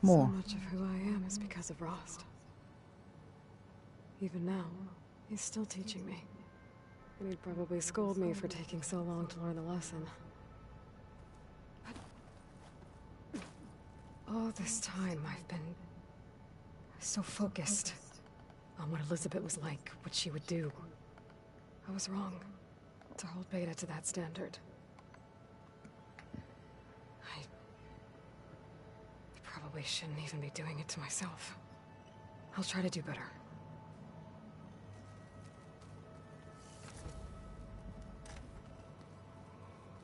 So more. much of who I am is because of Rost. Even now, he's still teaching me. And he'd probably scold me for taking so long to learn the lesson. But all this time I've been so focused on what Elizabeth was like, what she would do. I was wrong to hold Beta to that standard. I probably shouldn't even be doing it to myself. I'll try to do better.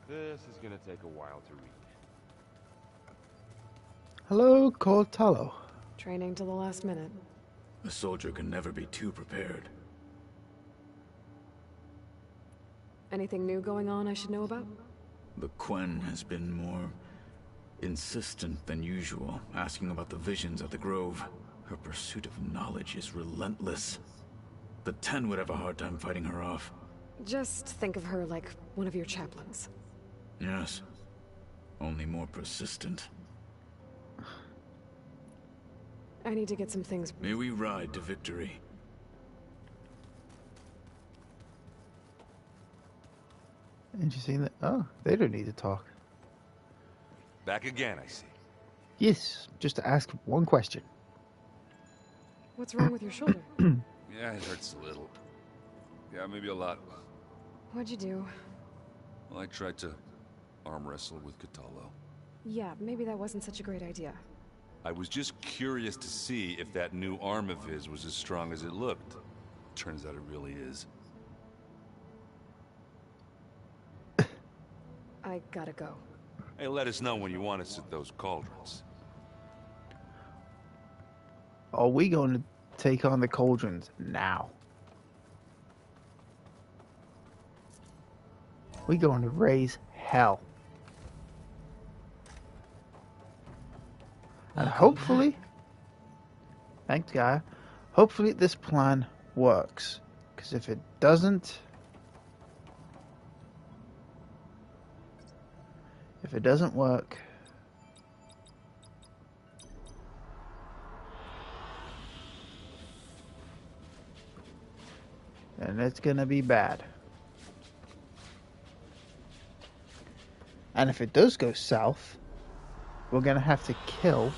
This is gonna take a while to read. Hello, Cortalo. Training till the last minute. A soldier can never be too prepared. Anything new going on I should know about? The Quen has been more insistent than usual, asking about the visions at the Grove. Her pursuit of knowledge is relentless. The Ten would have a hard time fighting her off. Just think of her like one of your chaplains. Yes. Only more persistent. I need to get some things. May we ride to victory. Interesting that. Oh, they don't need to talk. Back again, I see. Yes, just to ask one question. What's wrong with your shoulder? Yeah, it hurts a little. Yeah, maybe a lot. What'd you do? Well, I tried to arm wrestle with Catallo. Yeah, maybe that wasn't such a great idea. I was just curious to see if that new arm of his was as strong as it looked. Turns out it really is. I gotta go. Hey, let us know when you want us at those cauldrons. Are we going to take on the cauldrons now? We're going to raise hell. And hopefully, thanks, Gaia. Hopefully this plan works. Because if it doesn't, work, then it's gonna be bad. And if it does go south, we're gonna have to kill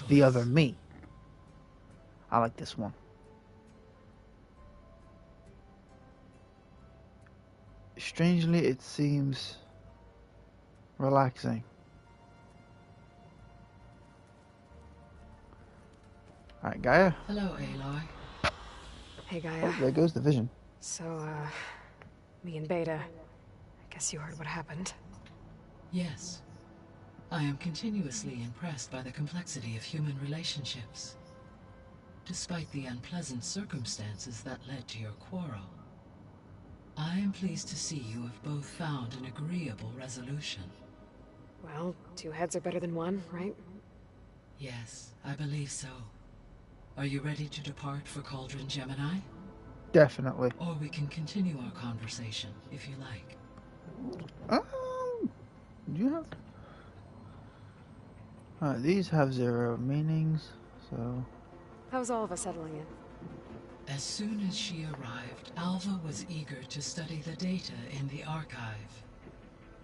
the other me. I like this one. Strangely, it seems relaxing. Alright, Gaia. Hello, Aloy. Hey, Gaia. Oh, there goes the vision. So, me and Beta. I guess you heard what happened. Yes. I am continuously impressed by the complexity of human relationships. Despite the unpleasant circumstances that led to your quarrel, I am pleased to see you have both found an agreeable resolution. Well, two heads are better than one, right? Yes, I believe so. Are you ready to depart for Cauldron Gemini? Definitely. Or we can continue our conversation, if you like. Do you have... these have 0 meanings, so... How's all of us settling in? As soon as she arrived, Alva was eager to study the data in the archive.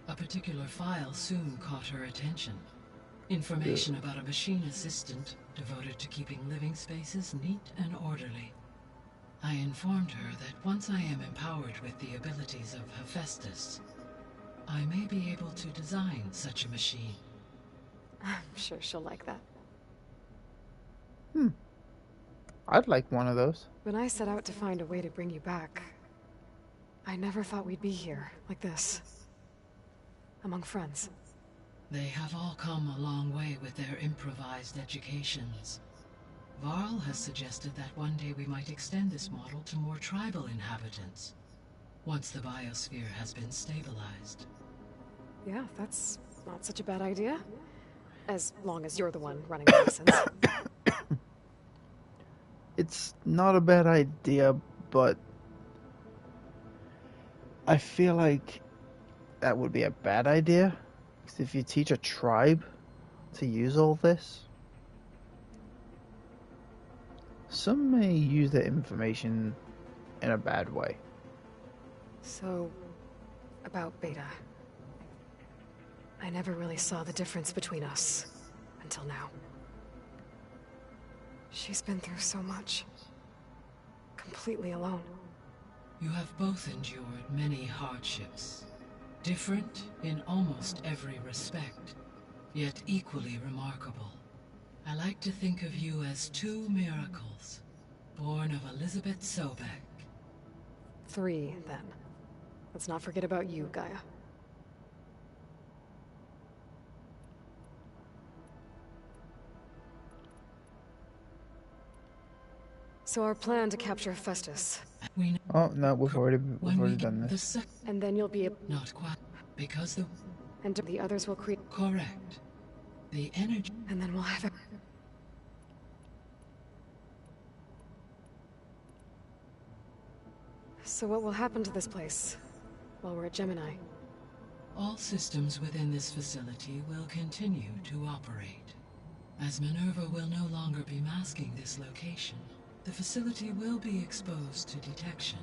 A particular file soon caught her attention. Information about a machine assistant devoted to keeping living spaces neat and orderly. I informed her that once I am empowered with the abilities of HEPHAESTUS, I may be able to design such a machine. I'm sure she'll like that. I'd like one of those. When I set out to find a way to bring you back, I never thought we'd be here, like this. Among friends. They have all come a long way with their improvised educations. Varl has suggested that one day we might extend this model to more tribal inhabitants, once the biosphere has been stabilized. Yeah, that's not such a bad idea. As long as you're the one running the lessons. It's not a bad idea, but I feel like that would be a bad idea. Because if you teach a tribe to use all this, Some may use that information in a bad way. So, about Beta. I never really saw the difference between us until now. She's been through so much. Completely alone. You have both endured many hardships. Different in almost every respect, yet equally remarkable. I like to think of you as two miracles, born of Elizabeth Sobek. 3, then. Let's not forget about you, Gaia. So our plan to capture HEPHAESTUS. Oh no, we've already done this. And then you'll be a... Not quite, because the... And the others will create... Correct. The energy... And then we'll have it... So what will happen to this place while we're at Gemini? All systems within this facility will continue to operate. As Minerva will no longer be masking this location, the facility will be exposed to detection.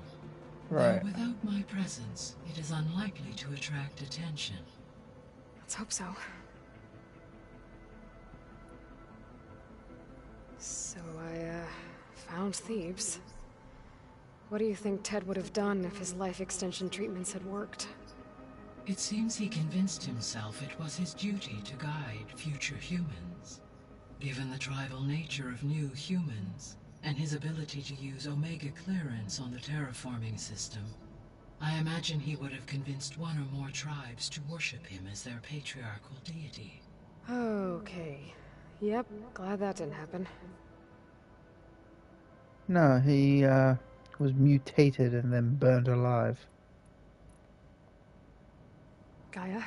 Right. Though without my presence, it is unlikely to attract attention. Let's hope so. So I, found Thebes. What do you think Ted would have done if his life extension treatments had worked? It seems he convinced himself it was his duty to guide future humans. Given the tribal nature of new humans, and his ability to use Omega clearance on the terraforming system, I imagine he would have convinced one or more tribes to worship him as their patriarchal deity. Okay. Yep, glad that didn't happen. No, he was mutated and then burned alive. Gaia?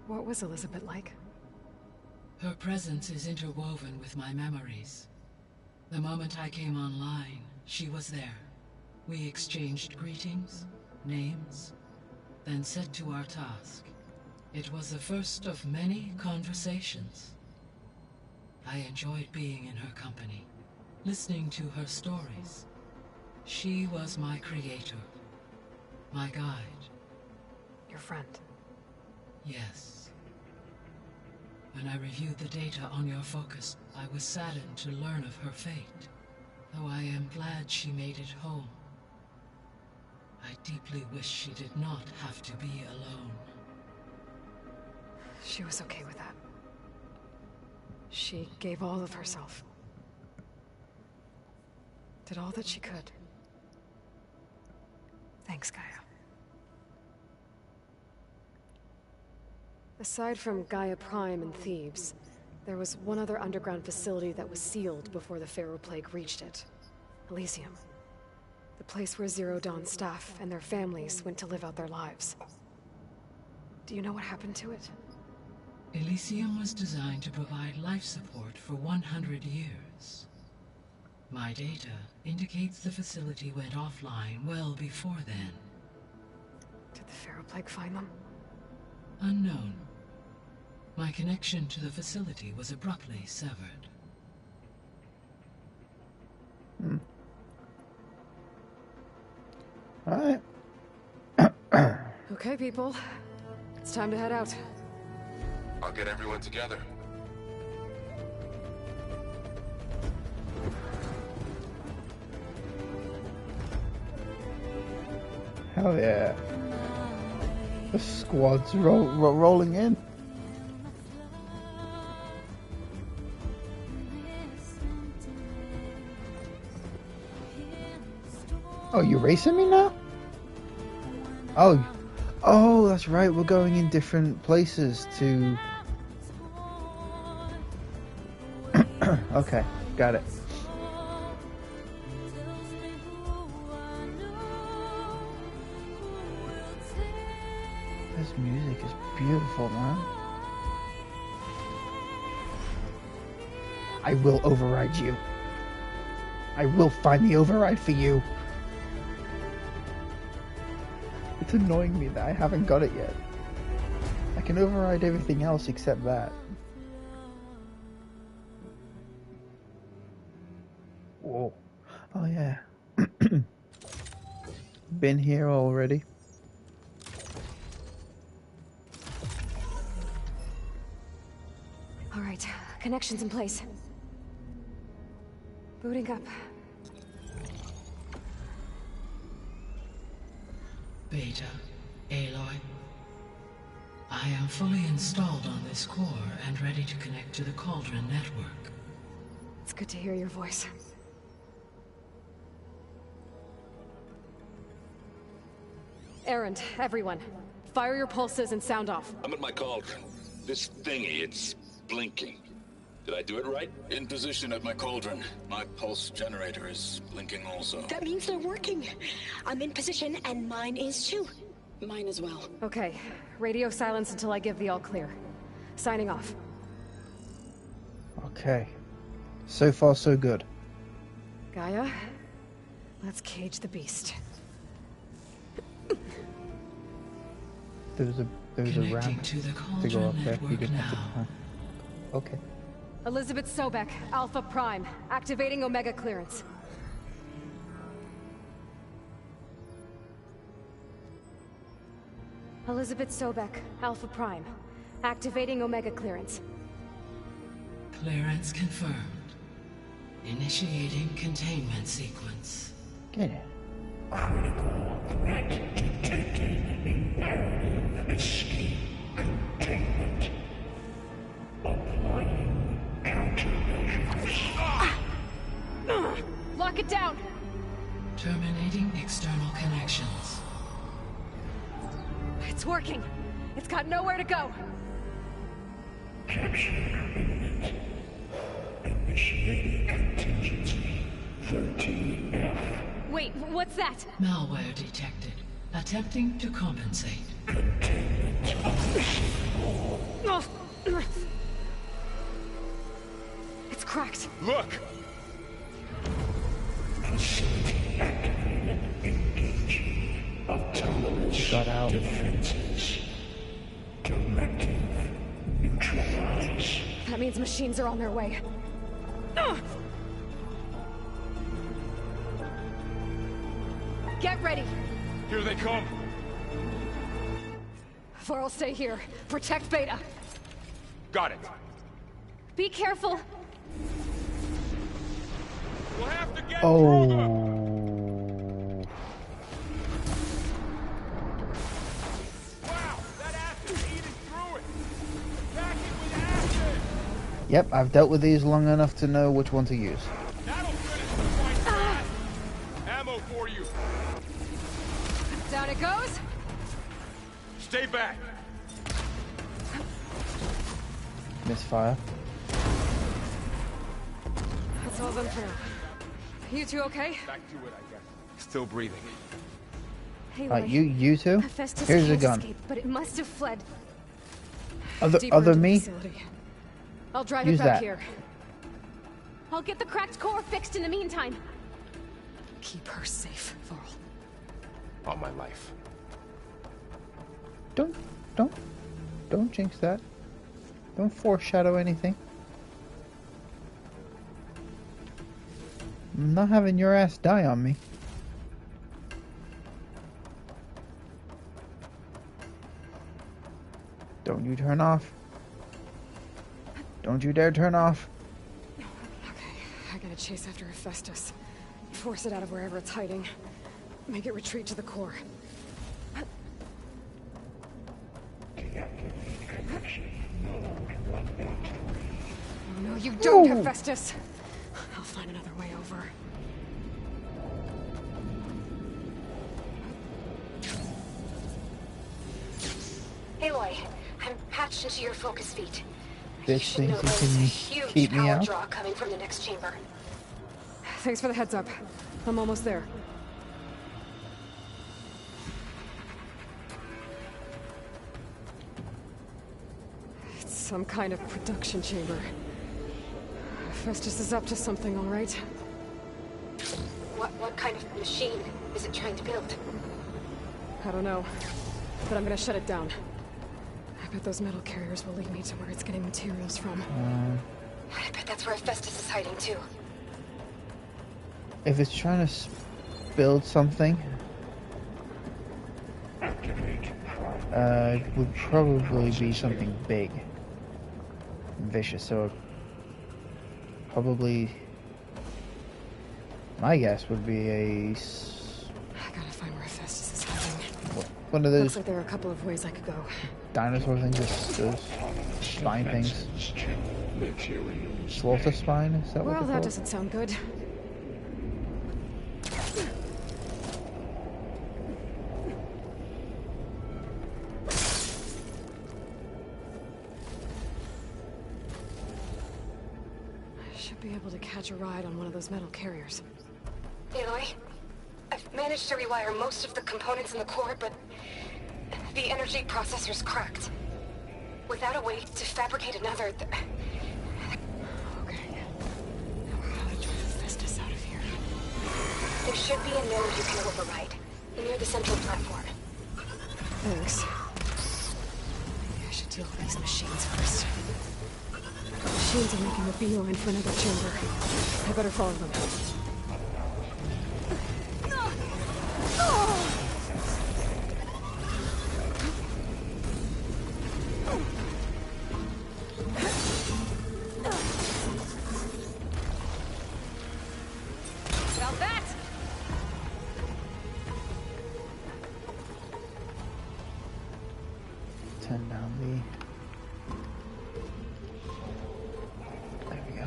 What was Elizabeth like? Her presence is interwoven with my memories. The moment I came online, she was there. We exchanged greetings, names, then set to our task. It was the first of many conversations. I enjoyed being in her company, listening to her stories. She was my creator, my guide. Your friend. Yes. When I reviewed the data on your focus, I was saddened to learn of her fate, though I am glad she made it home. I deeply wish she did not have to be alone. She was okay with that. She gave all of herself. Did all that she could. Thanks, Gaia. Aside from Gaia Prime and Thebes, there was one other underground facility that was sealed before the Pharaoh Plague reached it. Elysium. The place where Zero Dawn staff and their families went to live out their lives. Do you know what happened to it? Elysium was designed to provide life support for 100 years. My data indicates the facility went offline well before then. Did the Pharaoh Plague find them? Unknown. My connection to the facility was abruptly severed. Alright. Okay, people. It's time to head out. I'll get everyone together. Hell yeah. The squad's rolling in. Oh, you racing me now? Oh, that's right. We're going in different places to... Okay, got it. This music is beautiful, man. I will override you. I will find the override for you. It's annoying me that I haven't got it yet. I can override everything else except that. Whoa. Oh yeah. Been here already. All right, connections in place. Booting up. Beta, Aloy. I am fully installed on this core and ready to connect to the Cauldron network. It's good to hear your voice. Errand, everyone. Fire your pulses and sound off. I'm at my cauldron. This thingy, it's blinking. Did I do it right? In position at my cauldron. My pulse generator is blinking also. That means they're working. I'm in position, and mine is too. Mine as well. Okay, radio silence until I give the all clear. Signing off. Okay. So far, so good. Gaia, let's cage the beast. There was a ramp to the to go Cauldron up there. You network didn't have to now. climb. Okay. Elizabeth Sobek, Alpha Prime, activating Omega clearance. Elizabeth Sobek, Alpha Prime, activating Omega clearance. Clearance confirmed. Initiating containment sequence. Get it. Critical threat detected. Imperative escape containment. Applying countermeasures. Lock it down! Terminating external connections. It's working. It's got nowhere to go. Capture imminent. Initiating contingency 13F. Wait, what's that? Malware detected. Attempting to compensate. Containment of the signal. It's cracked. Look! Facility activated. Engaging. Autonomous Got out. defenses. Directive. Neutralize. That means machines are on their way. Get ready! Here they come! Varl, stay here. Protect Beta. Got it! Be careful! We'll have to get Oh. through them! Wow! That acid's eating through it! Attack it with acid! Yep, I've dealt with these long enough to know which one to use. That'll finish the fight fast! Ammo for you! Down it goes! Stay back! Misfire. That's all done for now. You two okay? Back to it, I guess. Still breathing. Hey, Right, you two. Hephaestus Here's a can't gun. escape, but it must have fled. Other Deeper into the me. facility. I'll drive Use it back that. here. I'll get the cracked core fixed in the meantime. Keep her safe, Varl. All my life. Don't jinx that. Don't foreshadow anything. I'm not having your ass die on me. Don't you turn off. Don't you dare turn off. Okay, I gotta chase after Hephaestus. Force it out of wherever it's hiding. Make it retreat to the core. Deactivate connection. Mode 183. Oh, no, you don't, Ooh. Hephaestus! I'll find another way over. Aloy, I'm patched into your focus feed. This You should thing know there's a can huge keep me power out. draw coming from the next chamber. Thanks for the heads up. I'm almost there. It's some kind of production chamber. Hephaestus is up to something, all right? What kind of machine is it trying to build? I don't know, but I'm gonna shut it down. I bet those metal carriers will lead me to where it's getting materials from. I bet that's where Hephaestus is hiding too. If it's trying to build something, it would probably be something big and vicious. So probably, my guess would be I gotta find where Hephaestus is hiding. one of those Looks like there are a couple of ways I could go. dinosaur things, those spine things. Slaughter spine, is that what Well, they're that called? doesn't sound good. I should be able to catch a ride on one of those metal carriers. Aloy, I've managed to rewire most of the components in the core, but the energy processor's cracked. Without a way to fabricate another, Okay. Now we gotta drive Hephaestus out of here. there should be a node you can override, near the central platform. Thanks. Maybe I should deal with these machines first. The machines are making a beeline for another chamber. I better follow them. About that! 10 down the... There we go.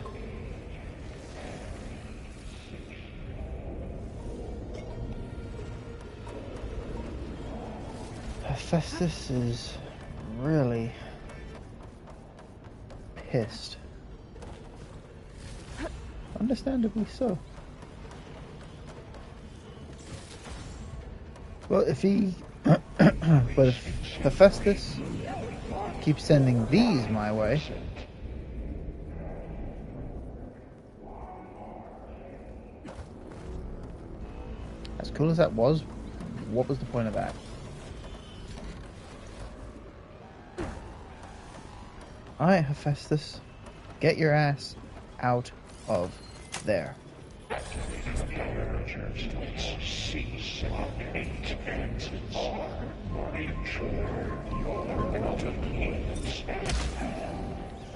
Hephaestus is really pissed. Understandably so. Well, if he... but if Hephaestus keeps sending these my way... As cool as that was, what was the point of that? Alright, Hephaestus. Get your ass out of there.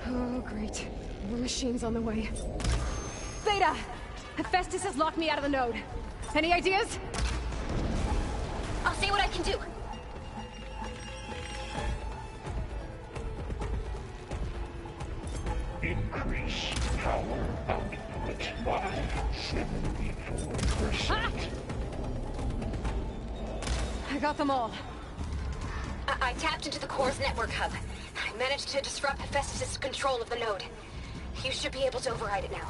Oh, great. More machines on the way. Beta! Hephaestus has locked me out of the node. Any ideas? I'll see what I can do. Increase power output by 74%. I got them all. I tapped into the core's network hub. I managed to disrupt Hephaestus' control of the node. You should be able to override it now.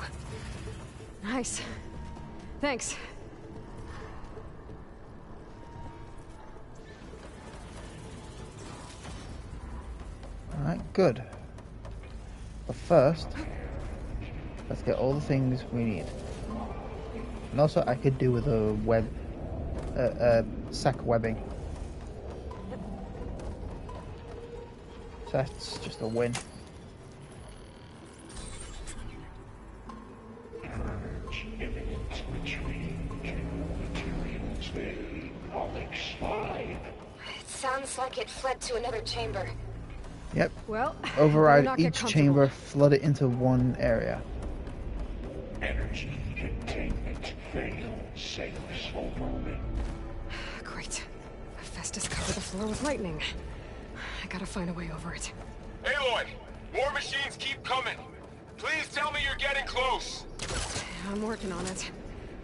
Nice. Thanks. Alright, good. But first, let's get all the things we need. And also, I could do with a web, sack webbing. So that's just a win. Purge imminent retreat to materials bay, Onyx 5. It sounds like it fled to another chamber. Yep. Well, Override not get each comfortable. chamber, flood it into one area. Energy containment failed. Safe over. Great. Hephaestus covered the floor with lightning. I gotta find a way over it. Aloy, more machines keep coming. Please tell me you're getting close. I'm working on it.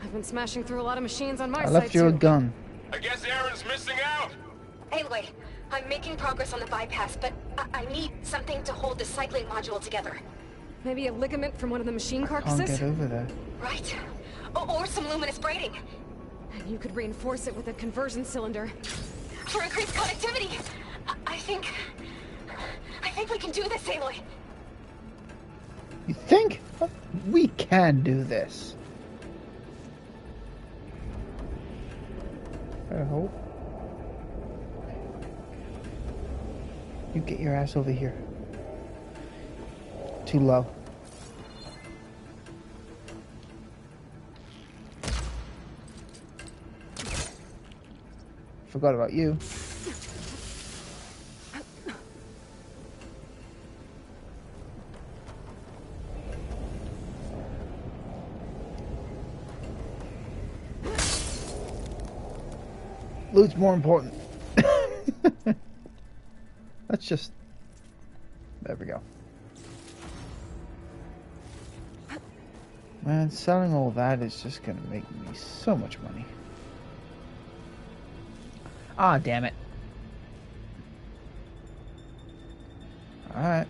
I've been smashing through a lot of machines on my I side, left you a too. gun. I guess Aaron's missing out. Aloy, I'm making progress on the bypass, but I need something to hold the cycling module together. Maybe a ligament from one of the machine Can't carcasses? get over there. Right. Or some luminous braiding. And you could reinforce it with a conversion cylinder. For increased connectivity. I think we can do this, Aloy. You think? We can do this. I hope. You get your ass over here. Too low. Forgot about you. Loot's more important. Let's just... There we go. Man, selling all that is just gonna make me so much money. Ah, damn it. Alright.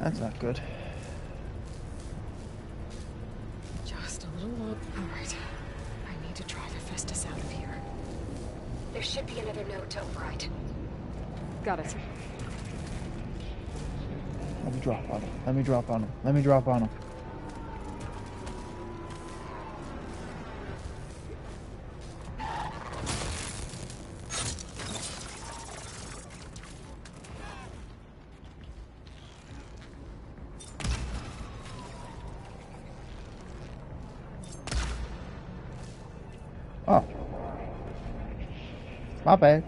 That's not good. Just a little low. Alright. I need to drive HEPHAESTUS out of here. There should be another node to override. Got it. Let me drop on him. Let me drop on him. Let me drop on him. Oh. My bad.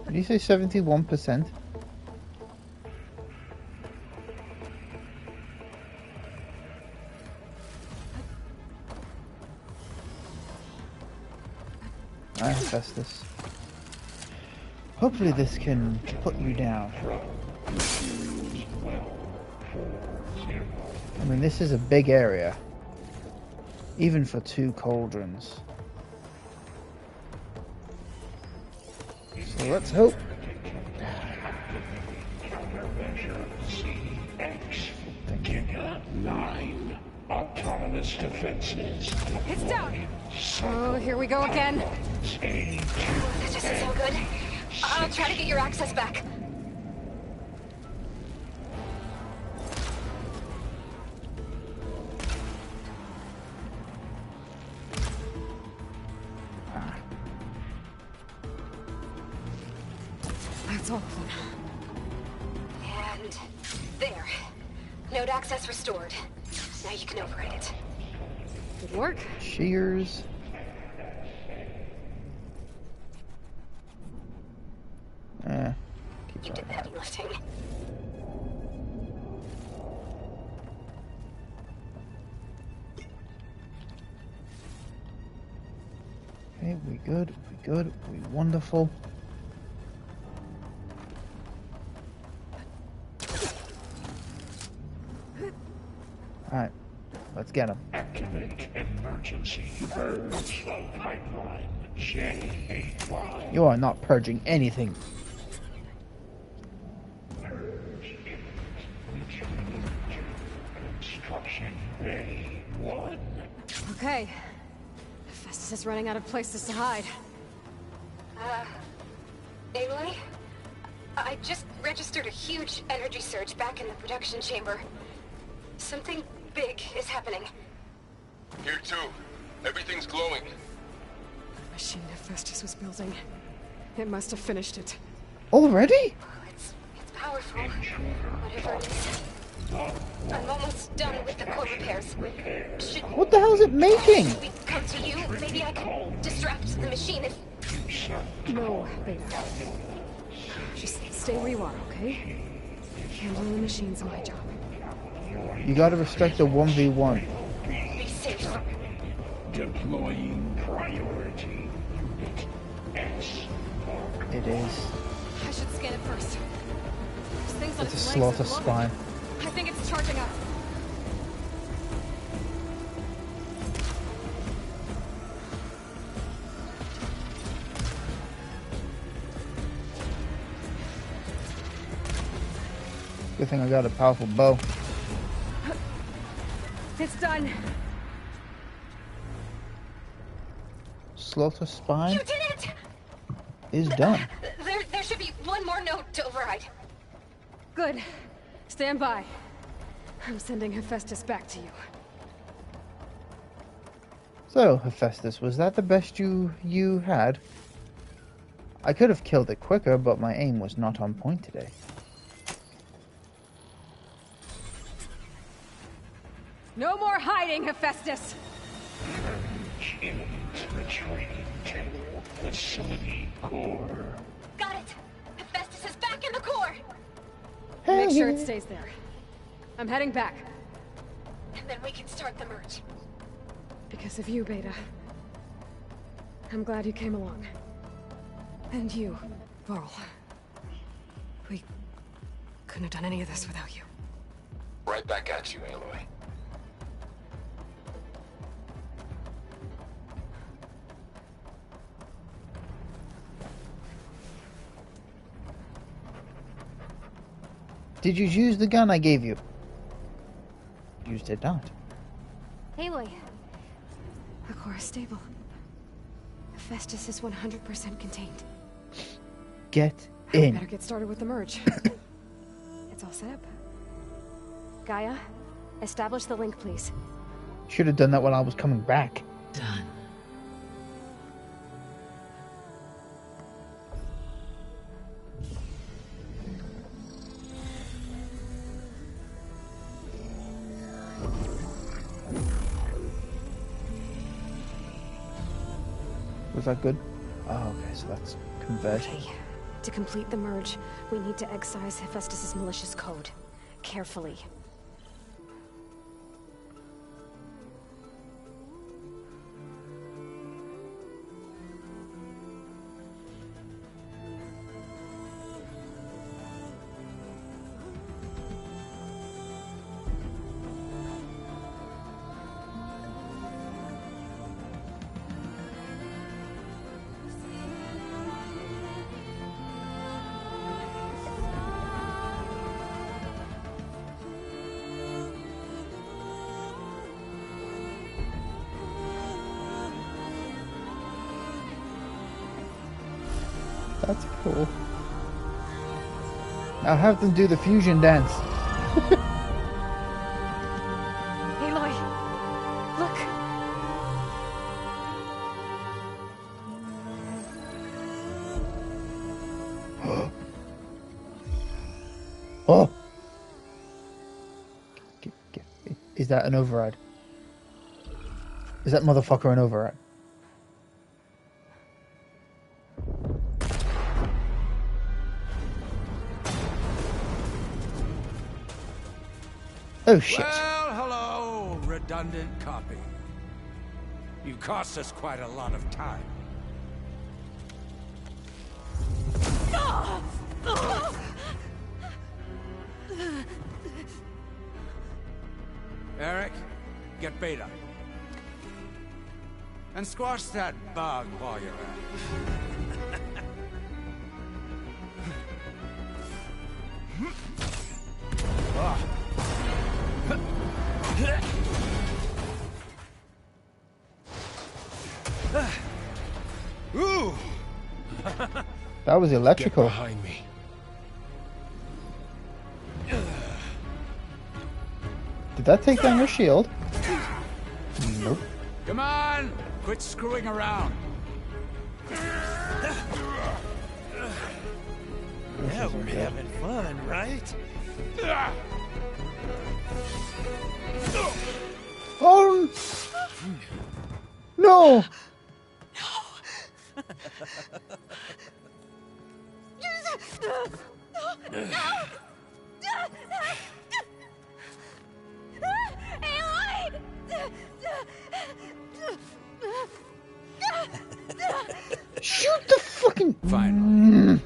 Did you say 71%? HEPHAESTUS. Hopefully this can put you down. I mean, this is a big area. Even for 2 cauldrons. So let's hope. Nine autonomous defenses. It's down! Oh, here we go again. That doesn't sound good. I'll try to get your access back. That's all of them. And there. Node access restored. Now you can override it. Good work. Cheers. You did the heavy lifting. Okay, we good, we good, we wonderful. Alright, let's get him. Activate emergency purge pipeline J81. You are not purging anything. Purge construction bay 1. Okay. HEPHAESTUS is running out of places to hide. Aloy? I just registered a huge energy surge back in the production chamber. Something big is happening. Here too. Everything's glowing. The machine HEPHAESTUS was building. It must have finished it. Already? It's powerful. Whatever it is. I'm almost done with the core repairs. What the hell is it making? Should we come to you? Maybe I could distract the machine if... No, babe. Just stay where you are, okay? Handling the machine's my job. You gotta respect the 1v1. Be safe. Deploying priority unit S. It is. I should scan it first. Those things on It's a its legs slaughter are glowing. spine. I think it's charging up. Good thing I got a powerful bow. It's done. Slaughter spine You did it! is done. There should be one more note to override. Good. Stand by. I'm sending Hephaestus back to you. So, Hephaestus, was that the best you had? I could have killed it quicker, but my aim was not on point today. No more hiding, Hephaestus! Retreating to facility core. Got it! Hephaestus is back in the core! Make sure it stays there. I'm heading back. And then we can start the merge. Because of you, Beta. I'm glad you came along. And you, Varl. We couldn't have done any of this without you. Right back at you, Aloy. Did you use the gun I gave you? Used it not. Aloy. The core is stable. Hephaestus is 100% contained. Get We in. better get started with the merge. It's all set up. Gaia, establish the link, please. Should have done that while I was coming back. Done. Was that good? Oh, okay, so that's conversion. Okay. To complete the merge, we need to excise Hephaestus' malicious code. Carefully. That's cool. I'll have them do the fusion dance. Aloy! Look! Oh! Is that an override? Is that motherfucker an override? Oh shit. Well, hello, redundant copy. You cost us quite a lot of time. Eric, get Beta. And squash that bug while you're at it. Ooh! That was electrical. Get behind me. Did that take down your shield? Nope. Come on! Quit screwing around. Yeah, we're having fun, right? Oh! No! Shoot the fucking... Finally.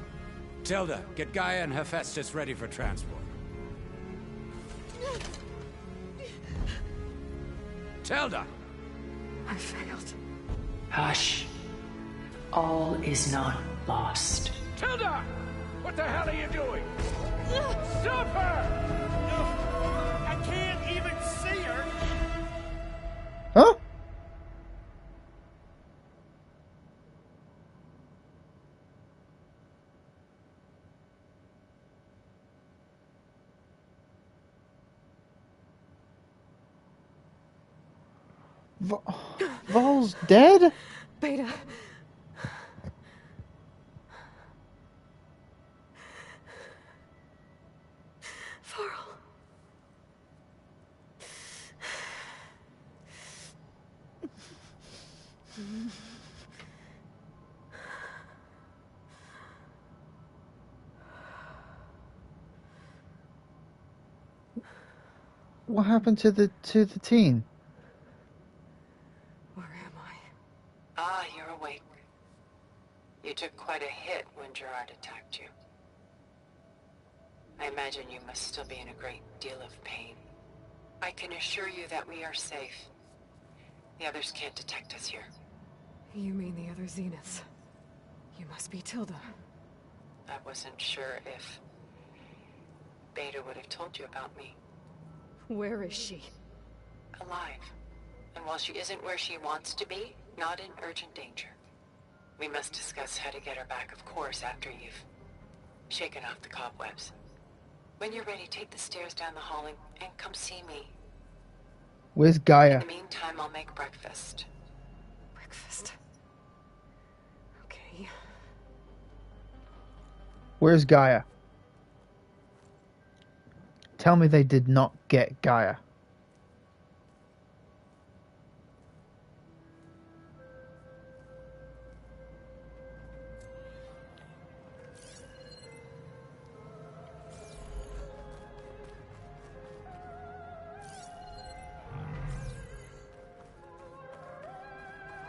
Tilda, get Gaia and Hephaestus ready for transport. Tilda! I failed. Hush. All is not lost. Tilda! What the hell are you doing? Stop her! No, I can't even see her. Huh? Vol's dead? Beta. Varl. What happened to the teen? Where am I? Ah, you're awake. You took quite a hit when Gerard attacked you. I imagine you must still be in a great deal of pain. I can assure you that we are safe. The others can't detect us here. You mean the other Zeniths? You must be Tilda. I wasn't sure if Beta would have told you about me. Where is she? Alive. And while she isn't where she wants to be, not in urgent danger. We must discuss how to get her back, of course, after you've shaken off the cobwebs. When you're ready, take the stairs down the hall and come see me. Where's Gaia? In the meantime, I'll make breakfast. Breakfast? Okay. Where's Gaia? Tell me they did not get Gaia.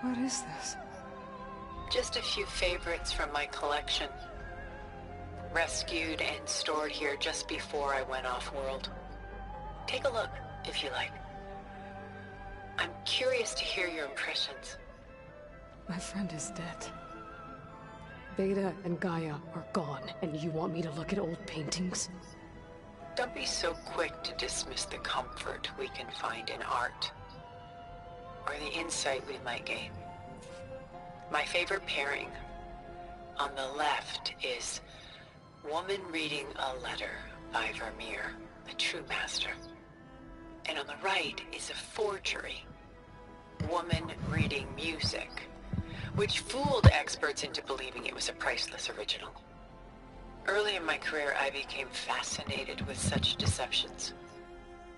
What is this? Just a few favorites from my collection. Rescued and stored here just before I went off-world. Take a look, if you like. I'm curious to hear your impressions. My friend is dead. Beta and Gaia are gone, and you want me to look at old paintings? Don't be so quick to dismiss the comfort we can find in art, or the insight we might gain. My favorite pairing on the left is Woman Reading a Letter by Vermeer, a true master. And on the right is a forgery, Woman Reading Music, which fooled experts into believing it was a priceless original. Early in my career, I became fascinated with such deceptions.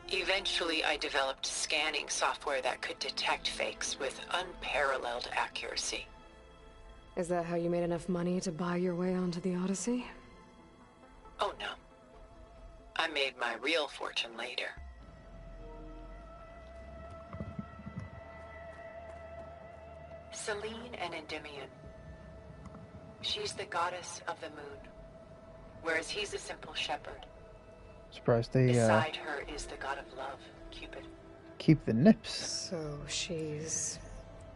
Eventually, I developed scanning software that could detect fakes with unparalleled accuracy. Is that how you made enough money to buy your way onto the Odyssey? Oh no. I made my real fortune later. Selene and Endymion. She's the goddess of the moon, whereas he's a simple shepherd. Surprised they Beside her is the god of love, Cupid. keep the nips. So she's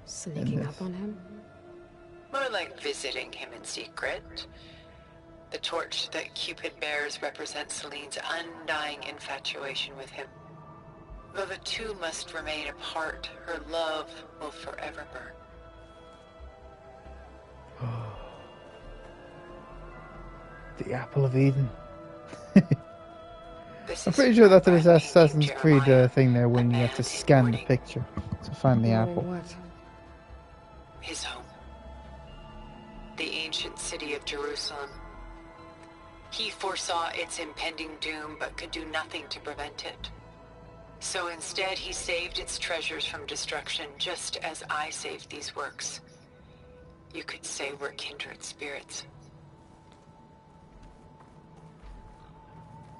sneaking up on him? More like visiting him in secret. The torch that Cupid bears represents Selene's undying infatuation with him. Though the two must remain apart, her love will forever burn. The Apple of Eden. I'm pretty sure that's an Assassin's Creed thing there when you have to scan the picture to find the apple. What? His home. The ancient city of Jerusalem. He foresaw its impending doom, but could do nothing to prevent it. So instead, he saved its treasures from destruction, just as I saved these works. You could say we're kindred spirits.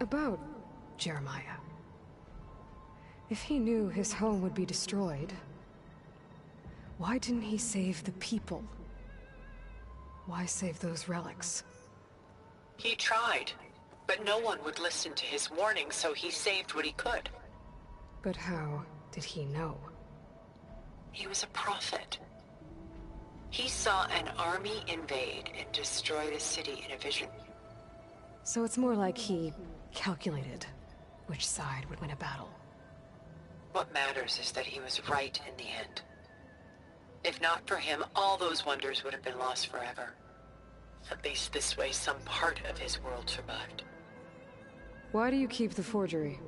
About Jeremiah. If he knew his home would be destroyed, why didn't he save the people? Why save those relics? He tried, but no one would listen to his warning, so he saved what he could. But how did he know? He was a prophet. He saw an army invade and destroy the city in a vision. So it's more like he calculated which side would win a battle. What matters is that he was right in the end. If not for him, all those wonders would have been lost forever. At least this way, some part of his world survived. Why do you keep the forgery?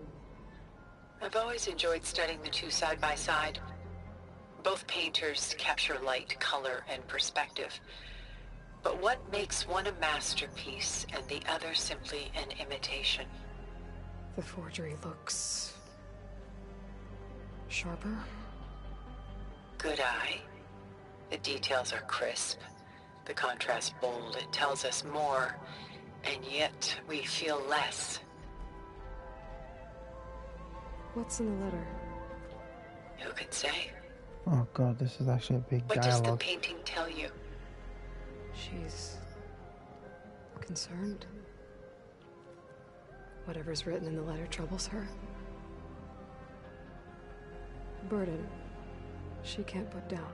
I've always enjoyed studying the two side by side. Both painters capture light, color, and perspective. But what makes one a masterpiece and the other simply an imitation? The forgery looks... sharper? Good eye. The details are crisp. The contrast bold. It tells us more, and yet we feel less. What's in the letter? Who can say? Oh god, this is actually a big What dialogue. does the painting tell you? She's... concerned. Whatever's written in the letter troubles her. A burden she can't put down.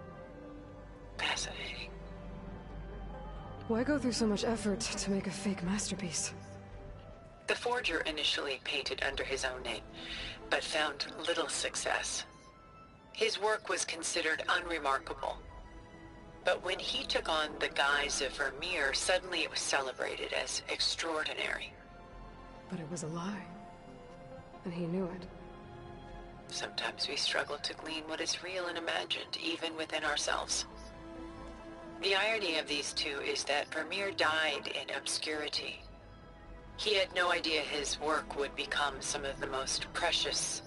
Fascinating. Why go through so much effort to make a fake masterpiece? The forger initially painted under his own name, but found little success. His work was considered unremarkable. But when he took on the guise of Vermeer, suddenly it was celebrated as extraordinary. But it was a lie. And he knew it. Sometimes we struggle to glean what is real and imagined, even within ourselves. The irony of these two is that Vermeer died in obscurity. He had no idea his work would become some of the most precious,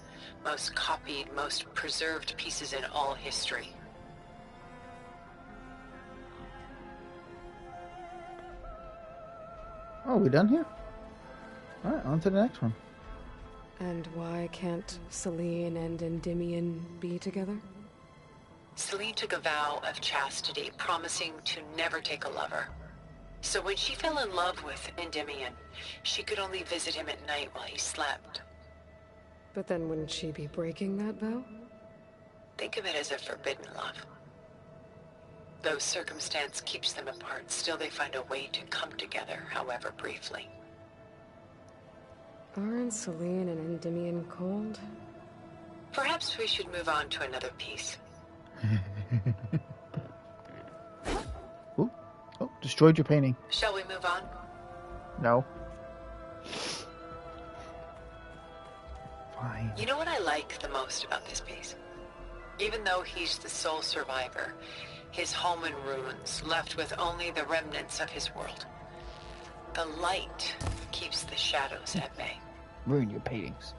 most copied, most preserved pieces in all history. Oh, we done here? Alright, on to the next one. And why can't Celine and Endymion be together? Celine took a vow of chastity, promising to never take a lover. So when she fell in love with Endymion, she could only visit him at night while he slept. But then wouldn't she be breaking that vow? Think of it as a forbidden love. Though circumstance keeps them apart, still they find a way to come together, however briefly. Aren't Celine and Endymion cold? Perhaps we should move on to another piece. Oh, destroyed your painting. Shall we move on? No. Fine. You know what I like the most about this piece? Even though he's the sole survivor, his home in ruins, left with only the remnants of his world. The light keeps the shadows at bay. Ruin your paintings.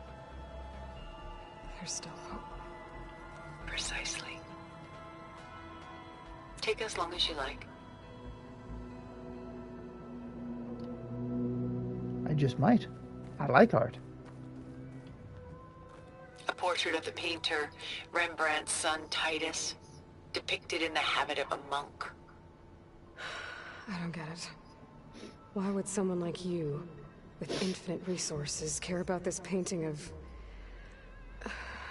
There's still hope. Precisely. Take as long as you like. I just might. I like art. A portrait of the painter, Rembrandt's son Titus, depicted in the habit of a monk. I don't get it. Why would someone like you, with infinite resources, care about this painting of...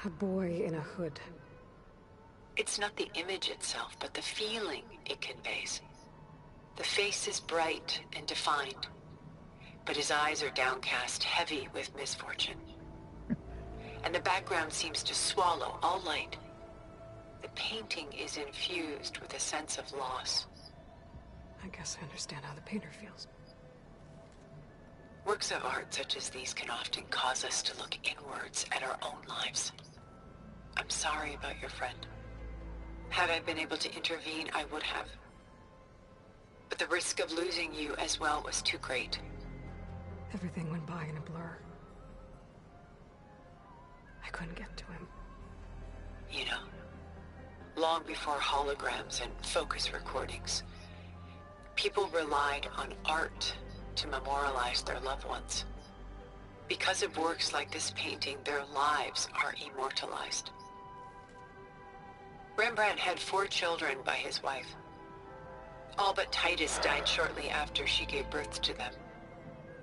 a boy in a hood? It's not the image itself, but the feeling it conveys. The face is bright and defined, but his eyes are downcast, heavy with misfortune. And the background seems to swallow all light. The painting is infused with a sense of loss. I guess I understand how the painter feels. Works of art such as these can often cause us to look inwards at our own lives. I'm sorry about your friend. Had I been able to intervene, I would have. But the risk of losing you as well was too great. Everything went by in a blur. I couldn't get to him. You know, long before holograms and focus recordings, people relied on art to memorialize their loved ones. Because of works like this painting, their lives are immortalized. Rembrandt had 4 children by his wife. All but Titus died shortly after she gave birth to them.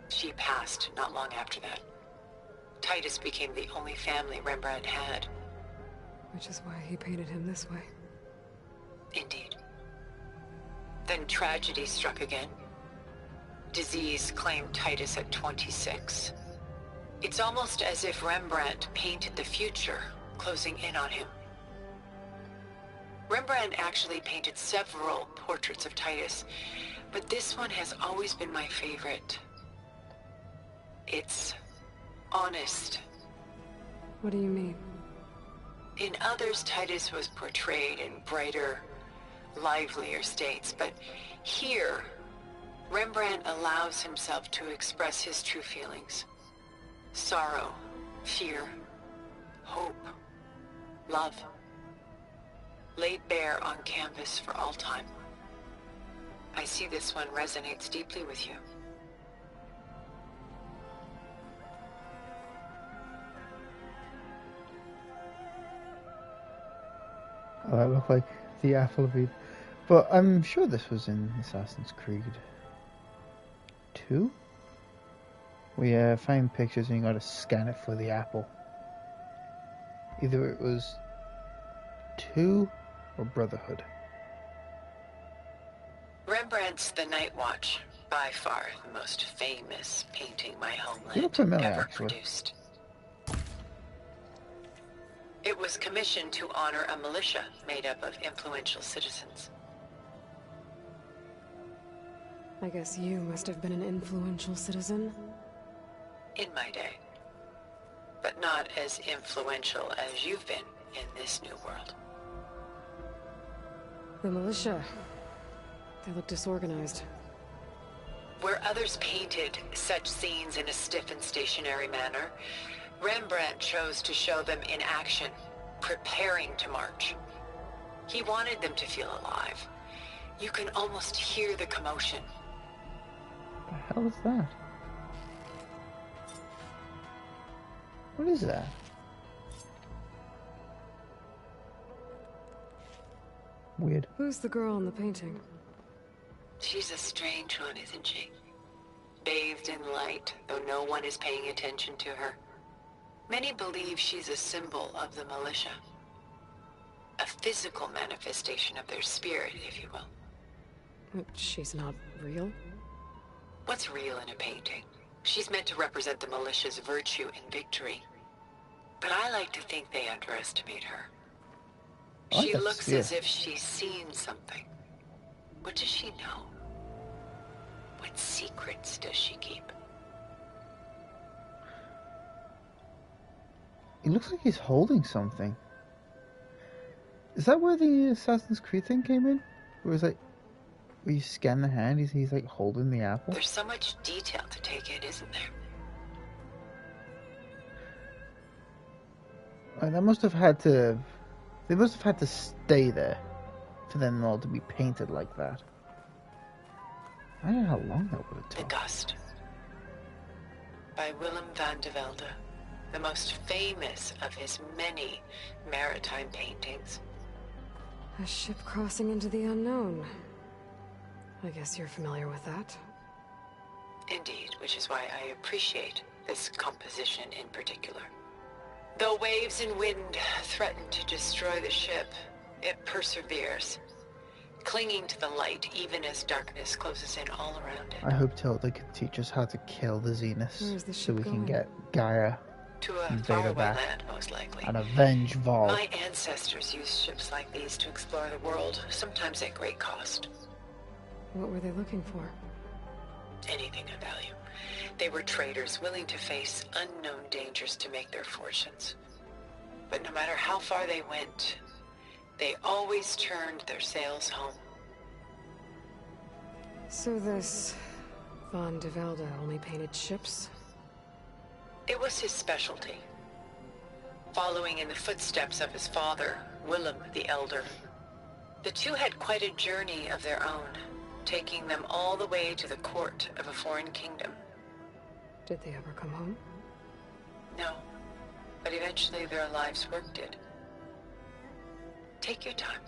She passed not long after that. Titus became the only family Rembrandt had. Which is why he painted him this way. Indeed. Then tragedy struck again. disease claimed Titus at 26. It's almost as if Rembrandt painted the future, closing in on him. Rembrandt actually painted several portraits of Titus, but this one has always been my favorite. It's honest. What do you mean? In others, Titus was portrayed in brighter, livelier states, but here, Rembrandt allows himself to express his true feelings. Sorrow, fear, hope, love, laid bare on canvas for all time. I see this one resonates deeply with you. Oh, that looked like the apple of Eve. But I'm sure this was in Assassin's Creed 2? We find pictures and you gotta scan it for the apple. Either it was 2 or Brotherhood. Rembrandt's The Night Watch, by far the most famous painting my You homeland look familiar, ever actually. produced. It was commissioned to honor a militia made up of influential citizens. I guess you must have been an influential citizen. In my day. But not as influential as you've been in this new world. The militia. They look disorganized. Where others painted such scenes in a stiff and stationary manner, Rembrandt chose to show them in action, preparing to march. He wanted them to feel alive. You can almost hear the commotion. What the hell is that? What is that? Weird. Who's the girl in the painting? She's a strange one, isn't she? Bathed in light, though no one is paying attention to her. Many believe she's a symbol of the militia. A physical manifestation of their spirit, if you will. But she's not real? What's real in a painting? She's meant to represent the militia's virtue and victory. But I like to think they underestimate her. She looks as if she's seen something. What does she know? What secrets does she keep? He looks like he's holding something. Is that where the Assassin's Creed thing came in? Where it's like, where you scan the hand, he's like holding the apple? There's so much detail to take in, isn't there? That must have had to... They must have had to stay there for them all to be painted like that. I don't know how long that would have taken. The Gust. By Willem van de Velde, the most famous of his many maritime paintings. A ship crossing into the unknown. I guess you're familiar with that. Indeed, which is why I appreciate this composition in particular. Though waves and wind threaten to destroy the ship, it perseveres, clinging to the light even as darkness closes in all around it. I hope Tilda can teach us how to kill the Zeniths so we can get Gaia to a and faraway Vader back land, most likely. and avenge Vol. My ancestors used ships like these to explore the world, sometimes at great cost. What were they looking for? Anything of value. They were traders willing to face unknown dangers to make their fortunes. But no matter how far they went, they always turned their sails home. So this Van de Velde only painted ships? It was his specialty. Following in the footsteps of his father, Willem the Elder. The two had quite a journey of their own, taking them all the way to the court of a foreign kingdom. Did they ever come home? No, but eventually their lives' work did. Take your time.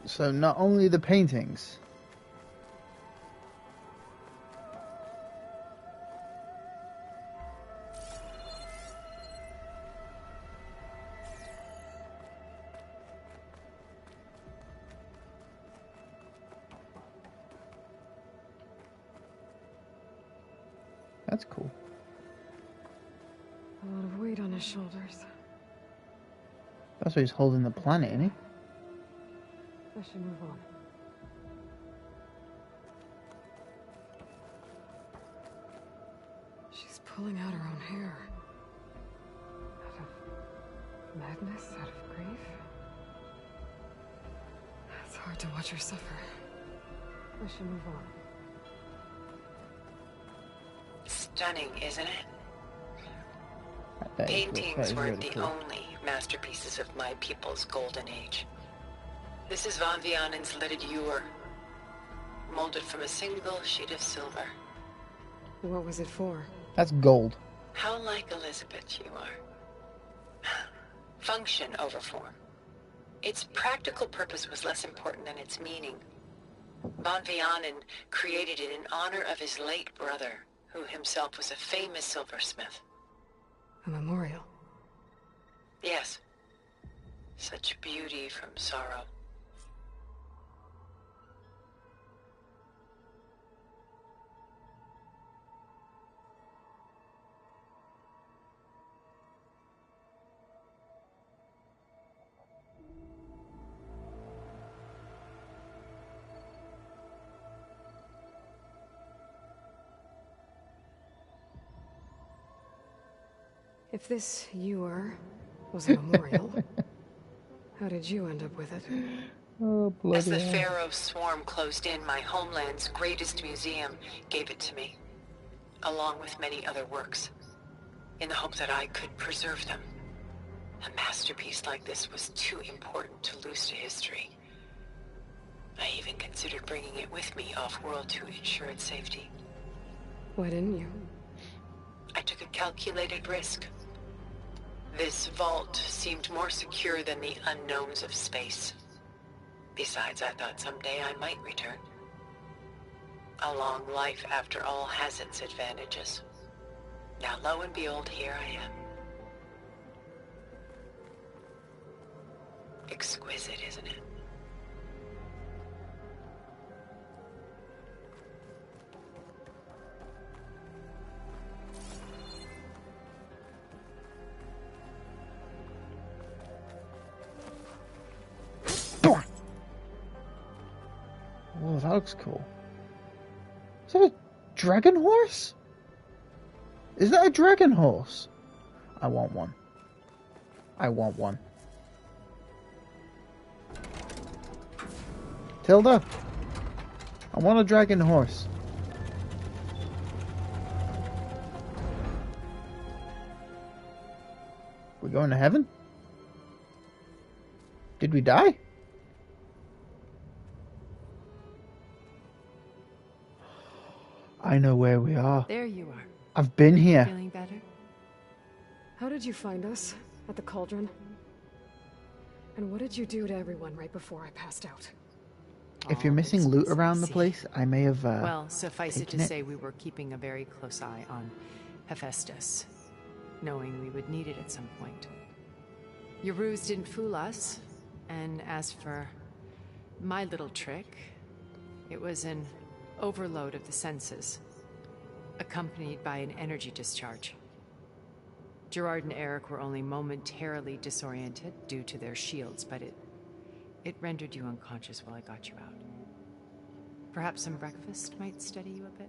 So not only the paintings. That's cool. A lot of weight on his shoulders. That's why he's holding the planet, isn't he? I should move on. She's pulling out her own hair. Out of madness, out of grief. It's hard to watch her suffer. I should move on. Stunning, isn't it? That Paintings is weren't really the cool. only masterpieces of my people's golden age. This is Von Vianen's lidded ewer, molded from a single sheet of silver. What was it for? That's gold. How like Elizabeth you are. Function over form. Its practical purpose was less important than its meaning. Von Vianen created it in honor of his late brother, who himself was a famous silversmith. A memorial. Yes. Such beauty from sorrow. If this ewer was a memorial, how did you end up with it? Oh, As the bloody hell. Pharaoh swarm closed in, my homeland's greatest museum gave it to me, along with many other works, in the hope that I could preserve them. A masterpiece like this was too important to lose to history. I even considered bringing it with me off-world to ensure its safety. Why didn't you? I took a calculated risk. This vault seemed more secure than the unknowns of space. Besides, I thought someday I might return. A long life, after all, has its advantages. Now, lo and behold, here I am. Exquisite, isn't it? Oh, that looks cool. Is that a dragon horse? Is that a dragon horse? I want one. I want one. Tilda, I want a dragon horse. We're going to heaven? Did we die? I know where we are. There you are. I've been here. Feeling better? How did you find us? At the cauldron? And what did you do to everyone right before I passed out? If you're missing loot around the place, I may have well, suffice it to taken say we were keeping a very close eye on HEPHAESTUS, knowing we would need it at some point. Your ruse didn't fool us, and as for my little trick, it was an overload of the senses, accompanied by an energy discharge. Gerard and Eric were only momentarily disoriented due to their shields, but it rendered you unconscious while I got you out. Perhaps some breakfast might steady you a bit?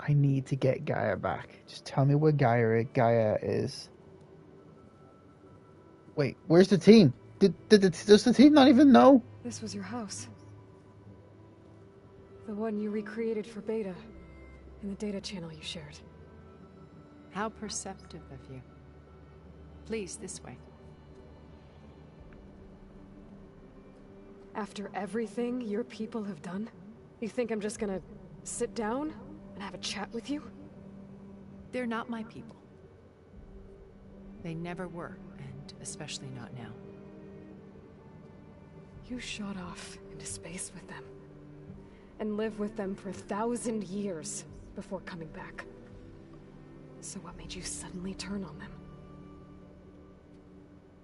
I need to get Gaia back. Just tell me where Gaia is. Wait, where's the team? Does the team not even know? This was your house. The one you recreated for Beta, in the data channel you shared. How perceptive of you. Please, this way. After everything your people have done, you think I'm just gonna sit down and have a chat with you? They're not my people. They never were, and especially not now. You shot off into space with them, and lived with them for 1,000 years before coming back. So what made you suddenly turn on them?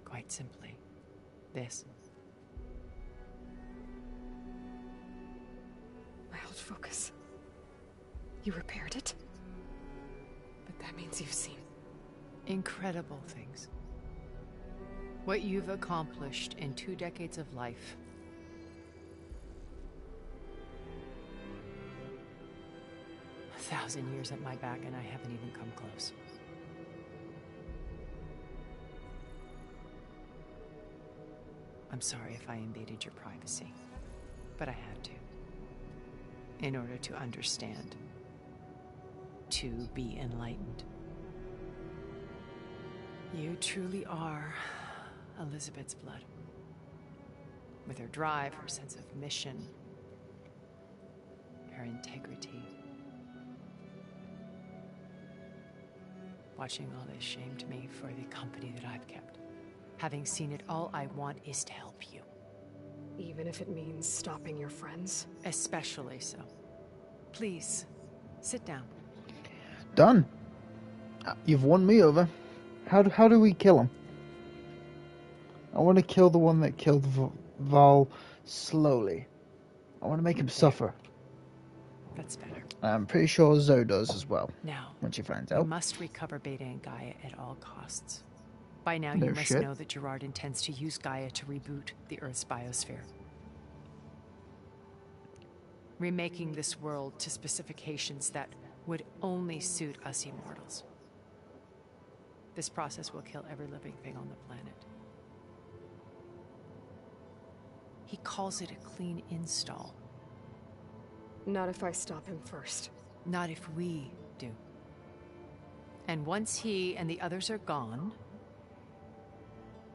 Quite simply, this. My old focus. You repaired it? But that means you've seen... incredible things. What you've accomplished in 2 decades of life. A 1,000 years at my back and I haven't even come close. I'm sorry if I invaded your privacy, but I had to. In order to understand. To be enlightened. You truly are Elizabeth's blood. With her drive, her sense of mission, her integrity. Watching all this shamed me for the company that I've kept. Having seen it, all I want is to help you. Even if it means stopping your friends? Especially so. Please, sit down. Done. You've won me over. How do we kill him? I want to kill the one that killed Val slowly. I want to make him suffer. That's better. I'm pretty sure Zoe does as well. Now, when she finds you out. must recover Beta and Gaia at all costs. By now, No you must shit. know that Gerard intends to use Gaia to reboot the Earth's biosphere. Remaking this world to specifications that would only suit us immortals. This process will kill every living thing on the planet. He calls it a clean install. Not if I stop him first. Not if we do. And once he and the others are gone,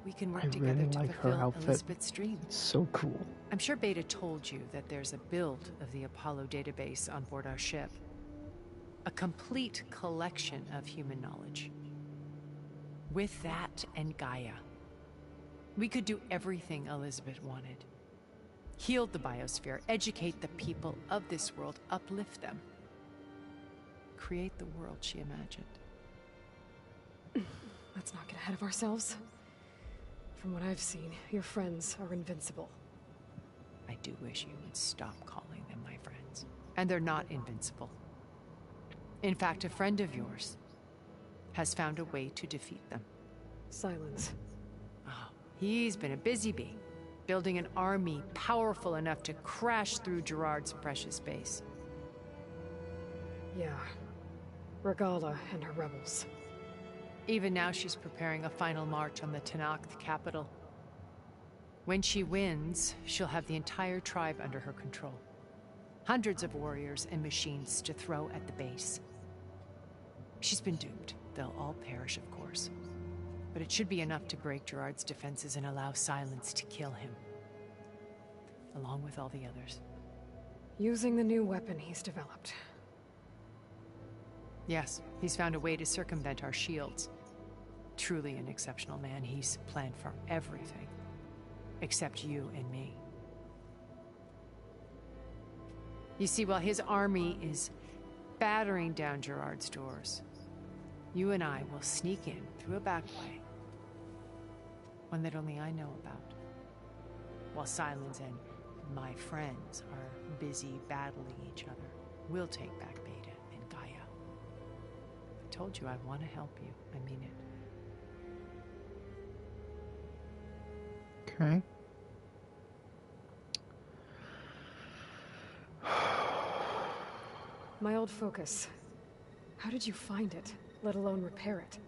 we can work together really to like her fulfill outfit. Elizabeth's dream. It's so cool. I'm sure Beta told you that there's a build of the Apollo database on board our ship. A complete collection of human knowledge. With that and Gaia, we could do everything Elizabeth wanted. Heal the biosphere, educate the people of this world, uplift them. Create the world she imagined. Let's not get ahead of ourselves. From what I've seen, your friends are invincible. I do wish you would stop calling them my friends. And they're not invincible. In fact, a friend of yours has found a way to defeat them. Silence. Oh, he's been a busy bee, building an army powerful enough to crash through Gerard's precious base. Yeah. Regala and her rebels. Even now she's preparing a final march on the Tenakth capital. When she wins, she'll have the entire tribe under her control. Hundreds of warriors and machines to throw at the base. She's been doomed. They'll all perish, of course. But it should be enough to break Gerard's defenses and allow Silence to kill him. Along with all the others. Using the new weapon he's developed. Yes, he's found a way to circumvent our shields. Truly an exceptional man. He's planned for everything. Except you and me. You see, while his army is battering down Gerard's doors, you and I will sneak in through a back way. One that only I know about. While Silence and my friends are busy battling each other, we'll take back Beta and Gaia. I told you I want to help you. I mean it. Okay. My old focus. How did you find it, let alone repair it?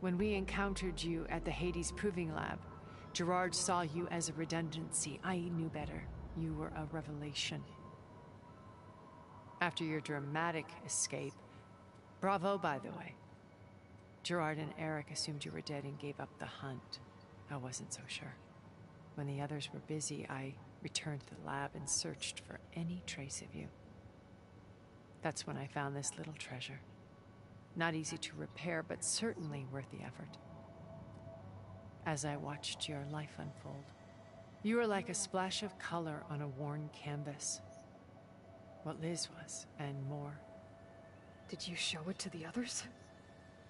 When we encountered you at the Hades Proving Lab, Gerard saw you as a redundancy. I knew better. You were a revelation. After your dramatic escape, bravo, by the way. Gerard and Eric assumed you were dead and gave up the hunt. I wasn't so sure. When the others were busy, I returned to the lab and searched for any trace of you. That's when I found this little treasure. Not easy to repair, but certainly worth the effort. As I watched your life unfold, you were like a splash of color on a worn canvas. What Liz was, and more. Did you show it to the others?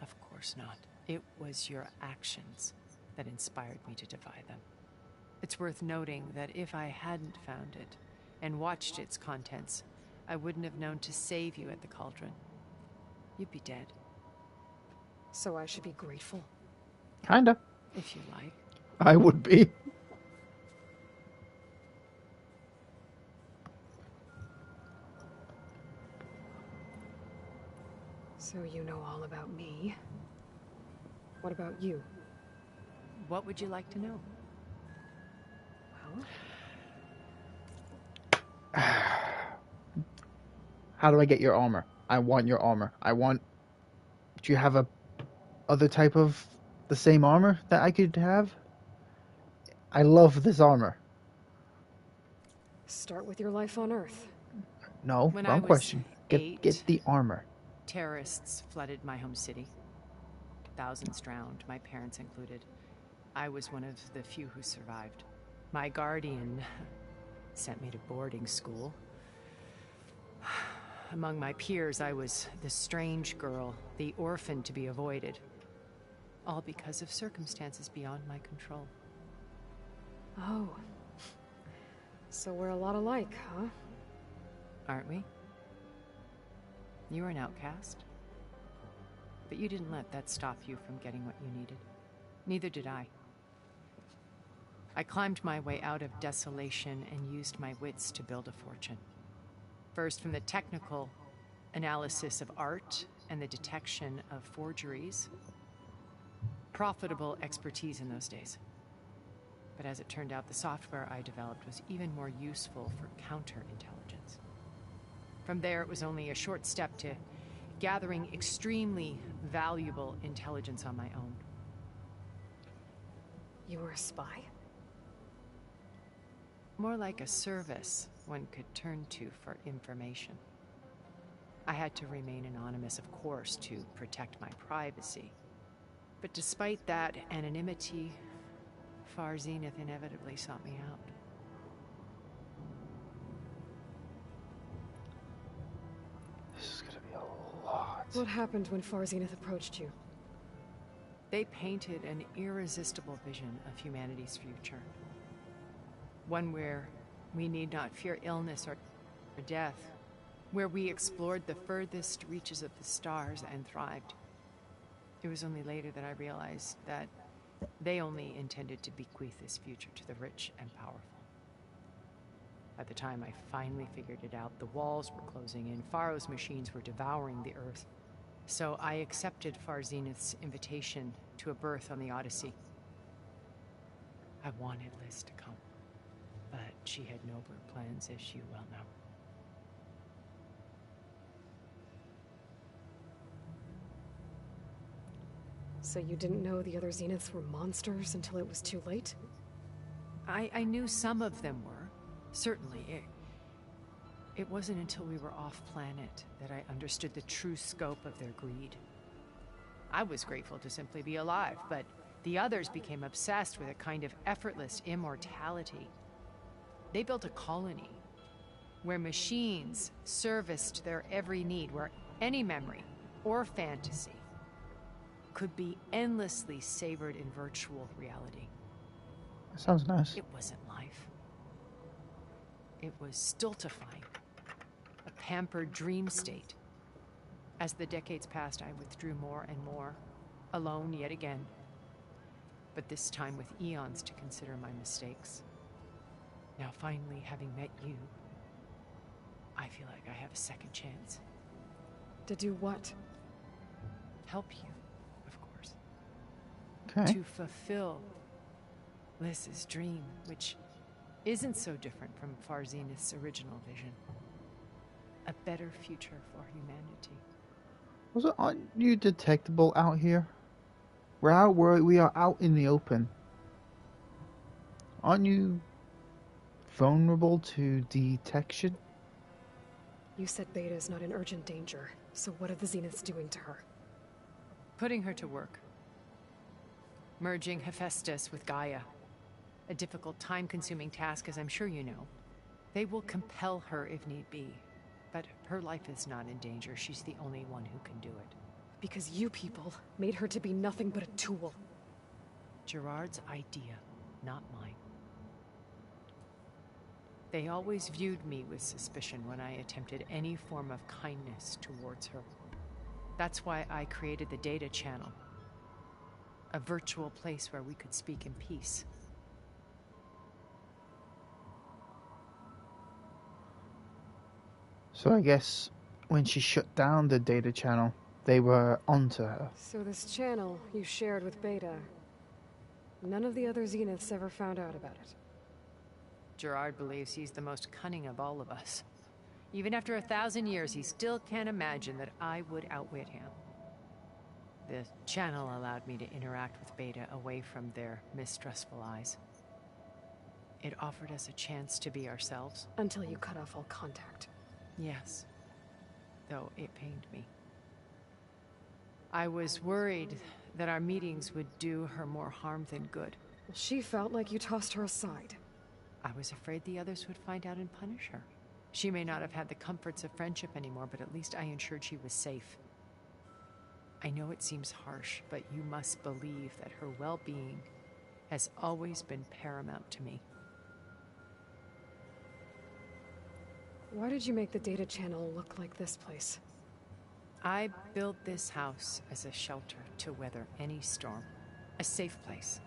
Of course not. It was your actions that inspired me to defy them. It's worth noting that if I hadn't found it and watched its contents, I wouldn't have known to save you at the cauldron. You'd be dead. So I should be grateful? Kinda. If you like. I would be. So you know all about me. What about you? What would you like to know? Well... How do I get your armor? I want your armor. Do you have a other type of the same armor that I could have? I love this armor. Start with your life on Earth. No, when wrong question. Get the armor. Terrorists flooded my home city. Thousands drowned, my parents included. I was one of the few who survived. My guardian sent me to boarding school. Among my peers, I was the strange girl, the orphan to be avoided. All because of circumstances beyond my control. Oh. So we're a lot alike, huh? Aren't we? You were an outcast. But you didn't let that stop you from getting what you needed. Neither did I. I climbed my way out of desolation and used my wits to build a fortune. First, from the technical analysis of art and the detection of forgeries. Profitable expertise in those days. But as it turned out, the software I developed was even more useful for counterintelligence. From there, it was only a short step to gathering extremely valuable intelligence on my own. You were a spy? More like a service one could turn to for information. I had to remain anonymous, of course, to protect my privacy. But despite that anonymity, Far Zenith inevitably sought me out. This is gonna be a lot. What happened when Far Zenith approached you? They painted an irresistible vision of humanity's future. One where we need not fear illness or death, where we explored the furthest reaches of the stars and thrived. It was only later that I realized that they only intended to bequeath this future to the rich and powerful. By the time I finally figured it out, the walls were closing in, Pharaoh's machines were devouring the Earth. So I accepted Far Zenith's invitation to a berth on the Odyssey. I wanted Liz to come, but she had nobler plans, as you well know. So you didn't know the other Zeniths were monsters until it was too late? I knew some of them were. Certainly. It wasn't until we were off-planet that I understood the true scope of their greed. I was grateful to simply be alive, but the others became obsessed with a kind of effortless immortality. They built a colony where machines serviced their every need, where any memory or fantasy could be endlessly savored in virtual reality. That sounds nice. It wasn't life. It was stultifying. A pampered dream state. As the decades passed, I withdrew more and more, alone yet again. But this time with eons to consider my mistakes. Now finally, having met you, I feel like I have a second chance. To do what? Help you, of course. Okay. To fulfill Liz's dream, which isn't so different from Far Zenith's original vision. A better future for humanity. Aren't you detectable out here? We are out in the open. Aren't you vulnerable to detection? You said Beta is not in urgent danger, so what are the Zeniths doing to her? Putting her to work. Merging HEPHAESTUS with Gaia. A difficult, time-consuming task, as I'm sure you know. They will compel her if need be. But her life is not in danger. She's the only one who can do it. Because you people made her to be nothing but a tool. Gerard's idea, not mine. They always viewed me with suspicion when I attempted any form of kindness towards her. That's why I created the data channel. A virtual place where we could speak in peace. So I guess when she shut down the data channel, they were onto her. So this channel you shared with Beta, none of the other Zeniths ever found out about it. Gerard believes he's the most cunning of all of us. Even after 1,000 years, he still can't imagine that I would outwit him. The channel allowed me to interact with Beta away from their mistrustful eyes. It offered us a chance to be ourselves. Until you cut off all contact. Yes. Though it pained me. I was worried that our meetings would do her more harm than good. She felt like you tossed her aside. I was afraid the others would find out and punish her. She may not have had the comforts of friendship anymore, but at least I ensured she was safe. I know it seems harsh, but you must believe that her well-being has always been paramount to me. Why did you make the data channel look like this place? I built this house as a shelter to weather any storm. A safe place.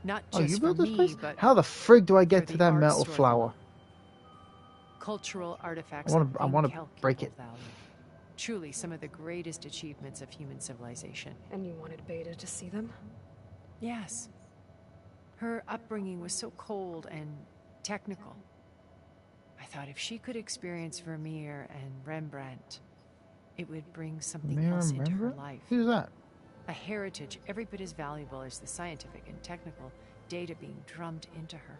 Not just you built for this me, place? but how the frig do I get to the that art metal store. flower? Cultural artifacts. I want to break it. Value. Truly some of the greatest achievements of human civilization. And you wanted Beta to see them? Yes. Her upbringing was so cold and technical. I thought if she could experience Vermeer and Rembrandt, it would bring something else into her life. Who's that? A heritage every bit as valuable as the scientific and technical data being drummed into her.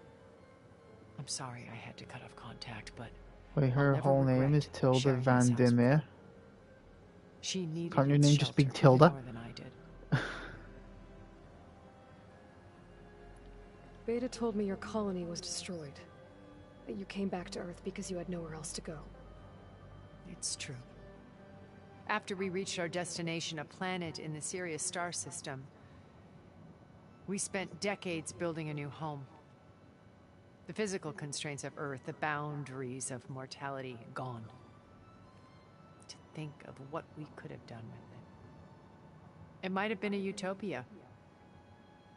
I'm sorry I had to cut off contact, but wait, her whole name is Tilda Van der Meer. She needed Can't your name just be Tilda? more than I did. Beta told me your colony was destroyed. That you came back to Earth because you had nowhere else to go. It's true. After we reached our destination, a planet in the Sirius star system, we spent decades building a new home. The physical constraints of Earth, the boundaries of mortality, gone. To think of what we could have done with it. It might have been a utopia.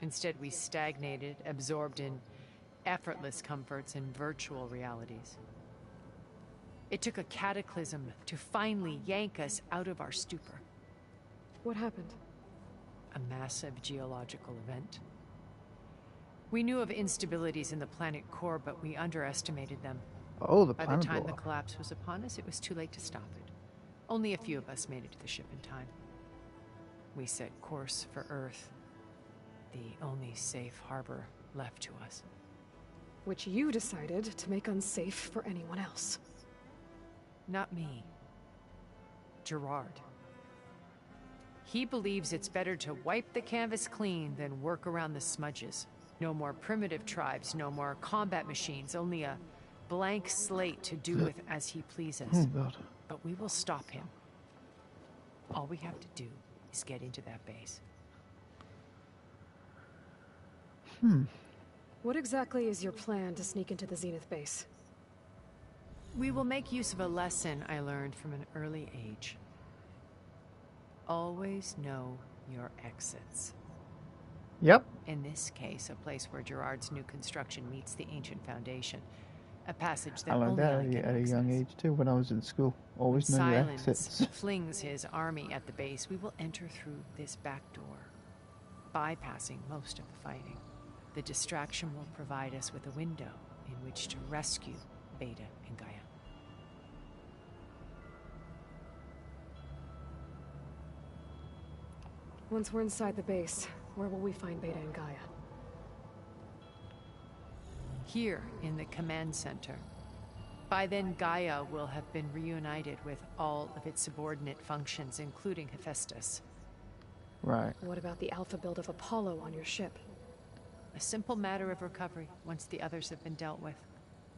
Instead, we stagnated, absorbed in effortless comforts and virtual realities. It took a cataclysm to finally yank us out of our stupor. What happened? A massive geological event. We knew of instabilities in the planet core, but we underestimated them. Oh, the By planet the time war. the collapse was upon us, it was too late to stop it. Only a few of us made it to the ship in time. We set course for Earth, the only safe harbor left to us. Which you decided to make unsafe for anyone else. Not me. Gerard. He believes it's better to wipe the canvas clean than work around the smudges. No more primitive tribes, no more combat machines, only a blank slate to do with as he pleases. Oh, God. But we will stop him. All we have to do is get into that base. What exactly is your plan to sneak into the Zenith base? We will make use of a lesson I learned from an early age. Always know your exits. Yep. In this case, a place where Gerard's new construction meets the ancient foundation. A passage that I learned only that I can at a young access. age too when I was in school. Always know your Silence exits. flings his army at the base. We will enter through this back door, bypassing most of the fighting. The distraction will provide us with a window in which to rescue Beta and Gaia. Once we're inside the base, where will we find Beta and Gaia? Here in the command center. By then, Gaia will have been reunited with all of its subordinate functions, including HEPHAESTUS. Right. What about the alpha build of Apollo on your ship? A simple matter of recovery once the others have been dealt with.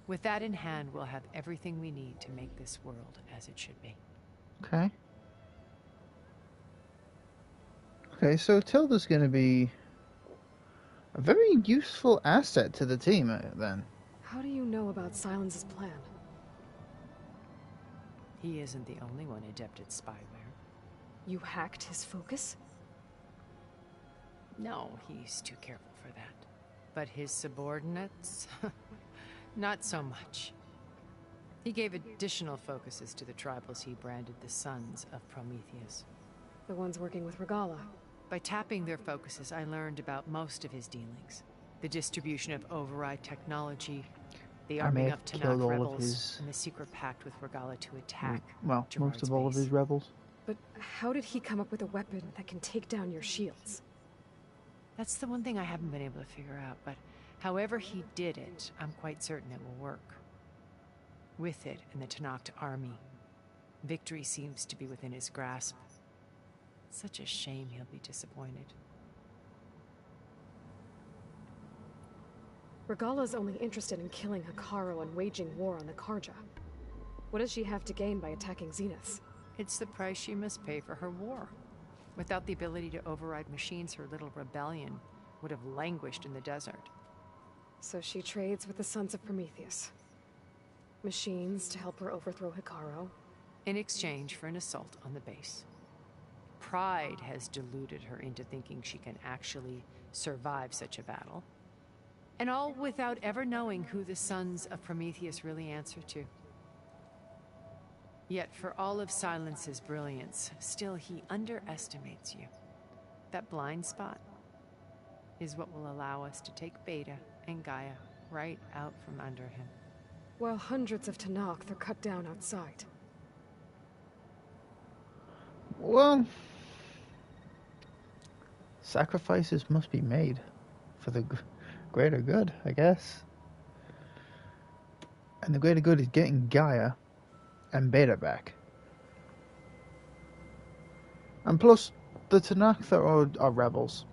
With that in hand, we'll have everything we need to make this world as it should be. Okay. Okay, so Tilda's going to be a very useful asset to the team then. How do you know about Silence's plan? He isn't the only one adept at spyware. You hacked his focus? No, he's too careful for that. But his subordinates? Not so much. He gave additional focuses to the tribals he branded the Sons of Prometheus. The ones working with Regala. By tapping their focuses, I learned about most of his dealings. The distribution of override technology, the arming of Tanakh rebels, and the secret pact with Regala to attack most of all of his rebels. But how did he come up with a weapon that can take down your shields? That's the one thing I haven't been able to figure out, but however he did it, I'm quite certain it will work. With it and the Tanakh army, victory seems to be within his grasp. Such a shame he'll be disappointed. Regala's only interested in killing Hekarro and waging war on the Karja. What does she have to gain by attacking Zeniths? It's the price she must pay for her war. Without the ability to override machines, her little rebellion would have languished in the desert. So she trades with the Sons of Prometheus. Machines to help her overthrow Hekarro. In exchange for an assault on the base. Pride has deluded her into thinking she can actually survive such a battle. And all without ever knowing who the Sons of Prometheus really answer to. Yet for all of Silence's brilliance, still he underestimates you. That blind spot is what will allow us to take Beta and Gaia right out from under him. While hundreds of Tanakh are cut down outside. Well, sacrifices must be made for the greater good, I guess. And the greater good is getting Gaia and Beta back. And plus, the Tanakh are rebels.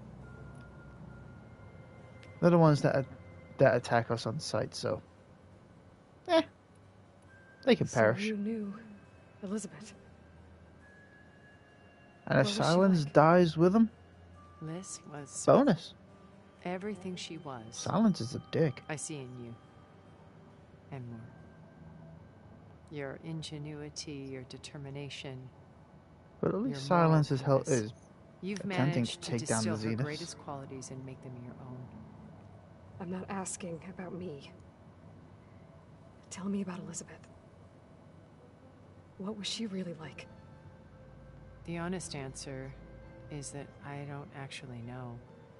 They're the ones that attack us on sight, so... they can perish. So you knew Elizabeth. And if Silence dies with them... Liz was... bonus. Everything she was. Silence is a dick. I see in you. And more. Your ingenuity, your determination. But at least Silence is You've attempting to managed to take down the distill her Zeniths. greatest qualities and make them your own. I'm not asking about me. Tell me about Elizabeth. What was she really like? The honest answer is that I don't actually know.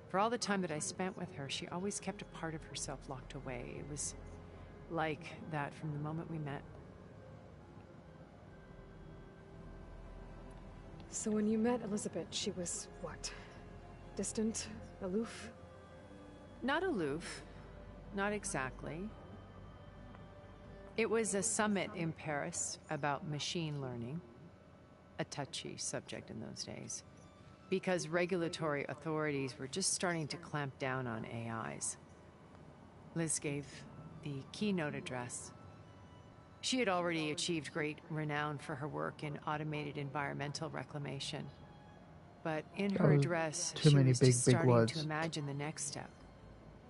For all the time that I spent with her, she always kept a part of herself locked away. It was like that from the moment we met. So when you met Elizabeth, she was what? Distant? Aloof? Not aloof. Not exactly. It was a summit in Paris about machine learning. A touchy subject in those days. Because regulatory authorities were just starting to clamp down on AIs. Liz gave the keynote address. She had already achieved great renown for her work in automated environmental reclamation. But in her address, she was just starting to imagine the next step.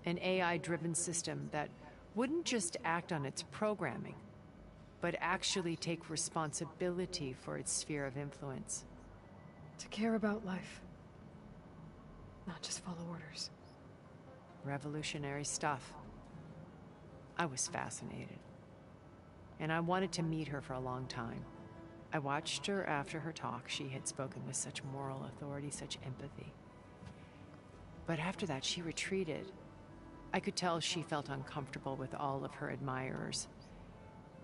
An AI-driven system that wouldn't just act on its programming, but actually take responsibility for its sphere of influence. To care about life. Not just follow orders. Revolutionary stuff. I was fascinated. And I wanted to meet her for a long time. I watched her after her talk. She had spoken with such moral authority, such empathy. But after that, she retreated. I could tell she felt uncomfortable with all of her admirers.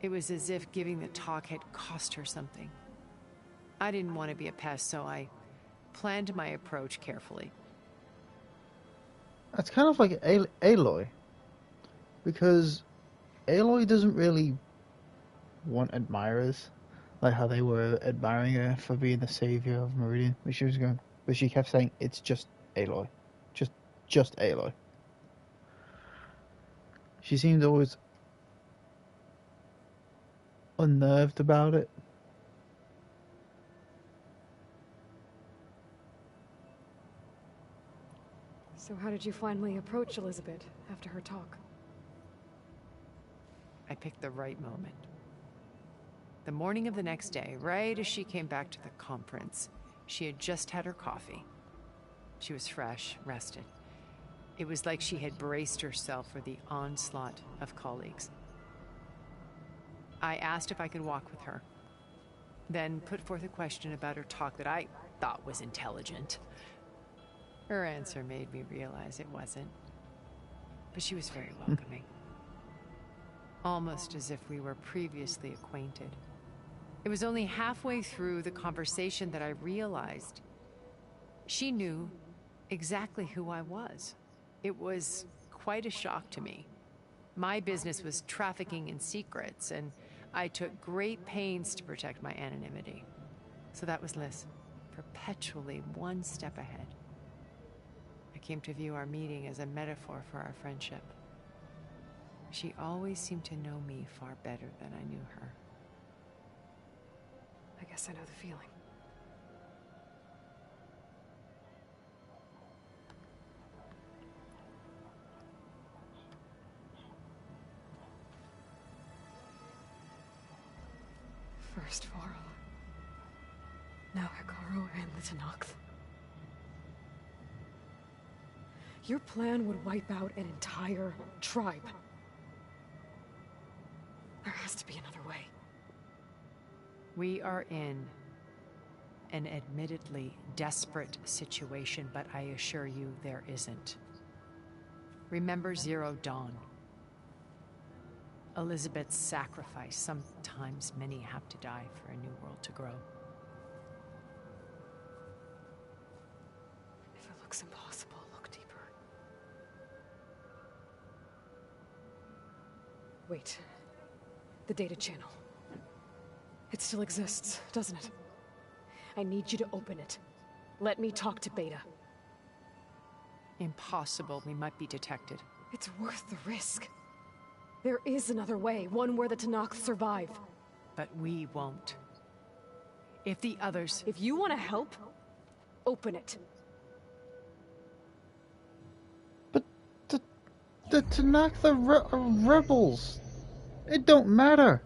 It was as if giving the talk had cost her something. I didn't want to be a pest, so I planned my approach carefully. That's kind of like Aloy. Because Aloy doesn't really want admirers. Like how they were admiring her for being the savior of Meridian. But she kept saying, it's just Aloy. Just Aloy. She seemed always unnerved about it. So how did you finally approach Elizabeth after her talk? I picked the right moment. The morning of the next day, right as she came back to the conference, she had just had her coffee. She was fresh, rested. It was like she had braced herself for the onslaught of colleagues. I asked if I could walk with her, then put forth a question about her talk that I thought was intelligent. Her answer made me realize it wasn't, but she was very welcoming. Almost as if we were previously acquainted. It was only halfway through the conversation that I realized she knew exactly who I was. It was quite a shock to me. My business was trafficking in secrets, and I took great pains to protect my anonymity. So that was Liz, perpetually one step ahead. I came to view our meeting as a metaphor for our friendship. She always seemed to know me far better than I knew her. I guess I know the feeling. First Varl. Now Hikaru and the Tenakth. Your plan would wipe out an entire tribe. There has to be another way. We are in an admittedly desperate situation, but I assure you there isn't. Remember Zero Dawn. Elizabeth's sacrifice. Sometimes many have to die for a new world to grow. If it looks impossible, look deeper. Wait. The data channel. It still exists, doesn't it? I need you to open it. Let me talk to Beta. Impossible. We might be detected. It's worth the risk. There is another way, one where the Tenakth survive. But we won't. If the others... If you want to help, open it. But the Tenakth are rebels. It don't matter.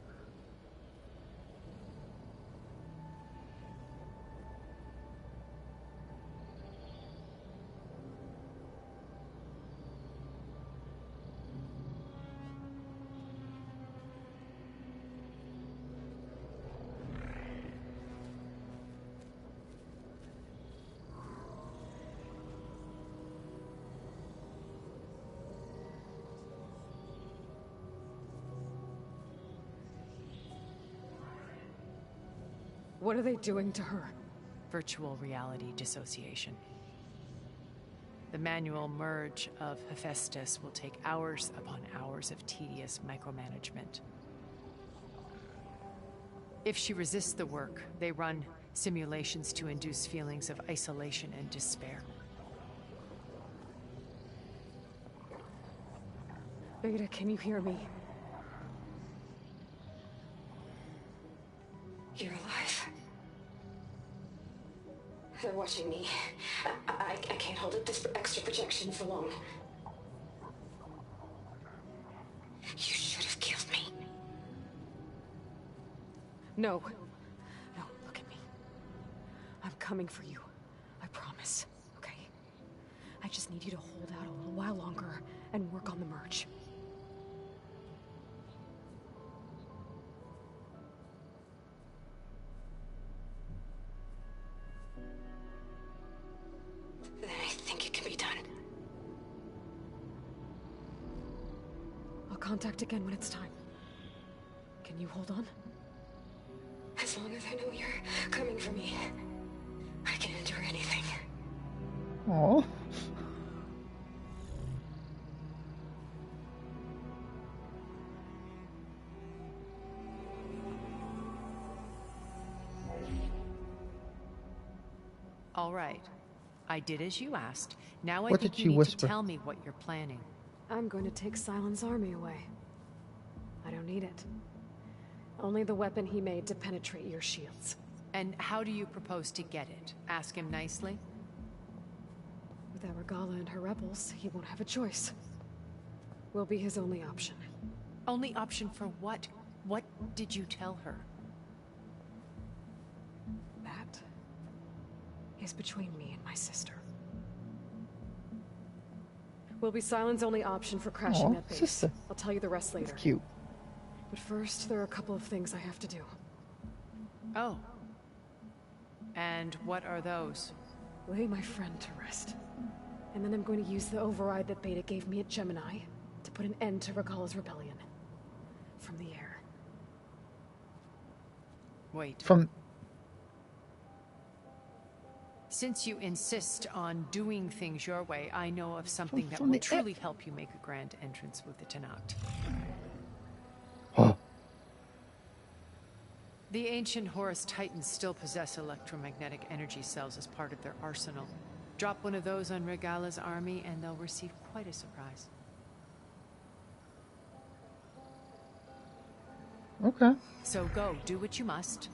What are they doing to her? Virtual reality dissociation. The manual merge of HEPHAESTUS will take hours upon hours of tedious micromanagement. If she resists the work, they run simulations to induce feelings of isolation and despair. Beta, can you hear me? You're alive. They're watching me. I can't hold up this extra projection for long. You should have killed me. No. No, look at me. I'm coming for you. I promise, okay? I just need you to hold out a little while longer and work on the merge. Then I think it can be done. I'll contact again when it's time. Can you hold on? As long as I know you're coming for me, I can endure anything. Oh. All right. I did as you asked. Now I What think did you she need whisper? to tell me what you're planning. I'm going to take Silent's army away. I don't need it. Only the weapon he made to penetrate your shields. And how do you propose to get it? Ask him nicely? Without Regala and her rebels, he won't have a choice. We'll be his only option. Only option for what? What did you tell her? That is between me and my sister. Will be Silent's only option for crashing Aw, that base. sister. I'll tell you the rest later. That's cute. But first, there are a couple of things I have to do. Oh. And what are those? Lay my friend to rest. And then I'm going to use the override that Beta gave me at Gemini to put an end to Regalla's rebellion. From the air. Wait. From... Since you insist on doing things your way, I know of something that from will the truly help you make a grand entrance with the Tenat. Oh. The ancient Horus Titans still possess electromagnetic energy cells as part of their arsenal. Drop one of those on Regalla's army and they'll receive quite a surprise. Okay. So go, do what you must.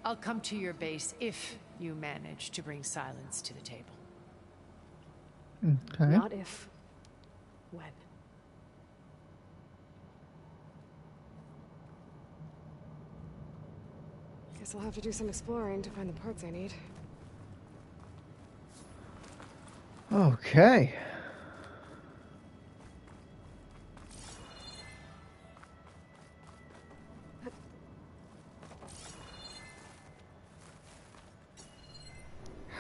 I'll come to your base if you manage to bring silence to the table. Okay. Not if. When. Guess I'll have to do some exploring to find the parts I need. Okay.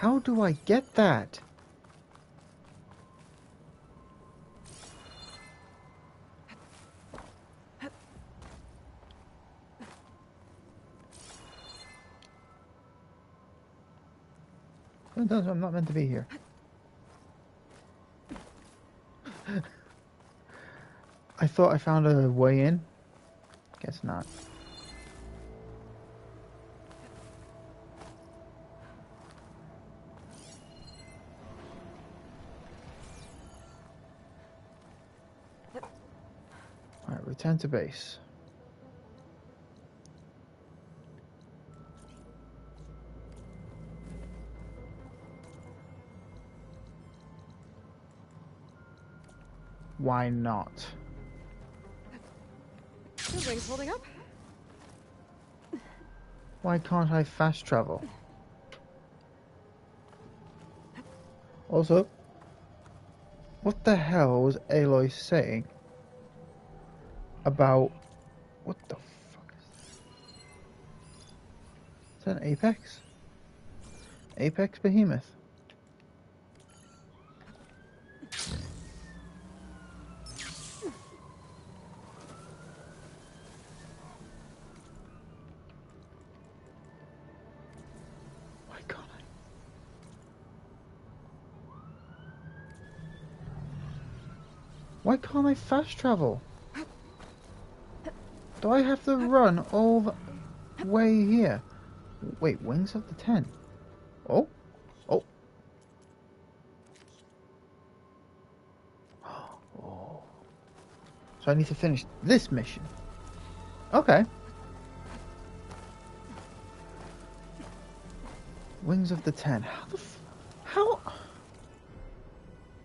How do I get that? I'm not meant to be here. I thought I found a way in. Guess not. Alright, return to base. Why not? The wings holding up? Why can't I fast travel? Also, what the hell was Aloy saying about... What the fuck is that? Is that an Apex? Apex Behemoth. Why can't I fast travel? Do I have to run all the way here? Wait, Wings of the Ten. Oh? Oh. Oh. So I need to finish this mission. Okay. Wings of the Ten. How the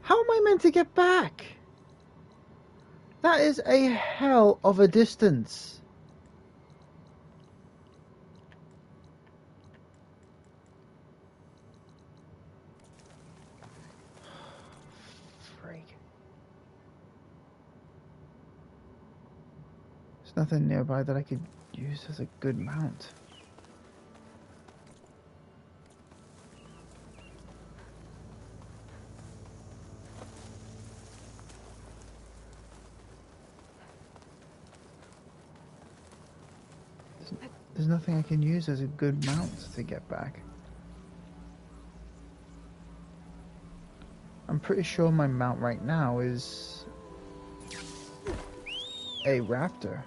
How am I meant to get back? That is a hell of a distance. Freak. There's nothing nearby that I could use as a good mount. There's nothing I can use as a good mount to get back. I'm pretty sure my mount right now is a raptor.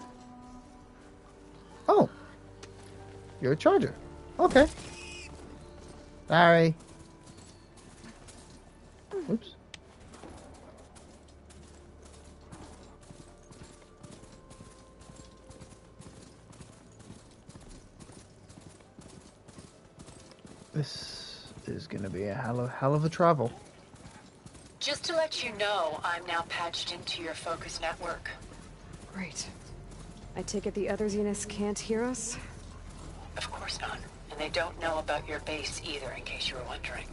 Oh! You're a charger. Okay. Sorry. Oops. This is gonna be a hell of a travel. Just to let you know, I'm now patched into your focus network. Great. I take it the other Zeniths can't hear us? Of course not. And they don't know about your base either, in case you were wondering.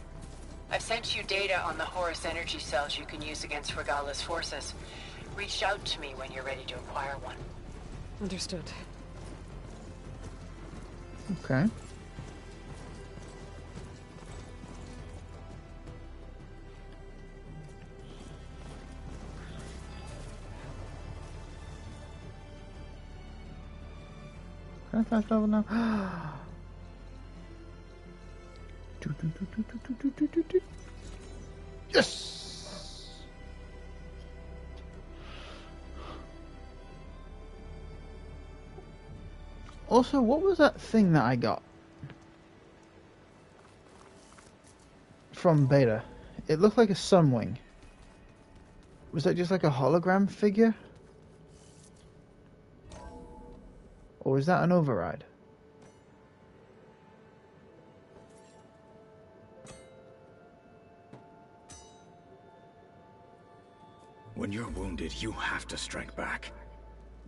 I've sent you data on the Horus energy cells you can use against Regala's forces. Reach out to me when you're ready to acquire one. Understood. Okay. Can I fast over now? Yes! Also, what was that thing that I got from Beta? It looked like a sunwing. Was that just like a hologram figure? Or is that an override? When you're wounded, you have to strike back.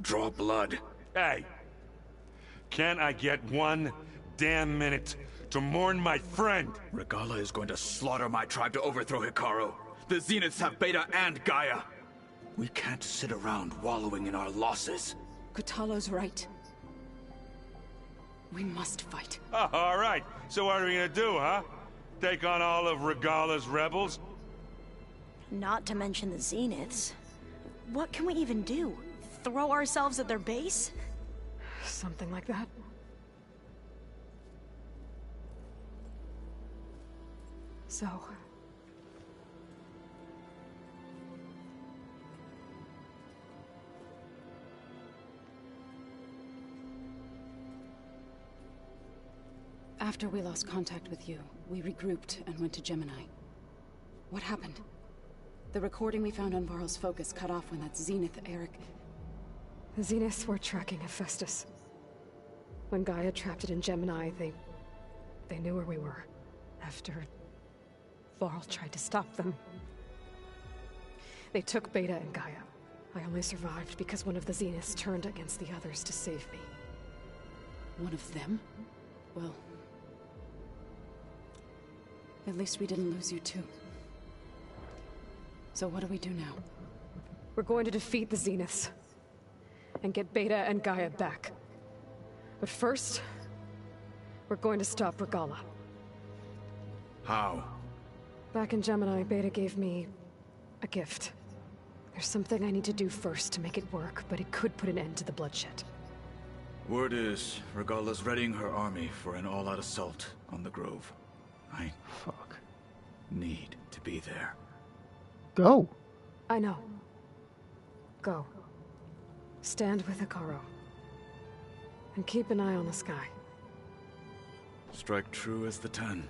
Draw blood. Hey! Can I get 1 damn minute to mourn my friend? Regala is going to slaughter my tribe to overthrow Hikaru. The Zeniths have Beta and Gaia. We can't sit around wallowing in our losses. Kotallo's right. We must fight. Oh, all right. So what are we gonna do, huh? Take on all of Regala's rebels? Not to mention the Zeniths. What can we even do? Throw ourselves at their base? Something like that. So... After we lost contact with you, we regrouped and went to Gemini. What happened? The recording we found on Varl's focus cut off when that Zenith Eric... The Zeniths were tracking HEPHAESTUS. When Gaia trapped it in Gemini, they knew where we were. After... Varl tried to stop them. They took Beta and Gaia. I only survived because one of the Zeniths turned against the others to save me. One of them? Well... At least we didn't lose you too. So what do we do now? We're going to defeat the Zeniths. And get Beta and Gaia back. But first... we're going to stop Regala. How? Back in Gemini, Beta gave me... a gift. There's something I need to do first to make it work, but it could put an end to the bloodshed. Word is, Regala's readying her army for an all-out assault on the Grove. I need to be there. Go. I know. Go. Stand with Hikaru. And keep an eye on the sky. Strike true as the 10.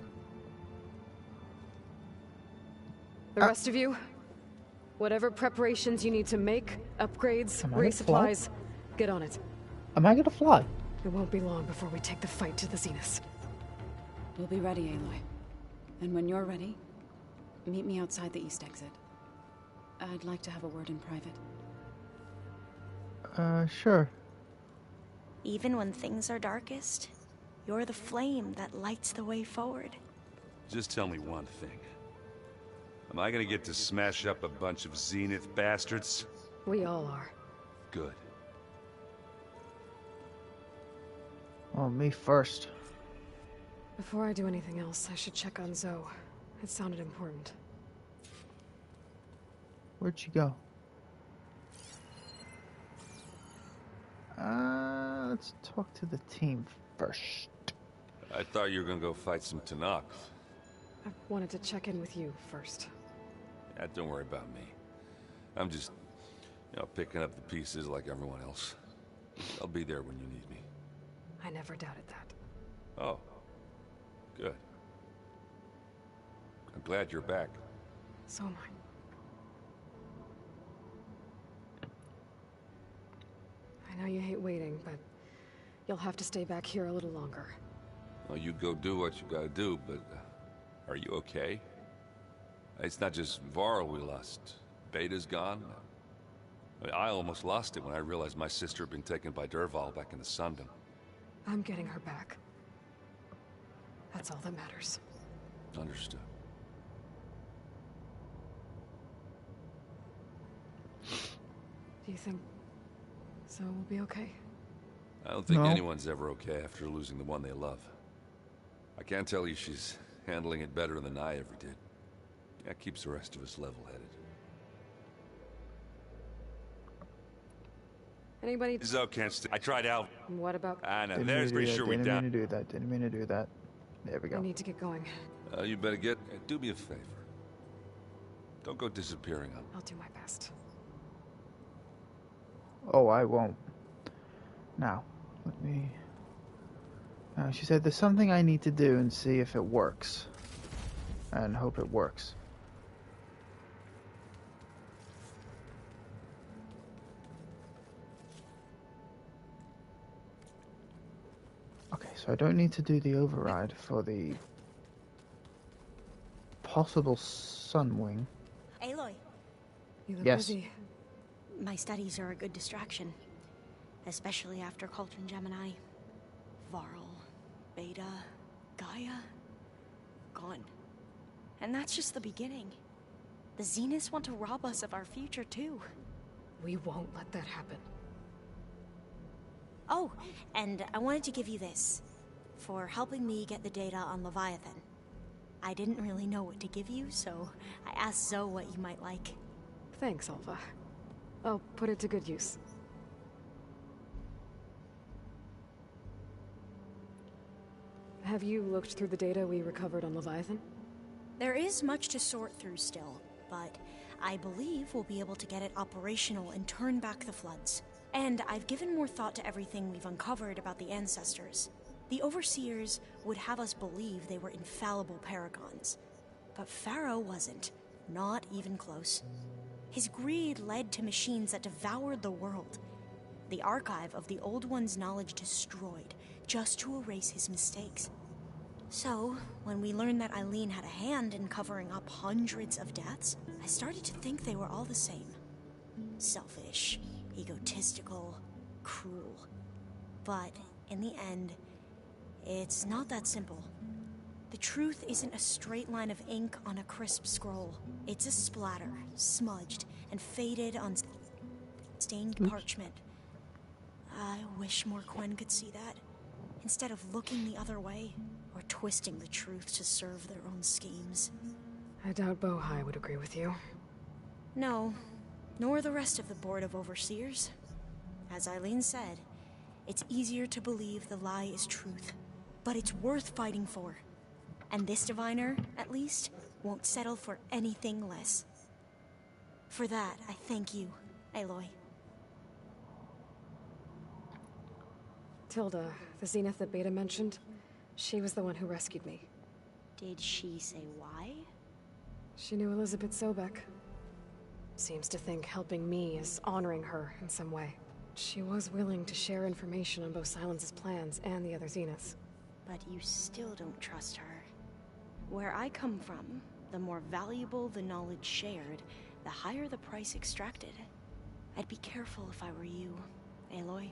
The rest of you, whatever preparations you need to make, upgrades, resupplies, get on it. Am I gonna fly? It won't be long before we take the fight to the Zeniths. We'll be ready, Aloy. And when you're ready, meet me outside the east exit. I'd like to have a word in private. Sure. Even when things are darkest, you're the flame that lights the way forward. Just tell me one thing. Am I gonna get to smash up a bunch of Zenith bastards? We all are. Good. Oh, me first. Before I do anything else, I should check on Zoe. It sounded important. Where'd she go? Let's talk to the team first. I thought you were gonna go fight some Tanakh. I wanted to check in with you first. Yeah, don't worry about me. I'm just, picking up the pieces like everyone else. I'll be there when you need me. I never doubted that. Oh. Good. I'm glad you're back. So am I. I know you hate waiting, but you'll have to stay back here a little longer. Well, you go do what you gotta do, but are you okay? It's not just Varl we lost. Beta's gone. I almost lost it when I realized my sister had been taken by Derval back in the Sundom. I'm getting her back. That's all that matters. Understood. Do you think Zoe will be okay? I don't think No. anyone's ever okay after losing the one they love. I can't tell you she's handling it better than I ever did. That keeps the rest of us level-headed. Anybody? Zoe can't stay. I tried out. What about? I know. Didn't There's mean pretty to sure do we that. down. Didn't mean to do that. Didn't mean to do that. There we I go. need to get going. You better get... do me a favor. Don't go disappearing on me. I'll do my best. Oh, I won't. Now, let me... she said there's something I need to do and see if it works. And hope it works. Okay, so I don't need to do the override for the possible Sunwing. Aloy, You look Yes. busy. my studies are a good distraction. Especially after Cauldron Gemini. Varl, Beta, Gaia, gone. And that's just the beginning. The Zeniths want to rob us of our future, too. We won't let that happen. Oh, and I wanted to give you this. For helping me get the data on Leviathan. I didn't really know what to give you, so I asked Zoe what you might like. Thanks, Alpha. I'll put it to good use. Have you looked through the data we recovered on Leviathan? There is much to sort through still, but I believe we'll be able to get it operational and turn back the floods. And I've given more thought to everything we've uncovered about the ancestors. The Overseers would have us believe they were infallible paragons. But Pharaoh wasn't. Not even close. His greed led to machines that devoured the world. The archive of the Old One's knowledge destroyed, just to erase his mistakes. So, when we learned that Eileen had a hand in covering up hundreds of deaths, I started to think they were all the same. Selfish, egotistical, cruel. But, in the end, it's not that simple. The truth isn't a straight line of ink on a crisp scroll. It's a splatter, smudged, and faded on stained parchment. I wish more Quen could see that, instead of looking the other way, or twisting the truth to serve their own schemes. I doubt Bohai would agree with you. No, nor the rest of the Board of Overseers. As Eileen said, it's easier to believe the lie is truth, but it's worth fighting for. And this diviner, at least, won't settle for anything less. For that, I thank you, Aloy. Tilda, the Zenith that Beta mentioned, she was the one who rescued me. Did she say why? She knew Elizabeth Sobek. Seems to think helping me is honoring her in some way. She was willing to share information on both Silence's plans and the other Zeniths. But you still don't trust her. Where I come from, the more valuable the knowledge shared, the higher the price extracted. I'd be careful if I were you, Aloy.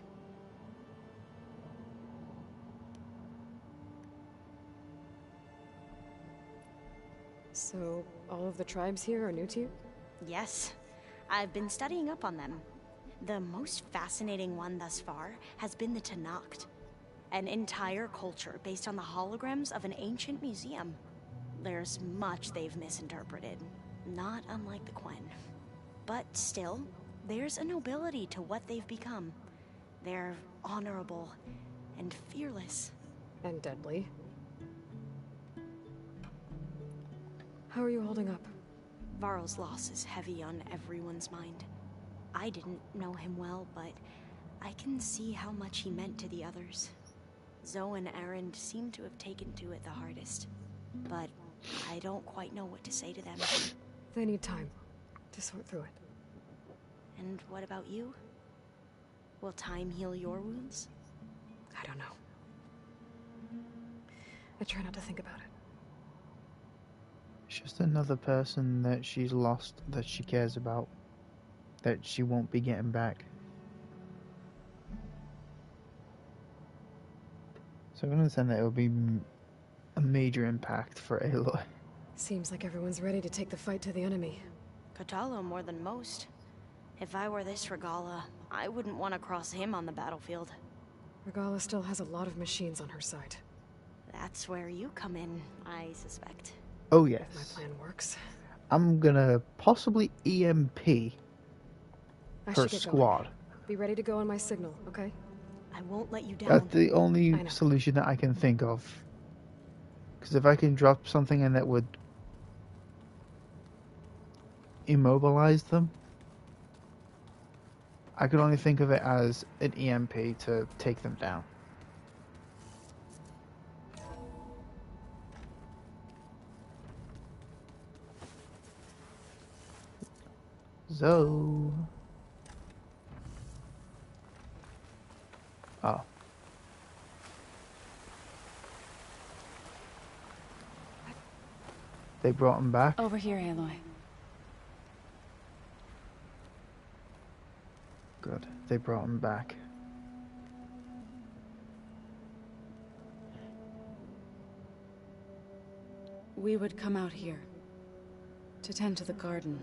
So, all of the tribes here are new to you? Yes, I've been studying up on them. The most fascinating one thus far has been the Tenakth, an entire culture based on the holograms of an ancient museum. There's much they've misinterpreted, not unlike the Quen. But still, there's a nobility to what they've become. They're honorable and fearless. And deadly. How are you holding up? Varl's loss is heavy on everyone's mind. I didn't know him well, but I can see how much he meant to the others. Zoe and Erend seem to have taken to it the hardest, but I don't quite know what to say to them. They need time to sort through it. And what about you? Will time heal your wounds? I don't know. I try not to think about it. It's just another person that she's lost that she cares about. that she won't be getting back. So I can understand that it will be a major impact for Aloy. Seems like everyone's ready to take the fight to the enemy. Kotallo more than most. If I were this Regala, I wouldn't want to cross him on the battlefield. Regala still has a lot of machines on her side. That's where you come in, I suspect. Oh yes. If my plan works. I'm gonna possibly EMP her squad. Be ready to go on my signal, okay? I won't let you down. That's the only solution that I can think of. Because if I can drop something in that would immobilize them, I could only think of it as an EMP to take them down. So... Oh. They brought him back? Over here, Aloy. Good. They brought him back. We would come out here to tend to the garden.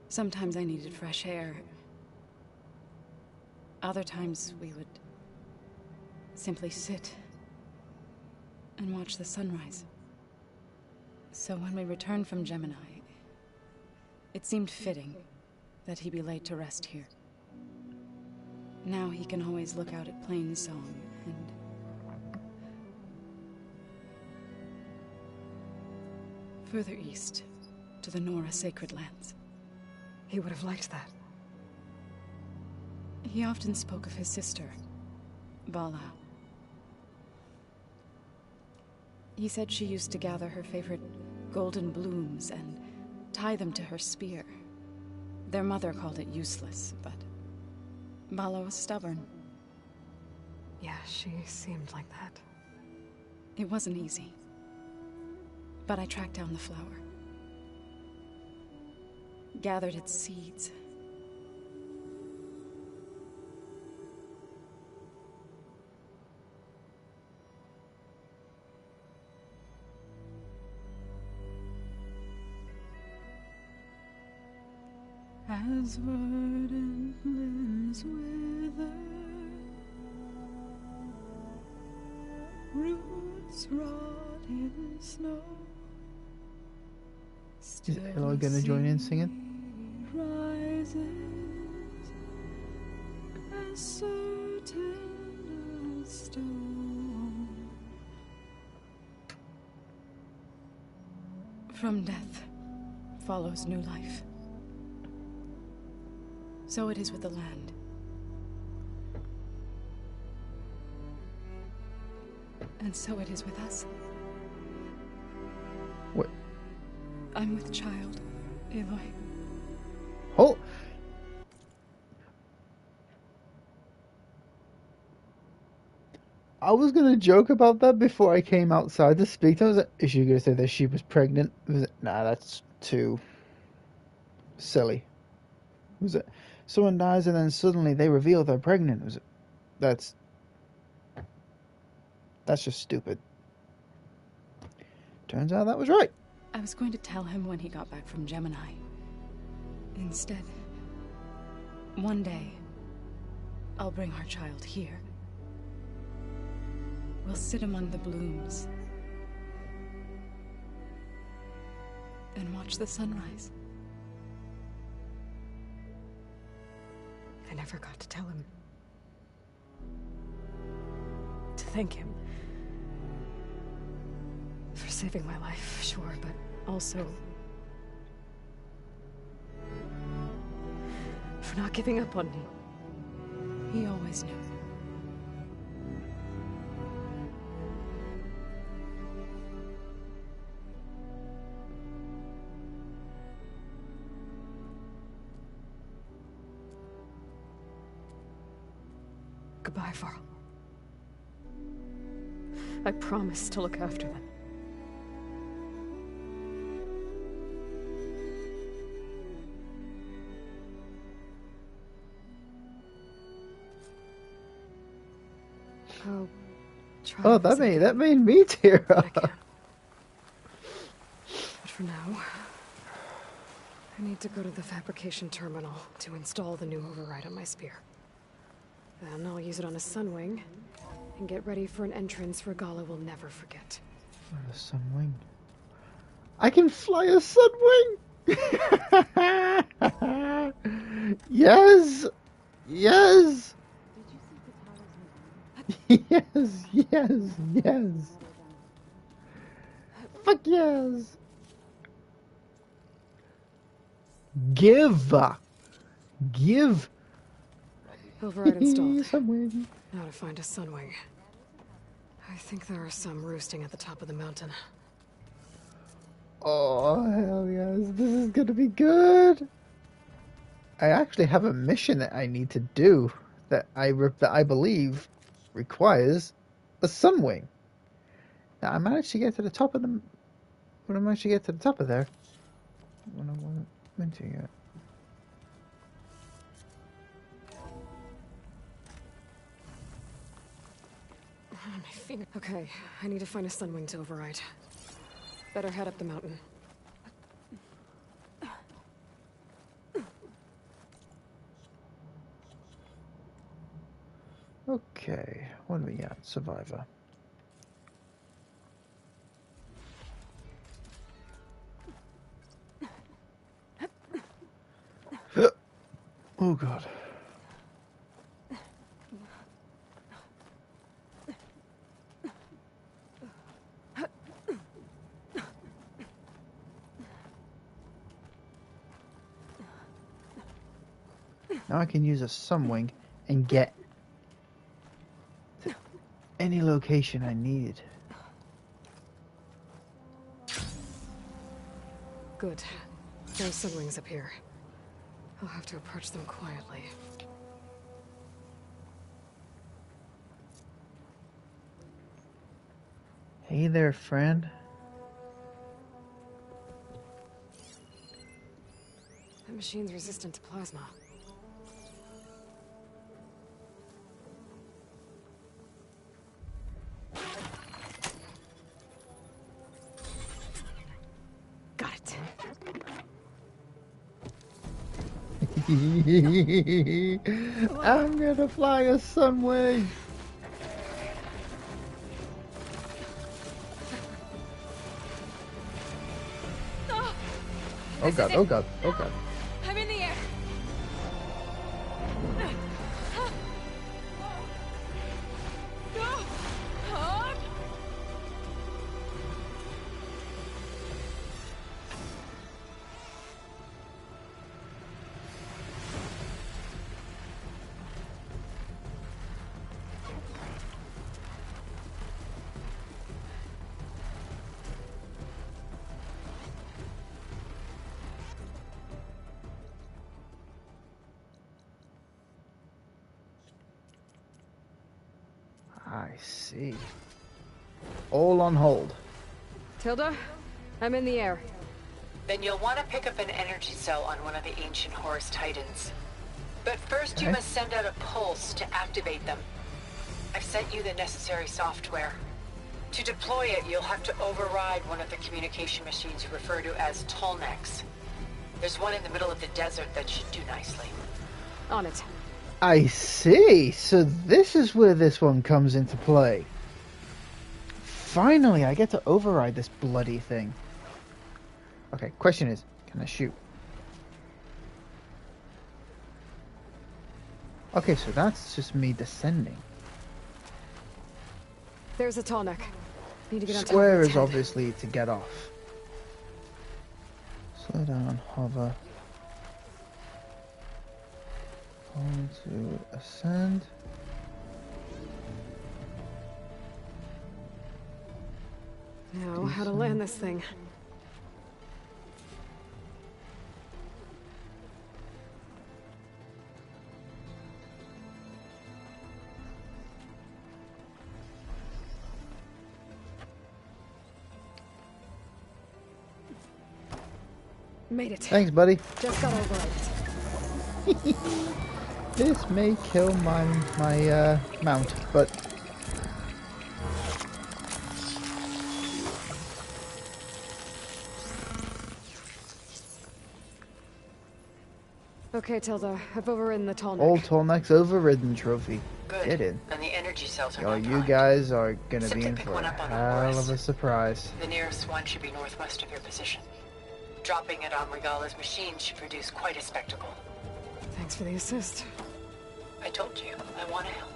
Sometimes I needed fresh air. Other times we would simply sit and watch the sunrise. So when we returned from Gemini, it seemed fitting that he be laid to rest here. Now he can always look out at Plainsong and... further east, to the Nora Sacred Lands. He would have liked that. He often spoke of his sister, Bala. He said she used to gather her favorite golden blooms and tie them to her spear. Their mother called it useless, but Bala was stubborn. Yeah, she seemed like that. It wasn't easy. But I tracked down the flower. Gathered its seeds. As verdant limbs wither, roots rot in snow. Is Aloy gonna join in singing? Rises as certain as stone. From death follows new life. So it is with the land. And so it is with us. What? I'm with child, Aloy. Oh! I was gonna joke about that before I came outside to speak to her. I was like, is she gonna say that she was pregnant? Was it, nah, that's too silly. Was it someone dies and then suddenly they reveal they're pregnant? Was it, that's just stupid. Turns out that was right. I was going to tell him when he got back from Gemini. Instead, one day, I'll bring our child here. We'll sit among the blooms and watch the sunrise. I never got to tell him. To thank him. For saving my life, sure, but also... for not giving up on me. He always knew. Goodbye, Varl. I promise to look after them. I'll try Oh, to visit that made me tear up. But for now, I need to go to the fabrication terminal to install the new override on my spear. Then I'll use it on a sunwing and get ready for an entrance Regala will never forget. A sunwing. I can fly a sunwing. Yes. Yes. Yes. Yes. Yes. Fuck yes. Give. Override installed. Sunwing. Now to find a sunwing. I think there are some roosting at the top of the mountain. Oh, hell yes. This is gonna be good. I actually have a mission that I need to do that I believe requires a sunwing. Now, I managed to get to the top of the... When I managed to get to the top of there... When I wasn't meant to yet. My finger. Okay, I need to find a sunwing to override. Better head up the mountain. Okay, what do we got? Survivor. Oh god. Now I can use a sunwing and get to any location I need. Good. No sunwings up here. I'll have to approach them quietly. Hey there, friend. That machine's resistant to plasma. Got it. I'm gonna fly a sunwing. Oh god, oh god, oh god. I'm in the air. I see. All on hold. Tilda, I'm in the air. Then you'll want to pick up an energy cell on one of the ancient Horus Titans. But first you must send out a pulse to activate them. I've sent you the necessary software. To deploy it, you'll have to override one of the communication machines you refer to as Tolnecs. There's one in the middle of the desert that should do nicely. On it. I see. So this is where this one comes into play. Finally, I get to override this bloody thing. Okay, question is, can I shoot? Okay, so that's just me descending. There's a tall neck. Need to get on top Square of its is head. obviously to get off. Slow down, hover. Hold to ascend. Now, how to land this thing. Made it. Thanks, buddy. Just got over it. This may kill my mount, but Okay, Tilda, I've overridden the tall neck. All tall necks overridden trophy. Good. Get in. And the energy cells are Yo, not you primed. guys are gonna Simply be in pick for one a up on the hell horse. of a surprise. The nearest one should be northwest of your position. Dropping it on Regala's machine should produce quite a spectacle. Thanks for the assist. I told you, I want to help.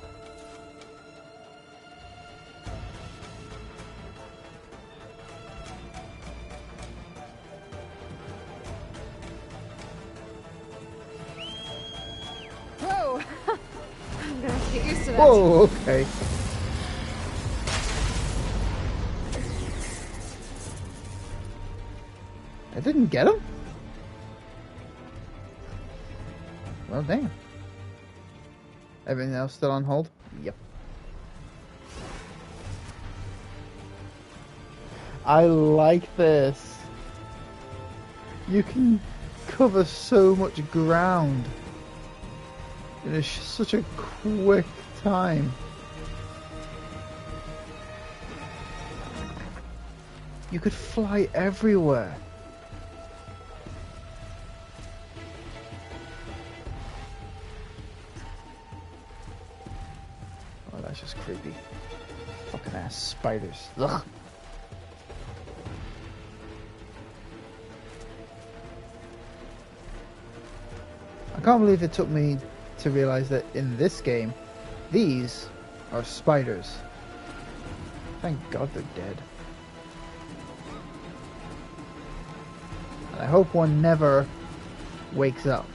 Whoa! I'm gonna have to get used to that. Whoa, okay. I didn't get him? Well, damn. Everything else still on hold? Yep. I like this. You can cover so much ground in such a quick time. You could fly everywhere. Oh, that's just creepy. Fucking ass spiders. Ugh. I can't believe it took me to realize that in this game, these are spiders. Thank God they're dead. And I hope one never wakes up.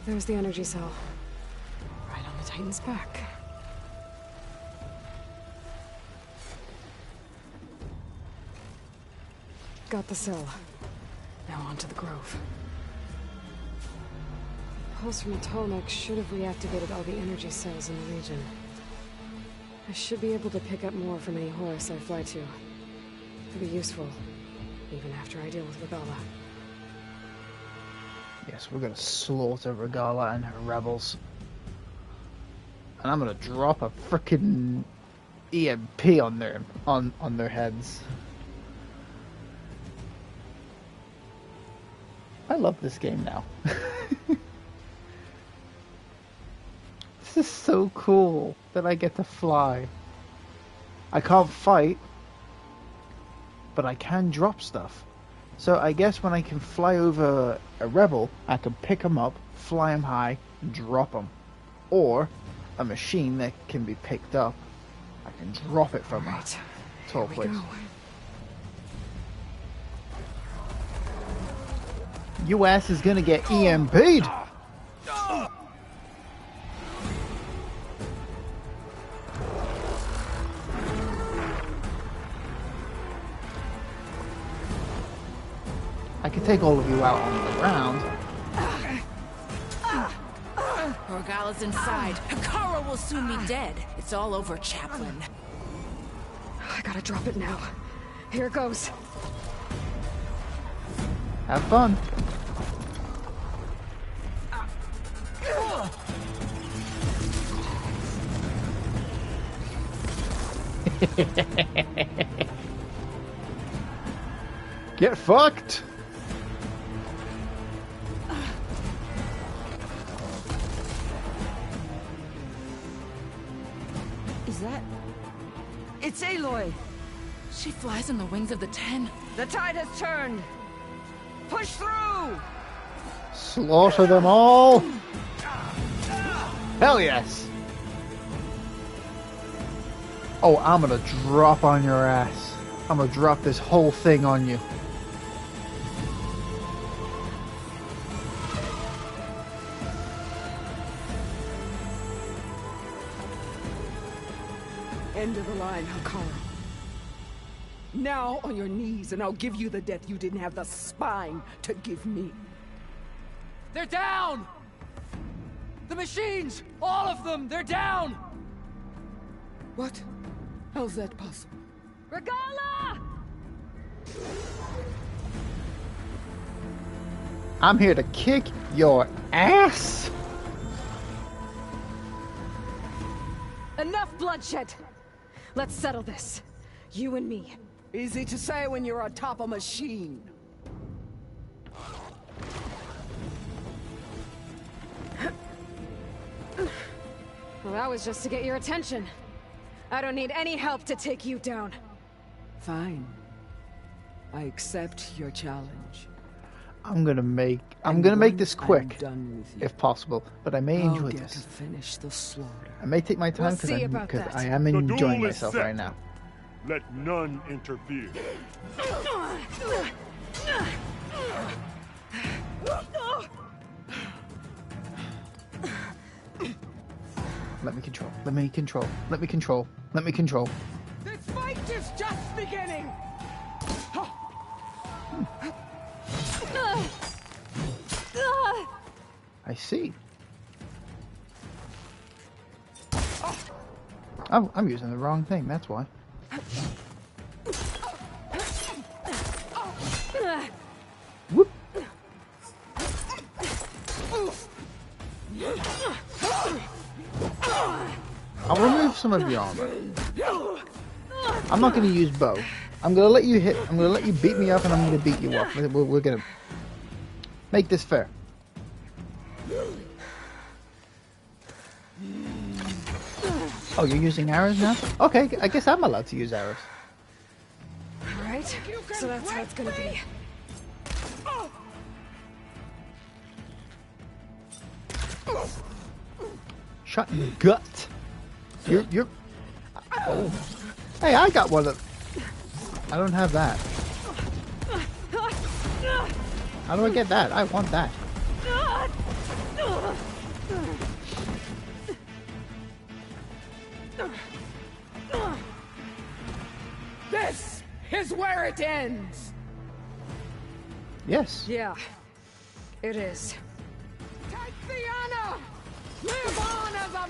There's the energy cell. Right on the Titan's back. Got the cell. Now on to the grove. Pulse from the tall neck should have reactivated all the energy cells in the region. I should be able to pick up more from any horse I fly to. It'll be useful, even after I deal with Regala. Yes, we're gonna slaughter Regala and her rebels. And I'm gonna drop a frickin' EMP on their heads. I love this game now. This is so cool that I get to fly. I can't fight, but I can drop stuff. So I guess when I can fly over a rebel, I can pick them up, fly them high, and drop them. Or a machine that can be picked up, I can drop it from a tall place. US is gonna get EMP'd. I can take all of you out on the ground. Regala's inside. Hikara will soon be dead. It's all over, Chaplain. I gotta drop it now. Here it goes. Have fun. Get fucked. Is that... It's Aloy! She flies on the wings of the 10. The tide has turned! Push through! Slaughter them all! Hell yes! Oh, I'm gonna drop on your ass. I'm gonna drop this whole thing on you. End of the line, Hikara. Now on your knees, and I'll give you the death you didn't have the spine to give me. They're down! The machines! All of them! They're down! What? How's that possible? Regala! I'm here to kick your ass! Enough bloodshed! Let's settle this. You and me. Easy to say when you're atop a machine. Well, that was just to get your attention. I don't need any help to take you down. Fine. I accept your challenge. I'm gonna make this quick, if possible. But I may enjoy this. To finish the slaughter. I may take my time because I am enjoying myself right now. Let none interfere. Let me control. Let me control. Let me control. Let me control. This fight is just beginning. I see. Oh, I'm using the wrong thing. That's why. Whoop. I'll remove some of your armor. I'm not going to use bow. I'm going to let you hit. I'm going to let you beat me up, and I'm going to beat you up. We're going to make this fair. Oh, you're using arrows now? Okay, I guess I'm allowed to use arrows. Alright, so that's how it's gonna be. Shot in the gut. You're... Oh. Hey, I got one of... I don't have that. How do I get that? I want that. This is where it ends. Yes. Yeah, it is. Take the honor. Live on as a.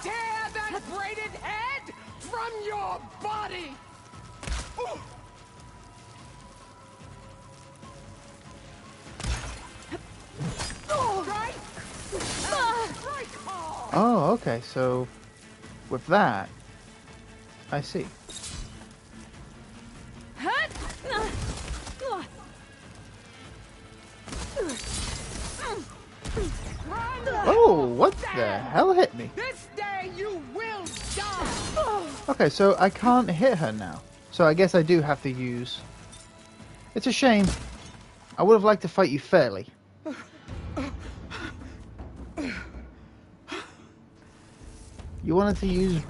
Tear that braided head from your body. Oh, okay, so with that, I see. Oh, what the hell hit me? This day you will die. Okay, so I can't hit her now. So I guess I do have to use... It's a shame. I would have liked to fight you fairly. You wanted to use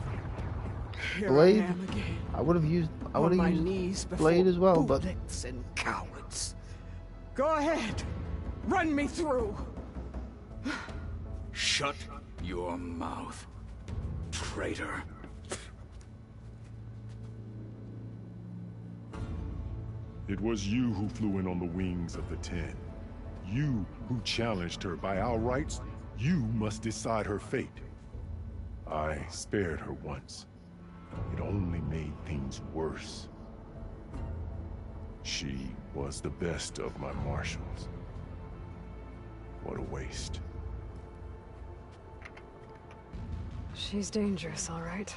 blade? I would have used blade as well, but and cowards. Go ahead. Run me through. Shut your mouth, traitor. It was you who flew in on the wings of the Ten. You who challenged her. By our rights, you must decide her fate. I spared her once. It only made things worse. She was the best of my marshals. What a waste. She's dangerous, all right.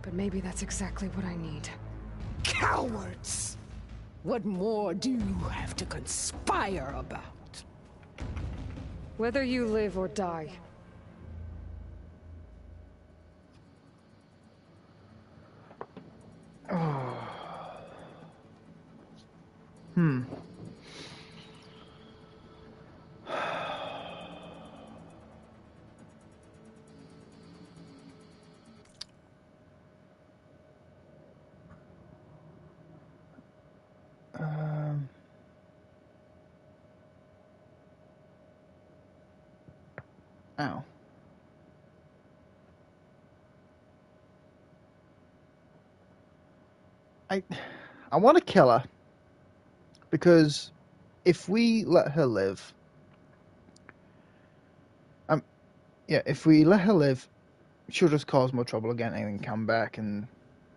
But maybe that's exactly what I need. Cowards! What more do you have to conspire about? Whether you live or die. Ow. I want to kill her because if we let her live, if we let her live, she'll just cause more trouble again and then come back and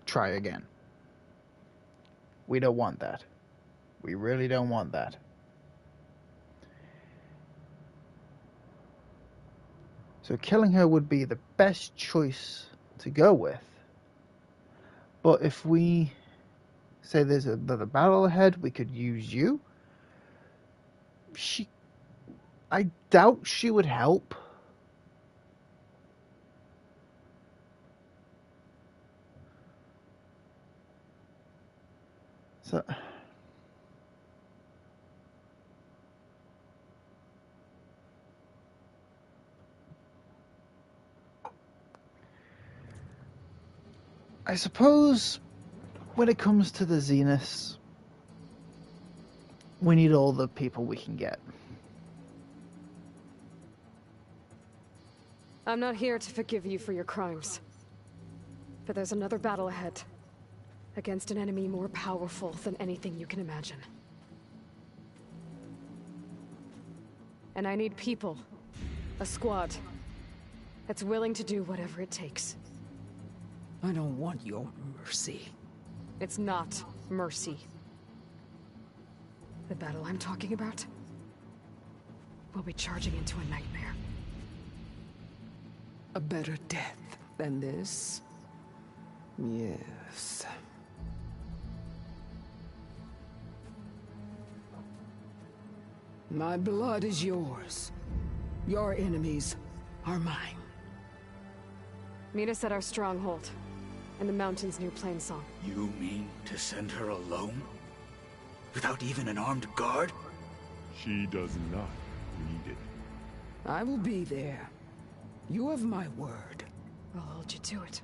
try again. We don't want that. We really don't want that. So killing her would be the best choice to go with. But if we say there's another battle ahead, we could use you. I doubt she would help. So I suppose when it comes to the Zeniths, we need all the people we can get. I'm not here to forgive you for your crimes. But there's another battle ahead. Against an enemy more powerful than anything you can imagine. And I need people. A squad. That's willing to do whatever it takes. I don't want your mercy. It's not mercy. The battle I'm talking about will be charging into a nightmare. A better death than this? Yes. My blood is yours. Your enemies are mine. Meet us at our stronghold, in the mountains near Plainsong. You mean to send her alone? Without even an armed guard? She does not need it. I will be there. You have my word. I'll hold you to it.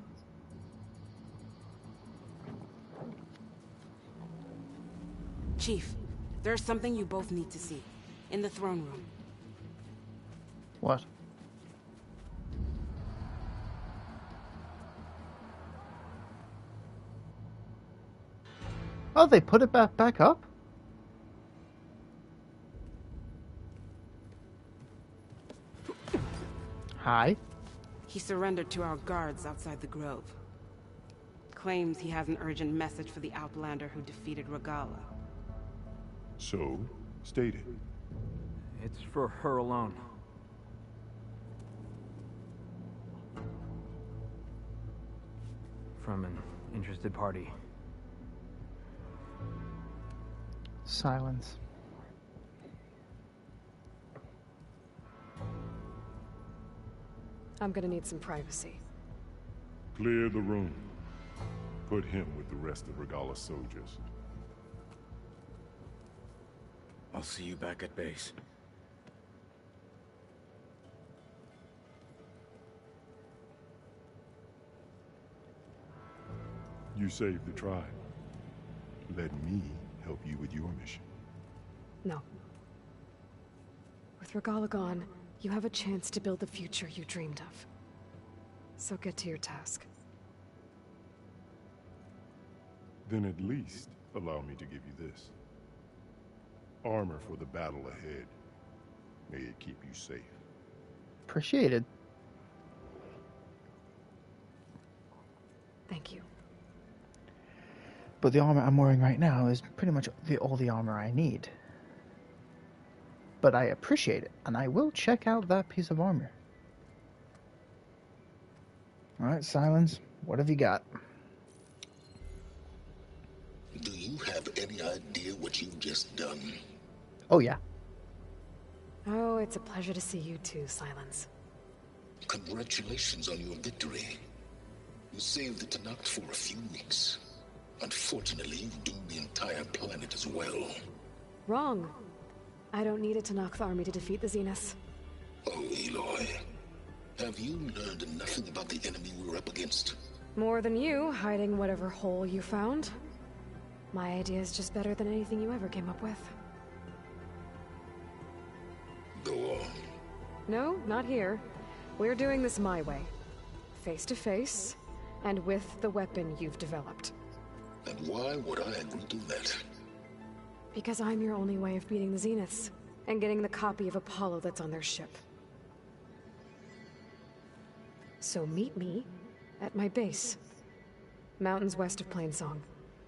Chief, there's something you both need to see. In the throne room. What? Oh, they put it back up? Hi. He surrendered to our guards outside the grove. Claims he has an urgent message for the Outlander who defeated Regala. So, state it. It's for her alone. From an interested party. Silence. I'm gonna need some privacy. Clear the room. Put him with the rest of Regala's soldiers. I'll see you back at base. You saved the tribe. Let me help you with your mission. No. With Regala gone, you have a chance to build the future you dreamed of. So get to your task. Then at least allow me to give you this. Armor for the battle ahead. May it keep you safe. Appreciated. Thank you. But the armor I'm wearing right now is pretty much all the armor I need. But I appreciate it, and I will check out that piece of armor. Alright, Silence, what have you got? Do you have any idea what you've just done? Oh, yeah. Oh, it's a pleasure to see you too, Silence. Congratulations on your victory. You saved the Tanakh for a few weeks. Unfortunately, you've doomed the entire planet as well. Wrong. I don't need it to knock the army to defeat the Zeniths. Oh, Aloy. Have you learned nothing about the enemy we're up against? More than you, hiding whatever hole you found. My idea is just better than anything you ever came up with. Go on. No, not here. We're doing this my way. Face to face, and with the weapon you've developed. And why would I agree to that? Because I'm your only way of beating the Zeniths, and getting the copy of Apollo that's on their ship. So meet me at my base. Mountains west of Plainsong.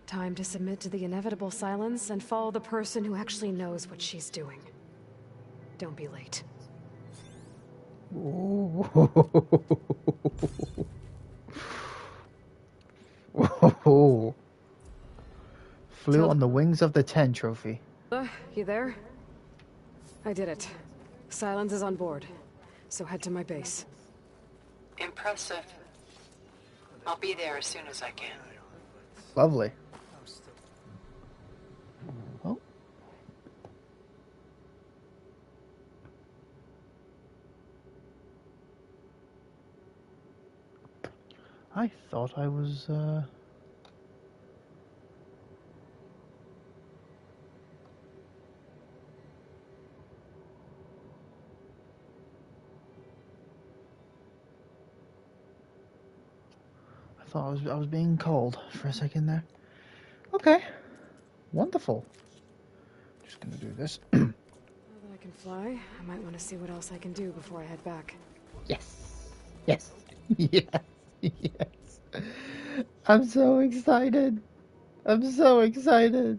Time to submit to the inevitable silence and follow the person who actually knows what she's doing. Don't be late. Ooh. Whoa. Flew on the wings of the 10 trophy. You there? I did it. Silence is on board, so head to my base. Impressive. I'll be there as soon as I can. Lovely. Oh. I thought I was, I was being called for a second there. Okay. Wonderful. Just gonna do this. Now that I can fly, I might want to see what else I can do before I head back. Yes. Yes. Yes. Yes. I'm so excited. I'm so excited.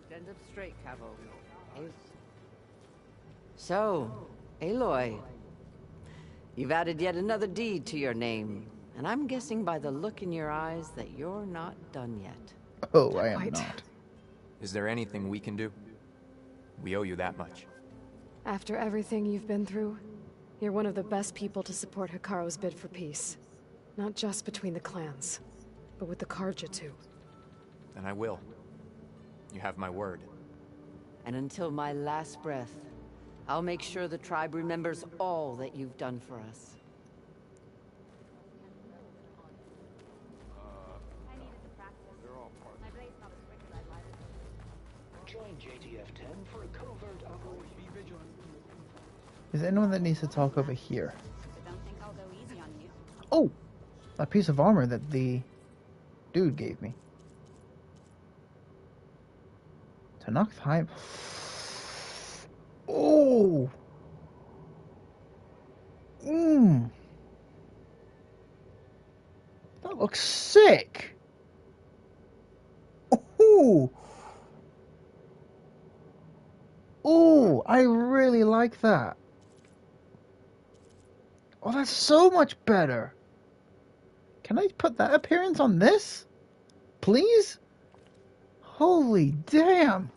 Stand up straight, Cavo. So, Aloy, you've added yet another deed to your name, and I'm guessing by the look in your eyes that you're not done yet. Oh, I am not. Is there anything we can do? We owe you that much. After everything you've been through, you're one of the best people to support Hikaru's bid for peace. Not just between the clans, but with the Karja too. Then I will. You have my word. And until my last breath, I'll make sure the tribe remembers all that you've done for us. Is there anyone that needs to talk over here? Oh! A piece of armor that the dude gave me. To knock the high... Oh! Mmm! That looks sick! Ooh! Ooh! I really like that. Oh, that's so much better. Can I put that appearance on this? Please? Holy damn.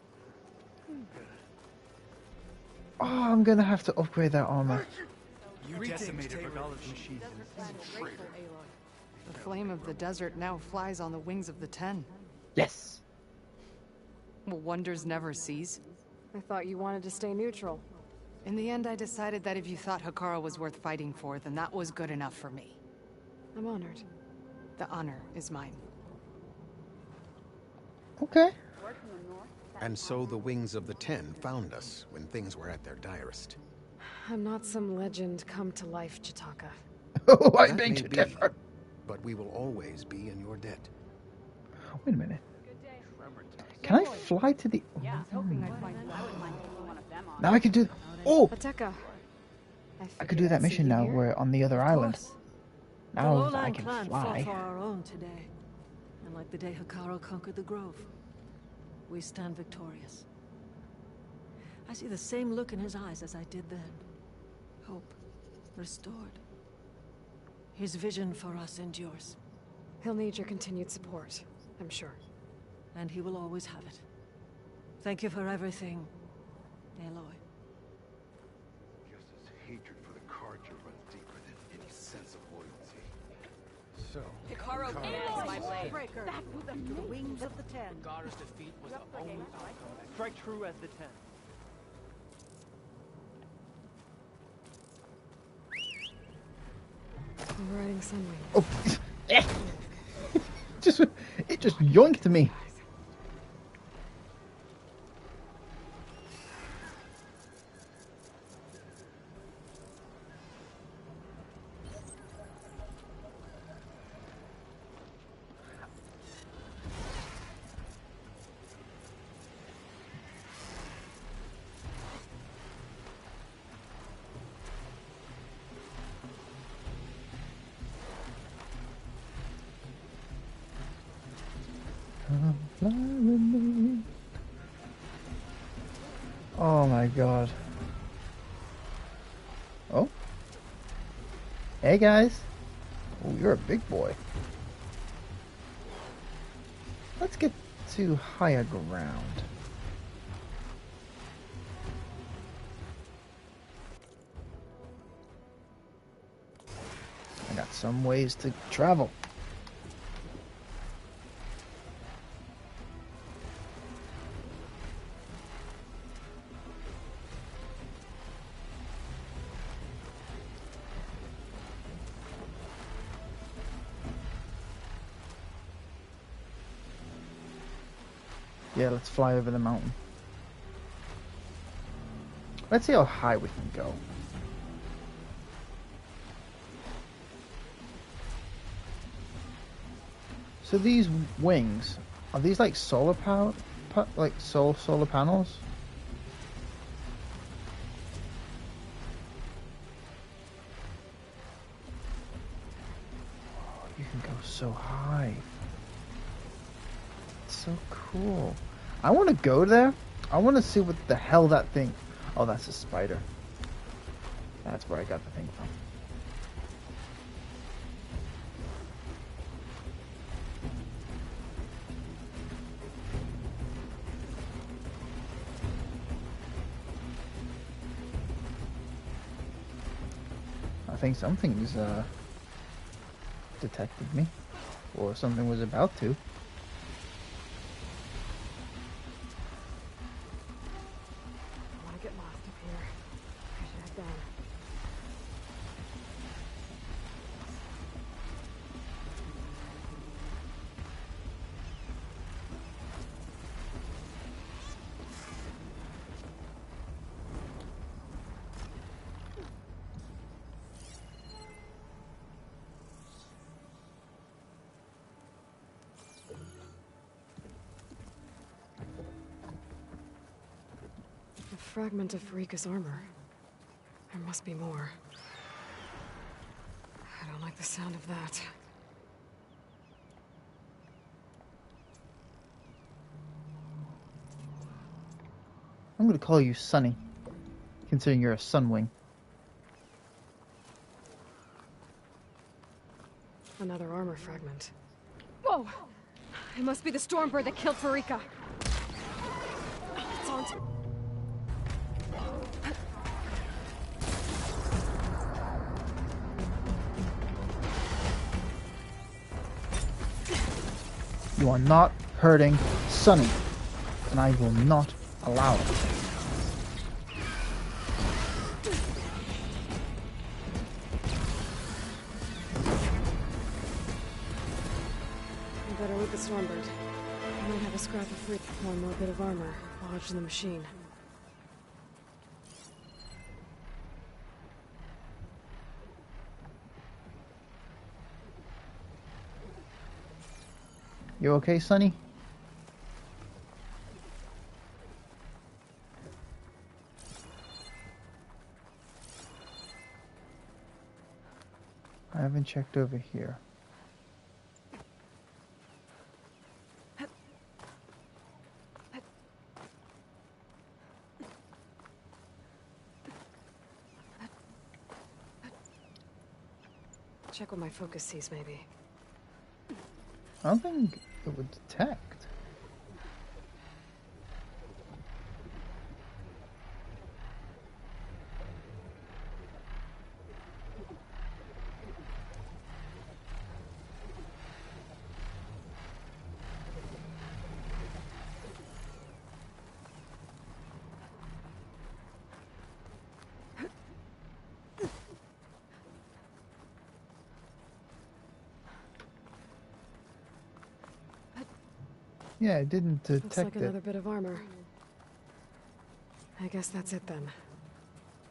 Oh, I'm gonna have to upgrade that armor. You decimated Regalla's machines. The flame of the desert now flies on the wings of the 10. Yes. Will wonders never cease? I thought you wanted to stay neutral. In the end, I decided that if you thought Hikaru was worth fighting for, then that was good enough for me. I'm honored. The honor is mine. Okay. And so the wings of the 10 found us when things were at their direst. I'm not some legend come to life, Chitaka. Oh, I That beg may to be, differ. But we will always be in your debt. Wait a minute. Can I fly to the... Now I can do... Oh! Ateka. I could do that mission now. We're on the other island. The Now I Lowland can clan fought fly. for our own today. And like the day Hikaru conquered the Grove, we stand victorious. I see the same look in his eyes as I did then. Hope restored. His vision for us endures. He'll need your continued support, I'm sure. And he will always have it. Thank you for everything, Aloy. Just as hatred for the Karja runs deeper than any sense of loyalty. So... Hikaru is my blade. That was the wings of the 10. Gara's defeat was the only outcome. Strike true as the 10. I'm riding Sunwing. Oh! It just yoinked me. Fly with me. Oh my god. Oh. Hey guys. Oh, you're a big boy. Let's get to higher ground. I got some ways to travel. Yeah, let's fly over the mountain. Let's see how high we can go. So these wings, are these like solar power, like solar panels? Oh, you can go so high. It's so cool. I want to go there. I want to see what the hell that thing... Oh, that's a spider. That's where I got the thing from. I think something's detected me. Or something was about to. A fragment of Farika's armor. There must be more. I don't like the sound of that. I'm gonna call you Sunny, considering you're a Sunwing. Another armor fragment. Whoa! It must be the Stormbird that killed Farika. It's on. You are not hurting Sunny, and I will not allow it. I better loot the Stormbird. I might have a scrap of fruit, one more bit of armor lodged in the machine. You okay, Sunny? I haven't checked over here. Check what my focus sees, maybe. I don't think it would detect. Yeah, it didn't detect Looks like it. another bit of armor. I guess that's it then.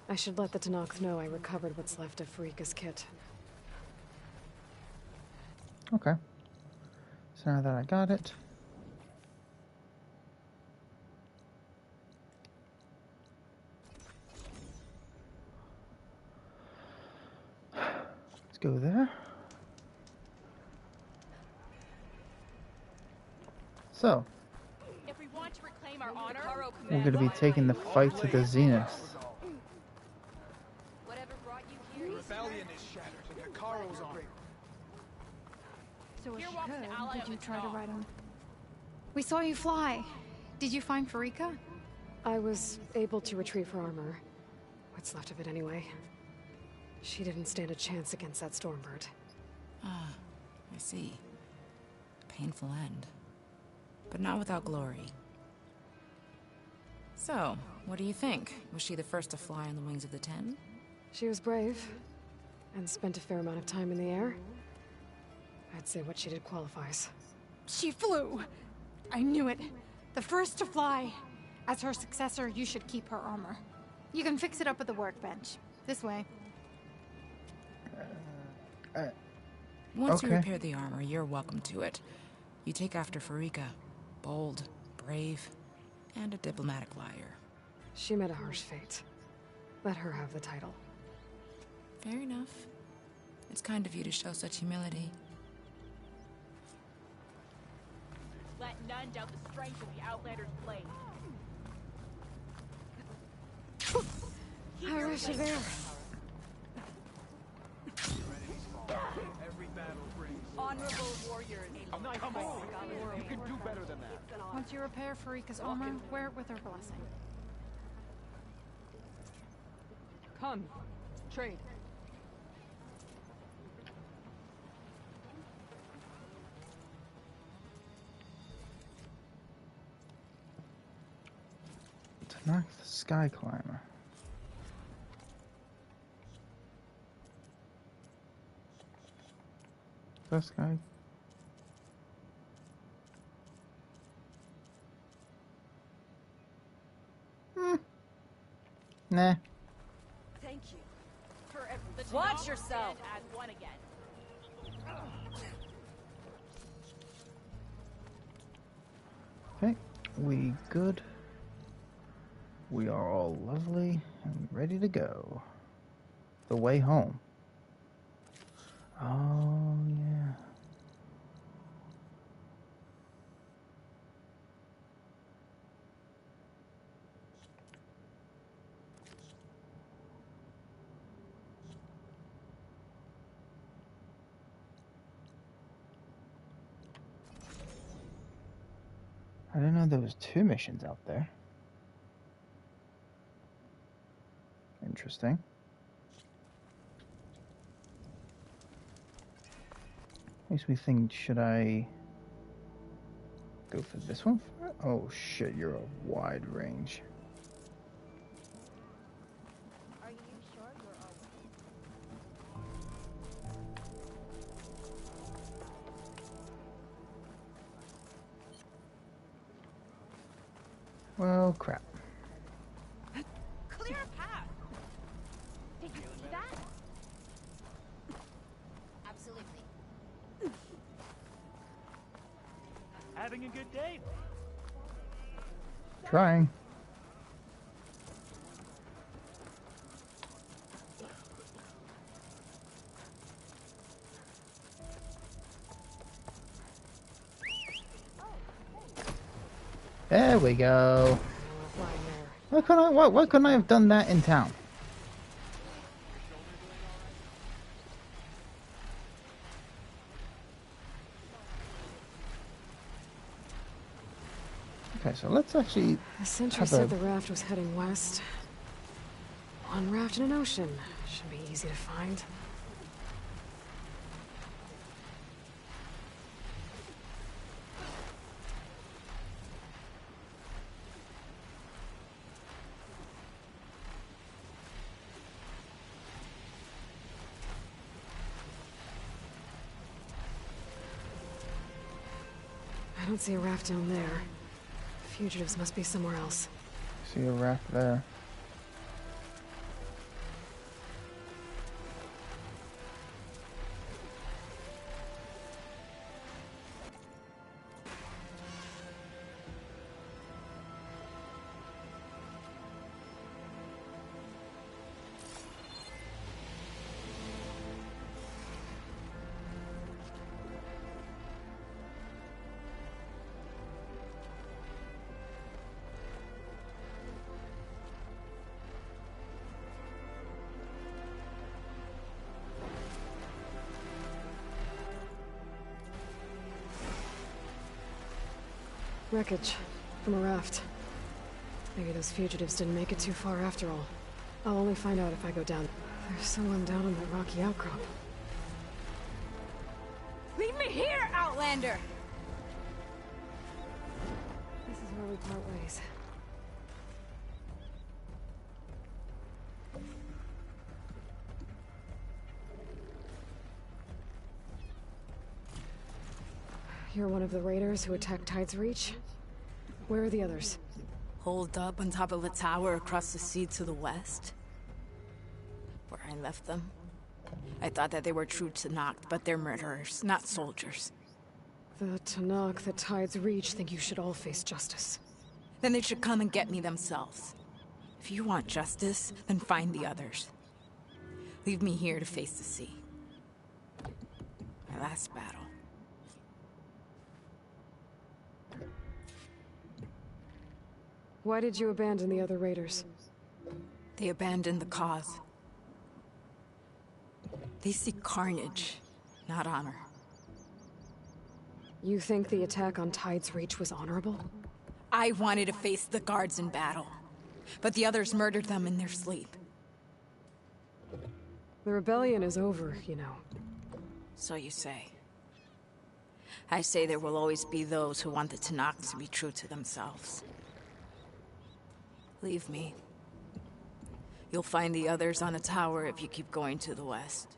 I should let the Tenakth know I recovered what's left of Farika's kit. Okay. So now that I got it. Let's go there. So, We're going to be taking the fight to the zenith. The rebellion is shattered, and Hikaru's armor. So if you could, did you try to ride him? We saw you fly. Did you find Farika? I was able to retrieve her armor. What's left of it anyway. She didn't stand a chance against that Stormbird. Ah, I see. Painful end. But not without glory. So, what do you think? Was she the first to fly on the wings of the Ten? She was brave, and spent a fair amount of time in the air. I'd say what she did qualifies. She flew! I knew it. The first to fly. As her successor, you should keep her armor. You can fix it up at the workbench. This way. Once you repair the armor, you're welcome to it. You take after Farika. Bold, brave, and a diplomatic liar. She met a harsh fate. Let her have the title. Fair enough. It's kind of you to show such humility. Let none doubt the strength of the Outlander's blade. Every battle brings honorable warriors. Come on, you can do better than that. Once you repair Farika's armor, wear it with her blessing. Come, trade. To knock the Sky Climber. First guy. Nah. Thank you. For everything. Watch yourself. As one again. Okay, we good. We are all lovely and ready to go. The way home. Oh, yeah. I didn't know there was 2 missions out there. Interesting. Makes me think, should I go for this one? Oh shit, you're a wide range. Are you sure you're Well, crap. clear path? Did you see that? Absolutely. Having a good day? Trying. There we go. Why couldn't I have done that in town? Okay, so let's actually. The sentry said the raft was heading west. One raft in an ocean. Should be easy to find. I don't see a raft down there. Fugitives must be somewhere else. See a raft there. Wreckage from a raft. Maybe those fugitives didn't make it too far after all. I'll only find out if I go down. There's someone down on that rocky outcrop. Leave me here, Outlander! This is where we part ways. You're one of the raiders who attacked Tide's Reach? Where are the others? Holed up on top of a tower across the sea to the west. Where I left them. I thought that they were true Tanakh, but they're murderers, not soldiers. The Tanakh that Tide's Reach think you should all face justice. Then they should come and get me themselves. If you want justice, then find the others. Leave me here to face the sea. My last battle. Why did you abandon the other raiders? They abandoned the cause. They seek carnage, not honor. You think the attack on Tide's Reach was honorable? I wanted to face the guards in battle, but the others murdered them in their sleep. The rebellion is over, you know. So you say. I say there will always be those who want the Tanakh to be true to themselves. Leave me. You'll find the others on a tower if you keep going to the west.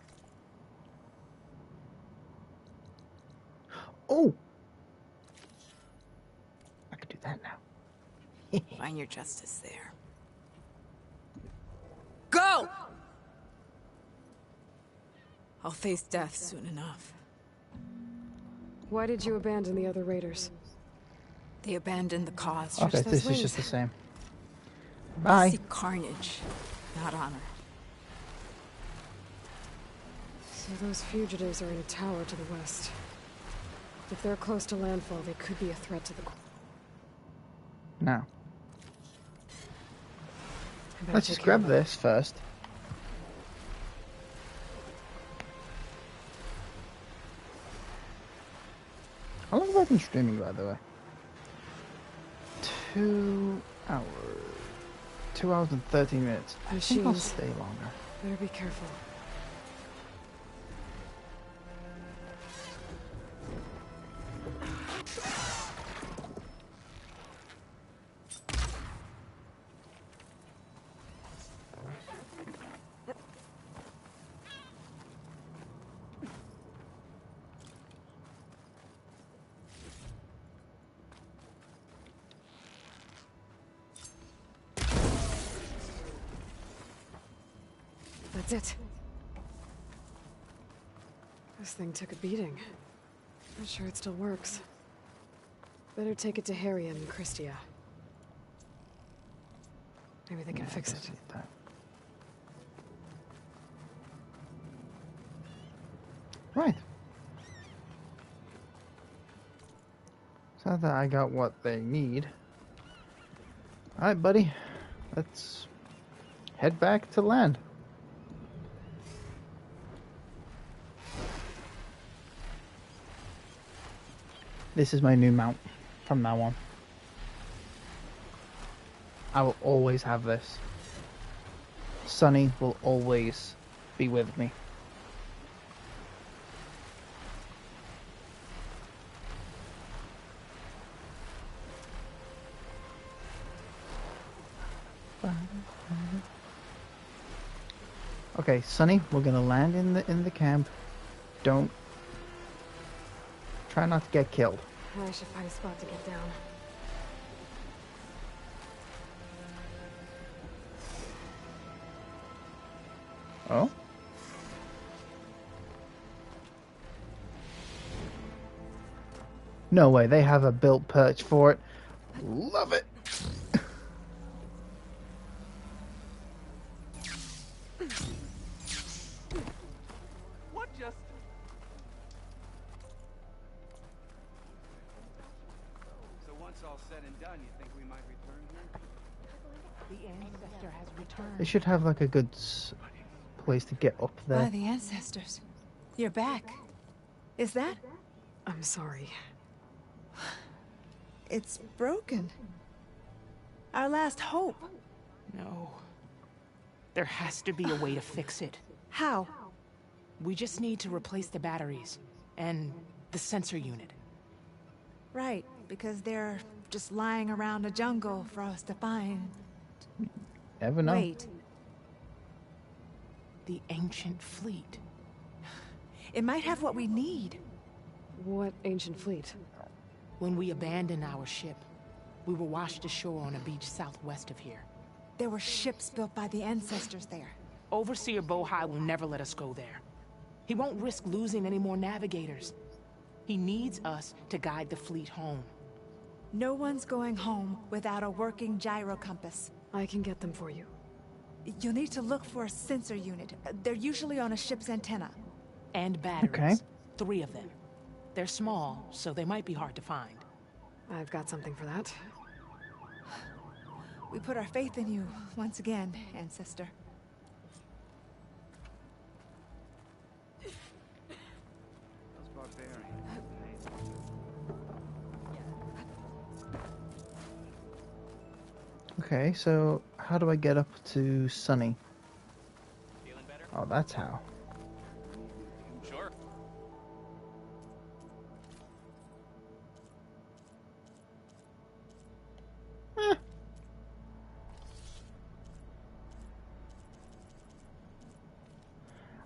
Oh! I could do that now. Find your justice there. Go! I'll face death soon enough. Why did you abandon the other raiders? They abandoned the cause. Okay, this is just the same. Bye. They seek carnage, not honor. So those fugitives are in a tower to the west. If they're close to landfall, they could be a threat to the... Now. Let's just grab this first. How long have I been streaming, by the way? 2 hours. 2 hours and 13 minutes. I think I'll stay longer. Better be careful. That's it. This thing took a beating. Not sure it still works. Better take it to Harry and Christia. Maybe they can fix it. Right. So that I got what they need. Alright, buddy. Let's head back to land. This is my new mount from now on. I will always have this. Sunny will always be with me. Okay, Sunny, we're gonna land in the camp. Don't try not to get killed. I should find a spot to get down. Oh? No way, they have a built perch for it. Love it. What just... So once all said and done, you think we might return here? The ancestor has returned. They should have like a good place to get up there. The ancestors. You're back. Is that? I'm sorry. It's broken. Our last hope. No. There has to be a way to fix it. How? We just need to replace the batteries. And the sensor unit. Right, because they're just lying around the jungle for us to find. Never know. Wait. The ancient fleet. It might have what we need. What ancient fleet? When we abandoned our ship, we were washed ashore on a beach southwest of here. There were ships built by the ancestors there. Overseer Bohai will never let us go there. He won't risk losing any more navigators. He needs us to guide the fleet home. No one's going home without a working gyro compass. I can get them for you. You'll need to look for a sensor unit. They're usually on a ship's antenna. And batteries. Okay. 3 of them. They're small, so they might be hard to find. I've got something for that. We put our faith in you once again, Ancestor. Those barbarians. Okay, so how do I get up to Sunny? Oh, that's how. Sure.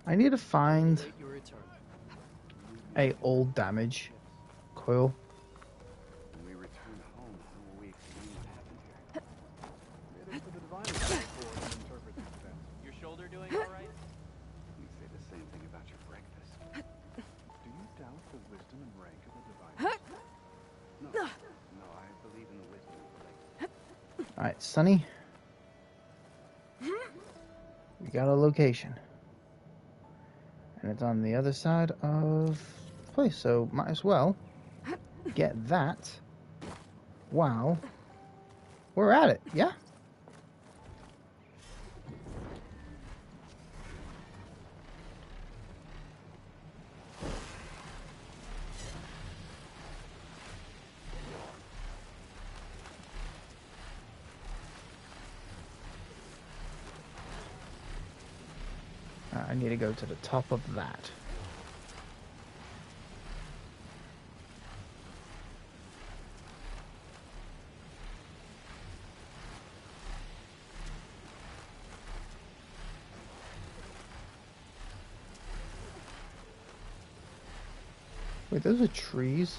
I need to find a old damage coil. When we return home, how will we explain what happened here? Your shoulder doing all right? You say the same thing about your breakfast. Do you doubt the wisdom and rank of the diviners? No, I believe in the wisdom of the lake. Alright, Sunny. We got a location. And it's on the other side of the place, so might as well get that while we're at it, yeah? I need to go to the top of that. Wait, those are trees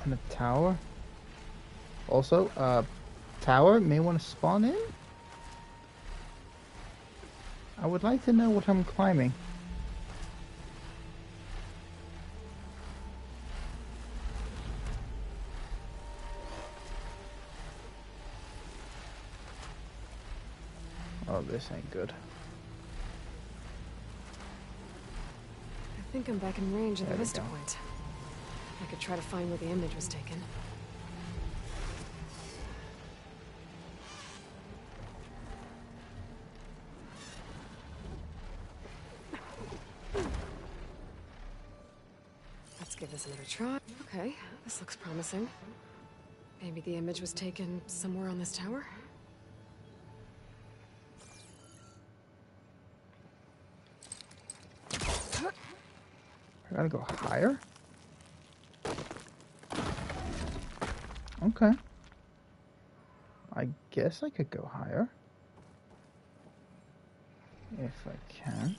and a tower. Also, tower may want to spawn in. I would like to know what I'm climbing. Oh, this ain't good. I think I'm back in range of the There we vista go. point. I could try to find where the image was taken. Let's give this another try. Okay, this looks promising. Maybe the image was taken somewhere on this tower? I gotta go higher? Okay. I guess I could go higher. If I can.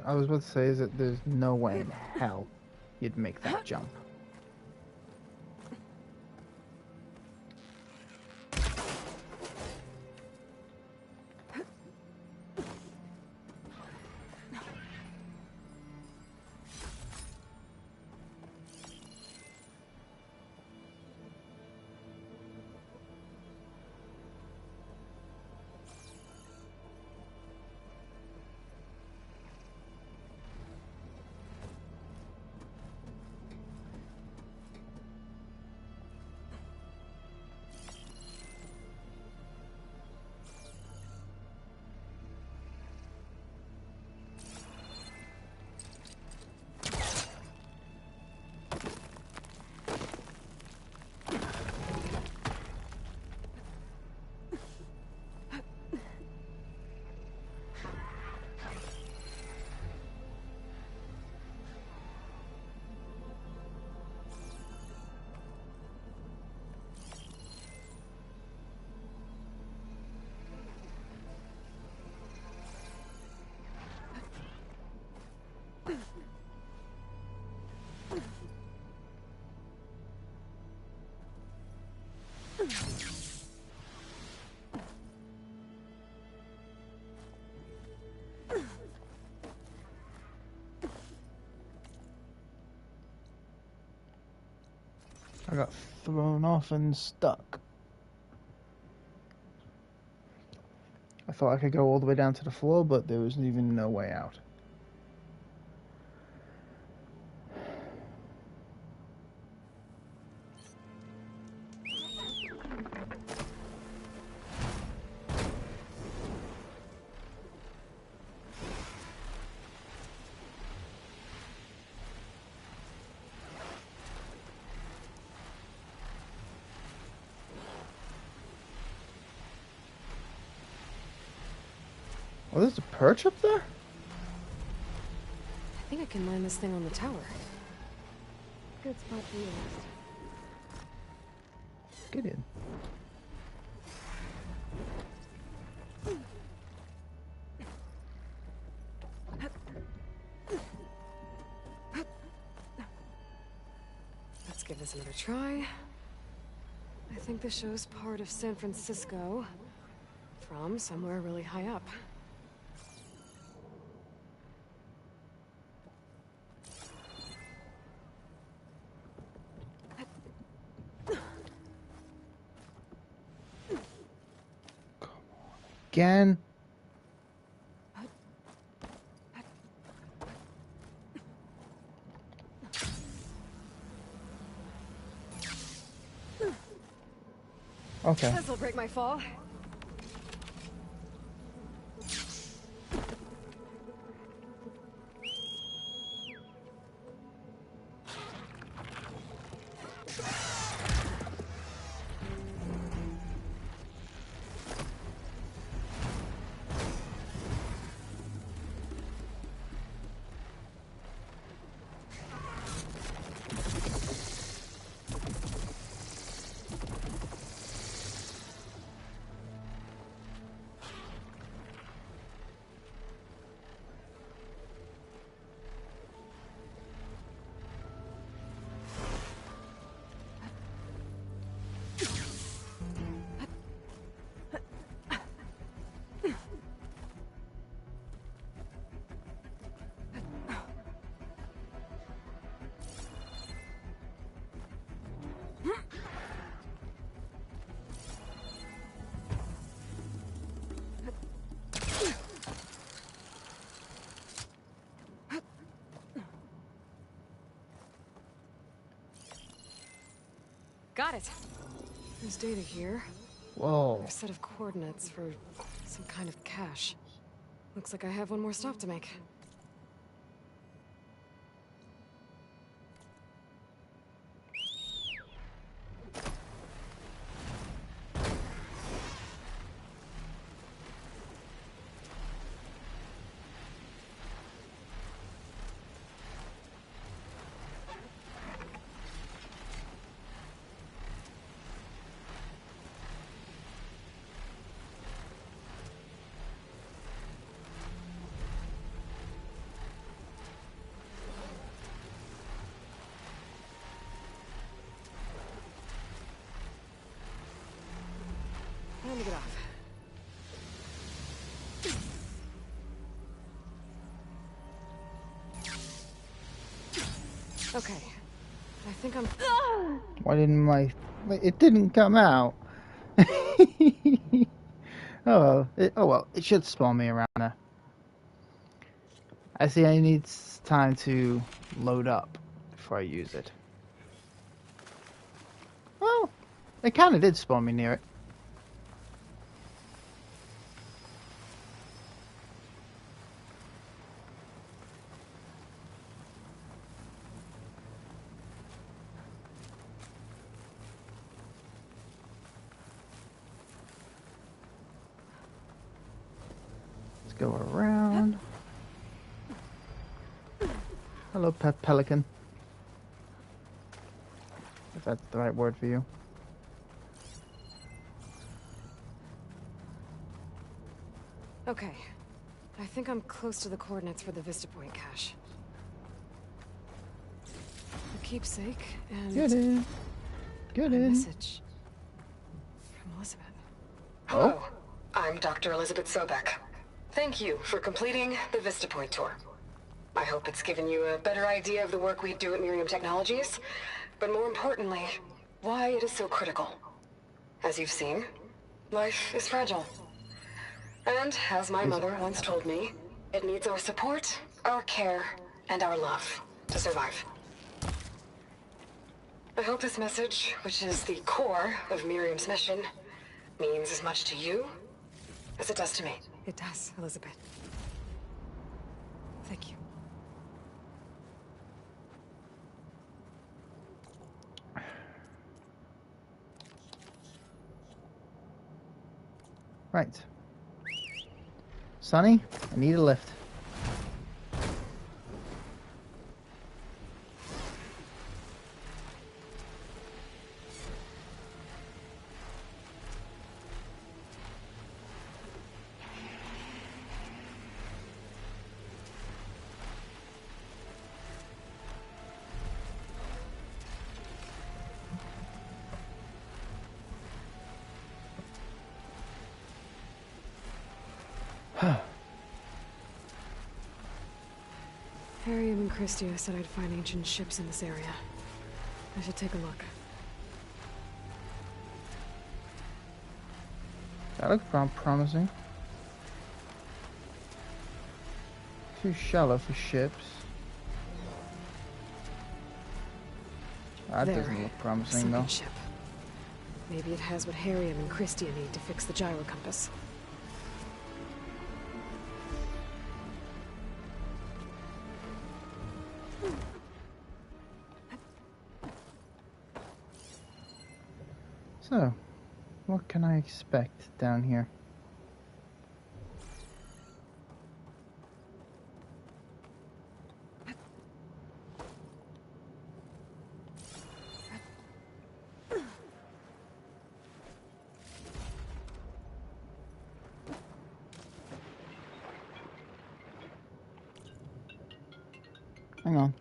I was about to say is that there's no way in hell you'd make that jump. I got thrown off and stuck. I thought I could go all the way down to the floor, but there was even no way out. Oh, there's a perch up there? I think I can land this thing on the tower. Good spot for you. Get in. Let's give this another try. I think this shows part of San Francisco from somewhere really high up. Again. Okay. This'll break my fall. Got it. There's data here. Whoa. A set of coordinates for some kind of cache. Looks like I have one more stop to make. Time to get off. Okay. I think I'm... Why didn't my... It didn't come out. Oh well, it should spawn me around there. I see I need time to load up before I use it. Well, it kind of did spawn me near it. Go around. Hello, pet pelican. If that's the right word for you. Okay. I think I'm close to the coordinates for the Vista Point cache. The keepsake and... Get in. Get a in. message. Elizabeth. Hello, I'm Dr. Elizabeth Sobek. Thank you for completing the Vista Point tour. I hope it's given you a better idea of the work we do at Miriam Technologies, but more importantly, why it is so critical. As you've seen, life is fragile. And as my mother once told me, it needs our support, our care, and our love to survive. I hope this message, which is the core of Miriam's mission, means as much to you as it does to me. It does, Elizabeth. Thank you. Right. Sonny, I need a lift. Harriam and Christia said I'd find ancient ships in this area. I should take a look. That looks promising. Too shallow for ships. That doesn't look promising though. Ship. Maybe it has what Harriam and Christia need to fix the gyro compass. So, what can I expect down here? Hang on.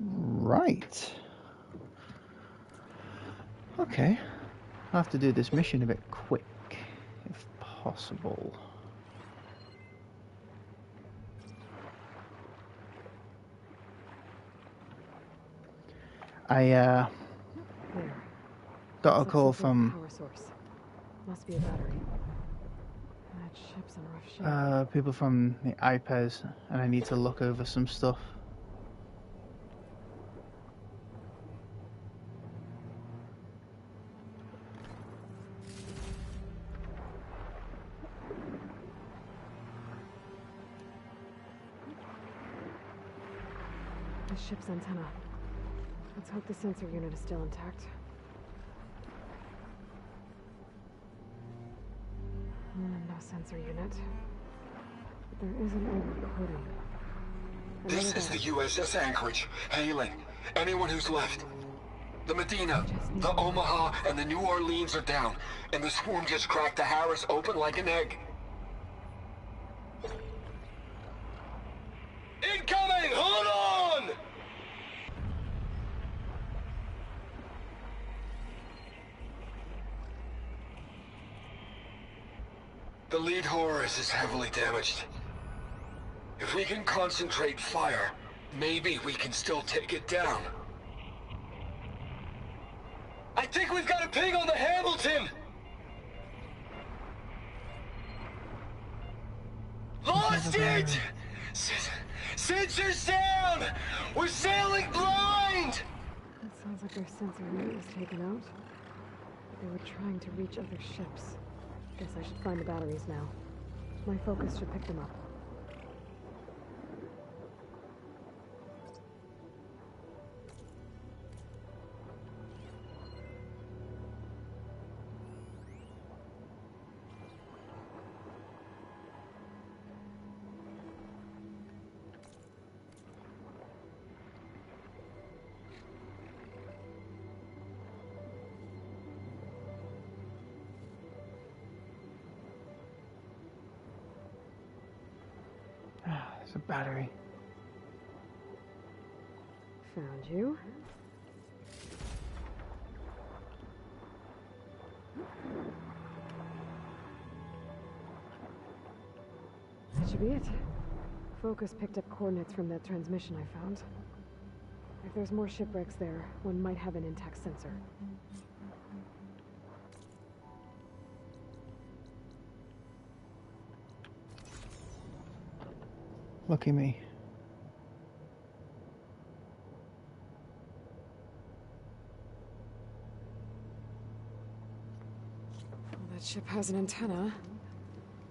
Right. Okay. I'll have to do this mission a bit quick, if possible. I got a Looks call like from power source. Must be a battery. That ship's in rough shape. people from the HEPHAESTUS, and I need to look over some stuff. The ship's antenna. Let's hope the sensor unit is still intact. No sensor unit. But there is an over-coating. This is the USS Anchorage. Hailing. Anyone who's left. The Medina, the Omaha, and the New Orleans are down. And the swarm just cracked the Harris open like an egg. Incoming! Hold on! The lead Horus is heavily damaged. If we can concentrate fire, maybe we can still take it down. I think we've got a ping on the Hamilton! Lost it! Sensors down! We're sailing blind! It sounds like their sensor unit was taken out. They were trying to reach other ships. Guess I should find the batteries now. My focus should pick them up. There's a battery. Found you. That should be it. Focus picked up coordinates from that transmission I found. If there's more shipwrecks there, one might have an intact sensor. Lucky me. Well, that ship has an antenna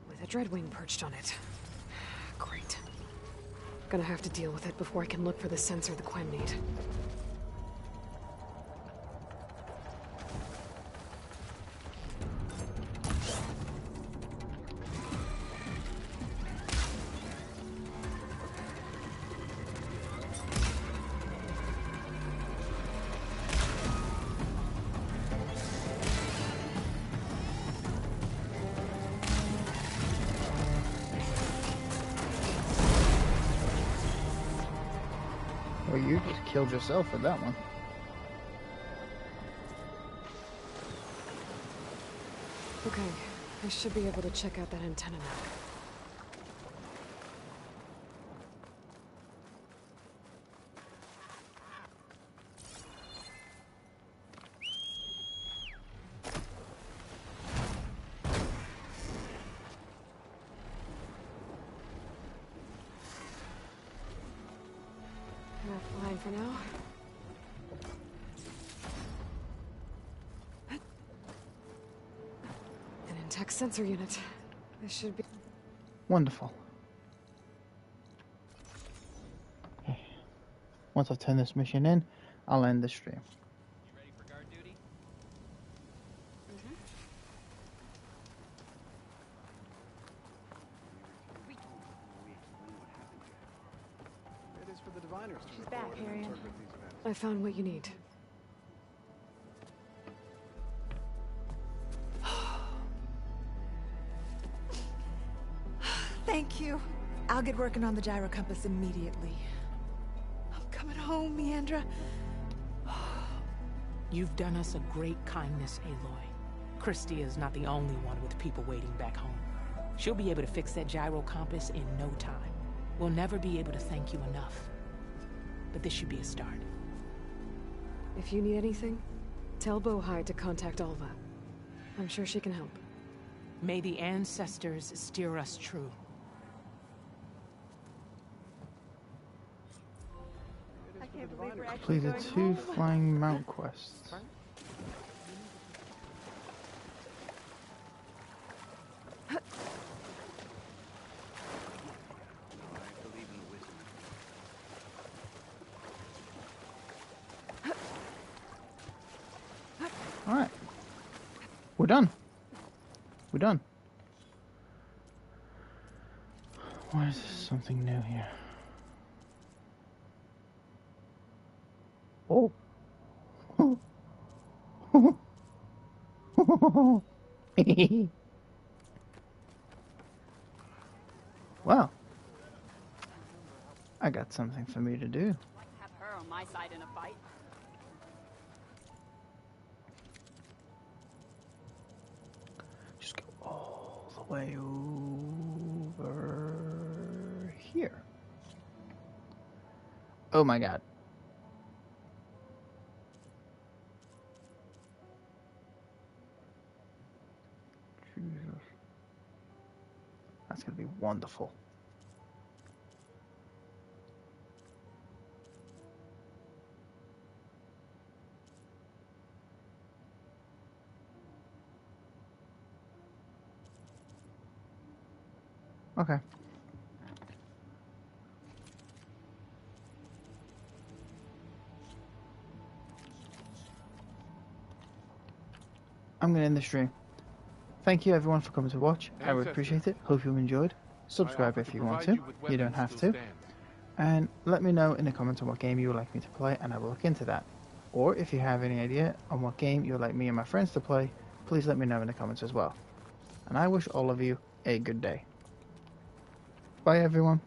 with a dreadwing perched on it. Great. Gonna have to deal with it before I can look for the sensor the Quen need. Well, you just killed yourself with that one. Okay, I should be able to check out that antenna now. Fine for now. An intact sensor unit. This should be... Wonderful. Okay. Once I've turned this mission in, I'll end the stream. You ready for guard duty? It is for the diviners to She's back, record and Harriet. interpret these events. I found what you need. Thank you. I'll get working on the gyro compass immediately. I'm coming home, Meandra. You've done us a great kindness, Aloy. Christy is not the only one with people waiting back home. She'll be able to fix that gyro compass in no time. We'll never be able to thank you enough. But this should be a start. If you need anything, tell Bohai to contact Alva. I'm sure she can help. May the ancestors steer us true. Completed 2 flying mount quests. Alright. We're done. We're done. Why is there something new here? Oh. Well, I got something for me to do. Have her on my side in a fight. Just go all the way over here. Oh my god. Jesus. That's gonna be wonderful. Okay. I'm going to end the stream. Thank you everyone for coming to watch. I really appreciate it. Hope you enjoyed. Subscribe if you want to. You don't have to. And let me know in the comments on what game you would like me to play and I will look into that. Or if you have any idea on what game you would like me and my friends to play, please let me know in the comments as well. And I wish all of you a good day. Bye everyone.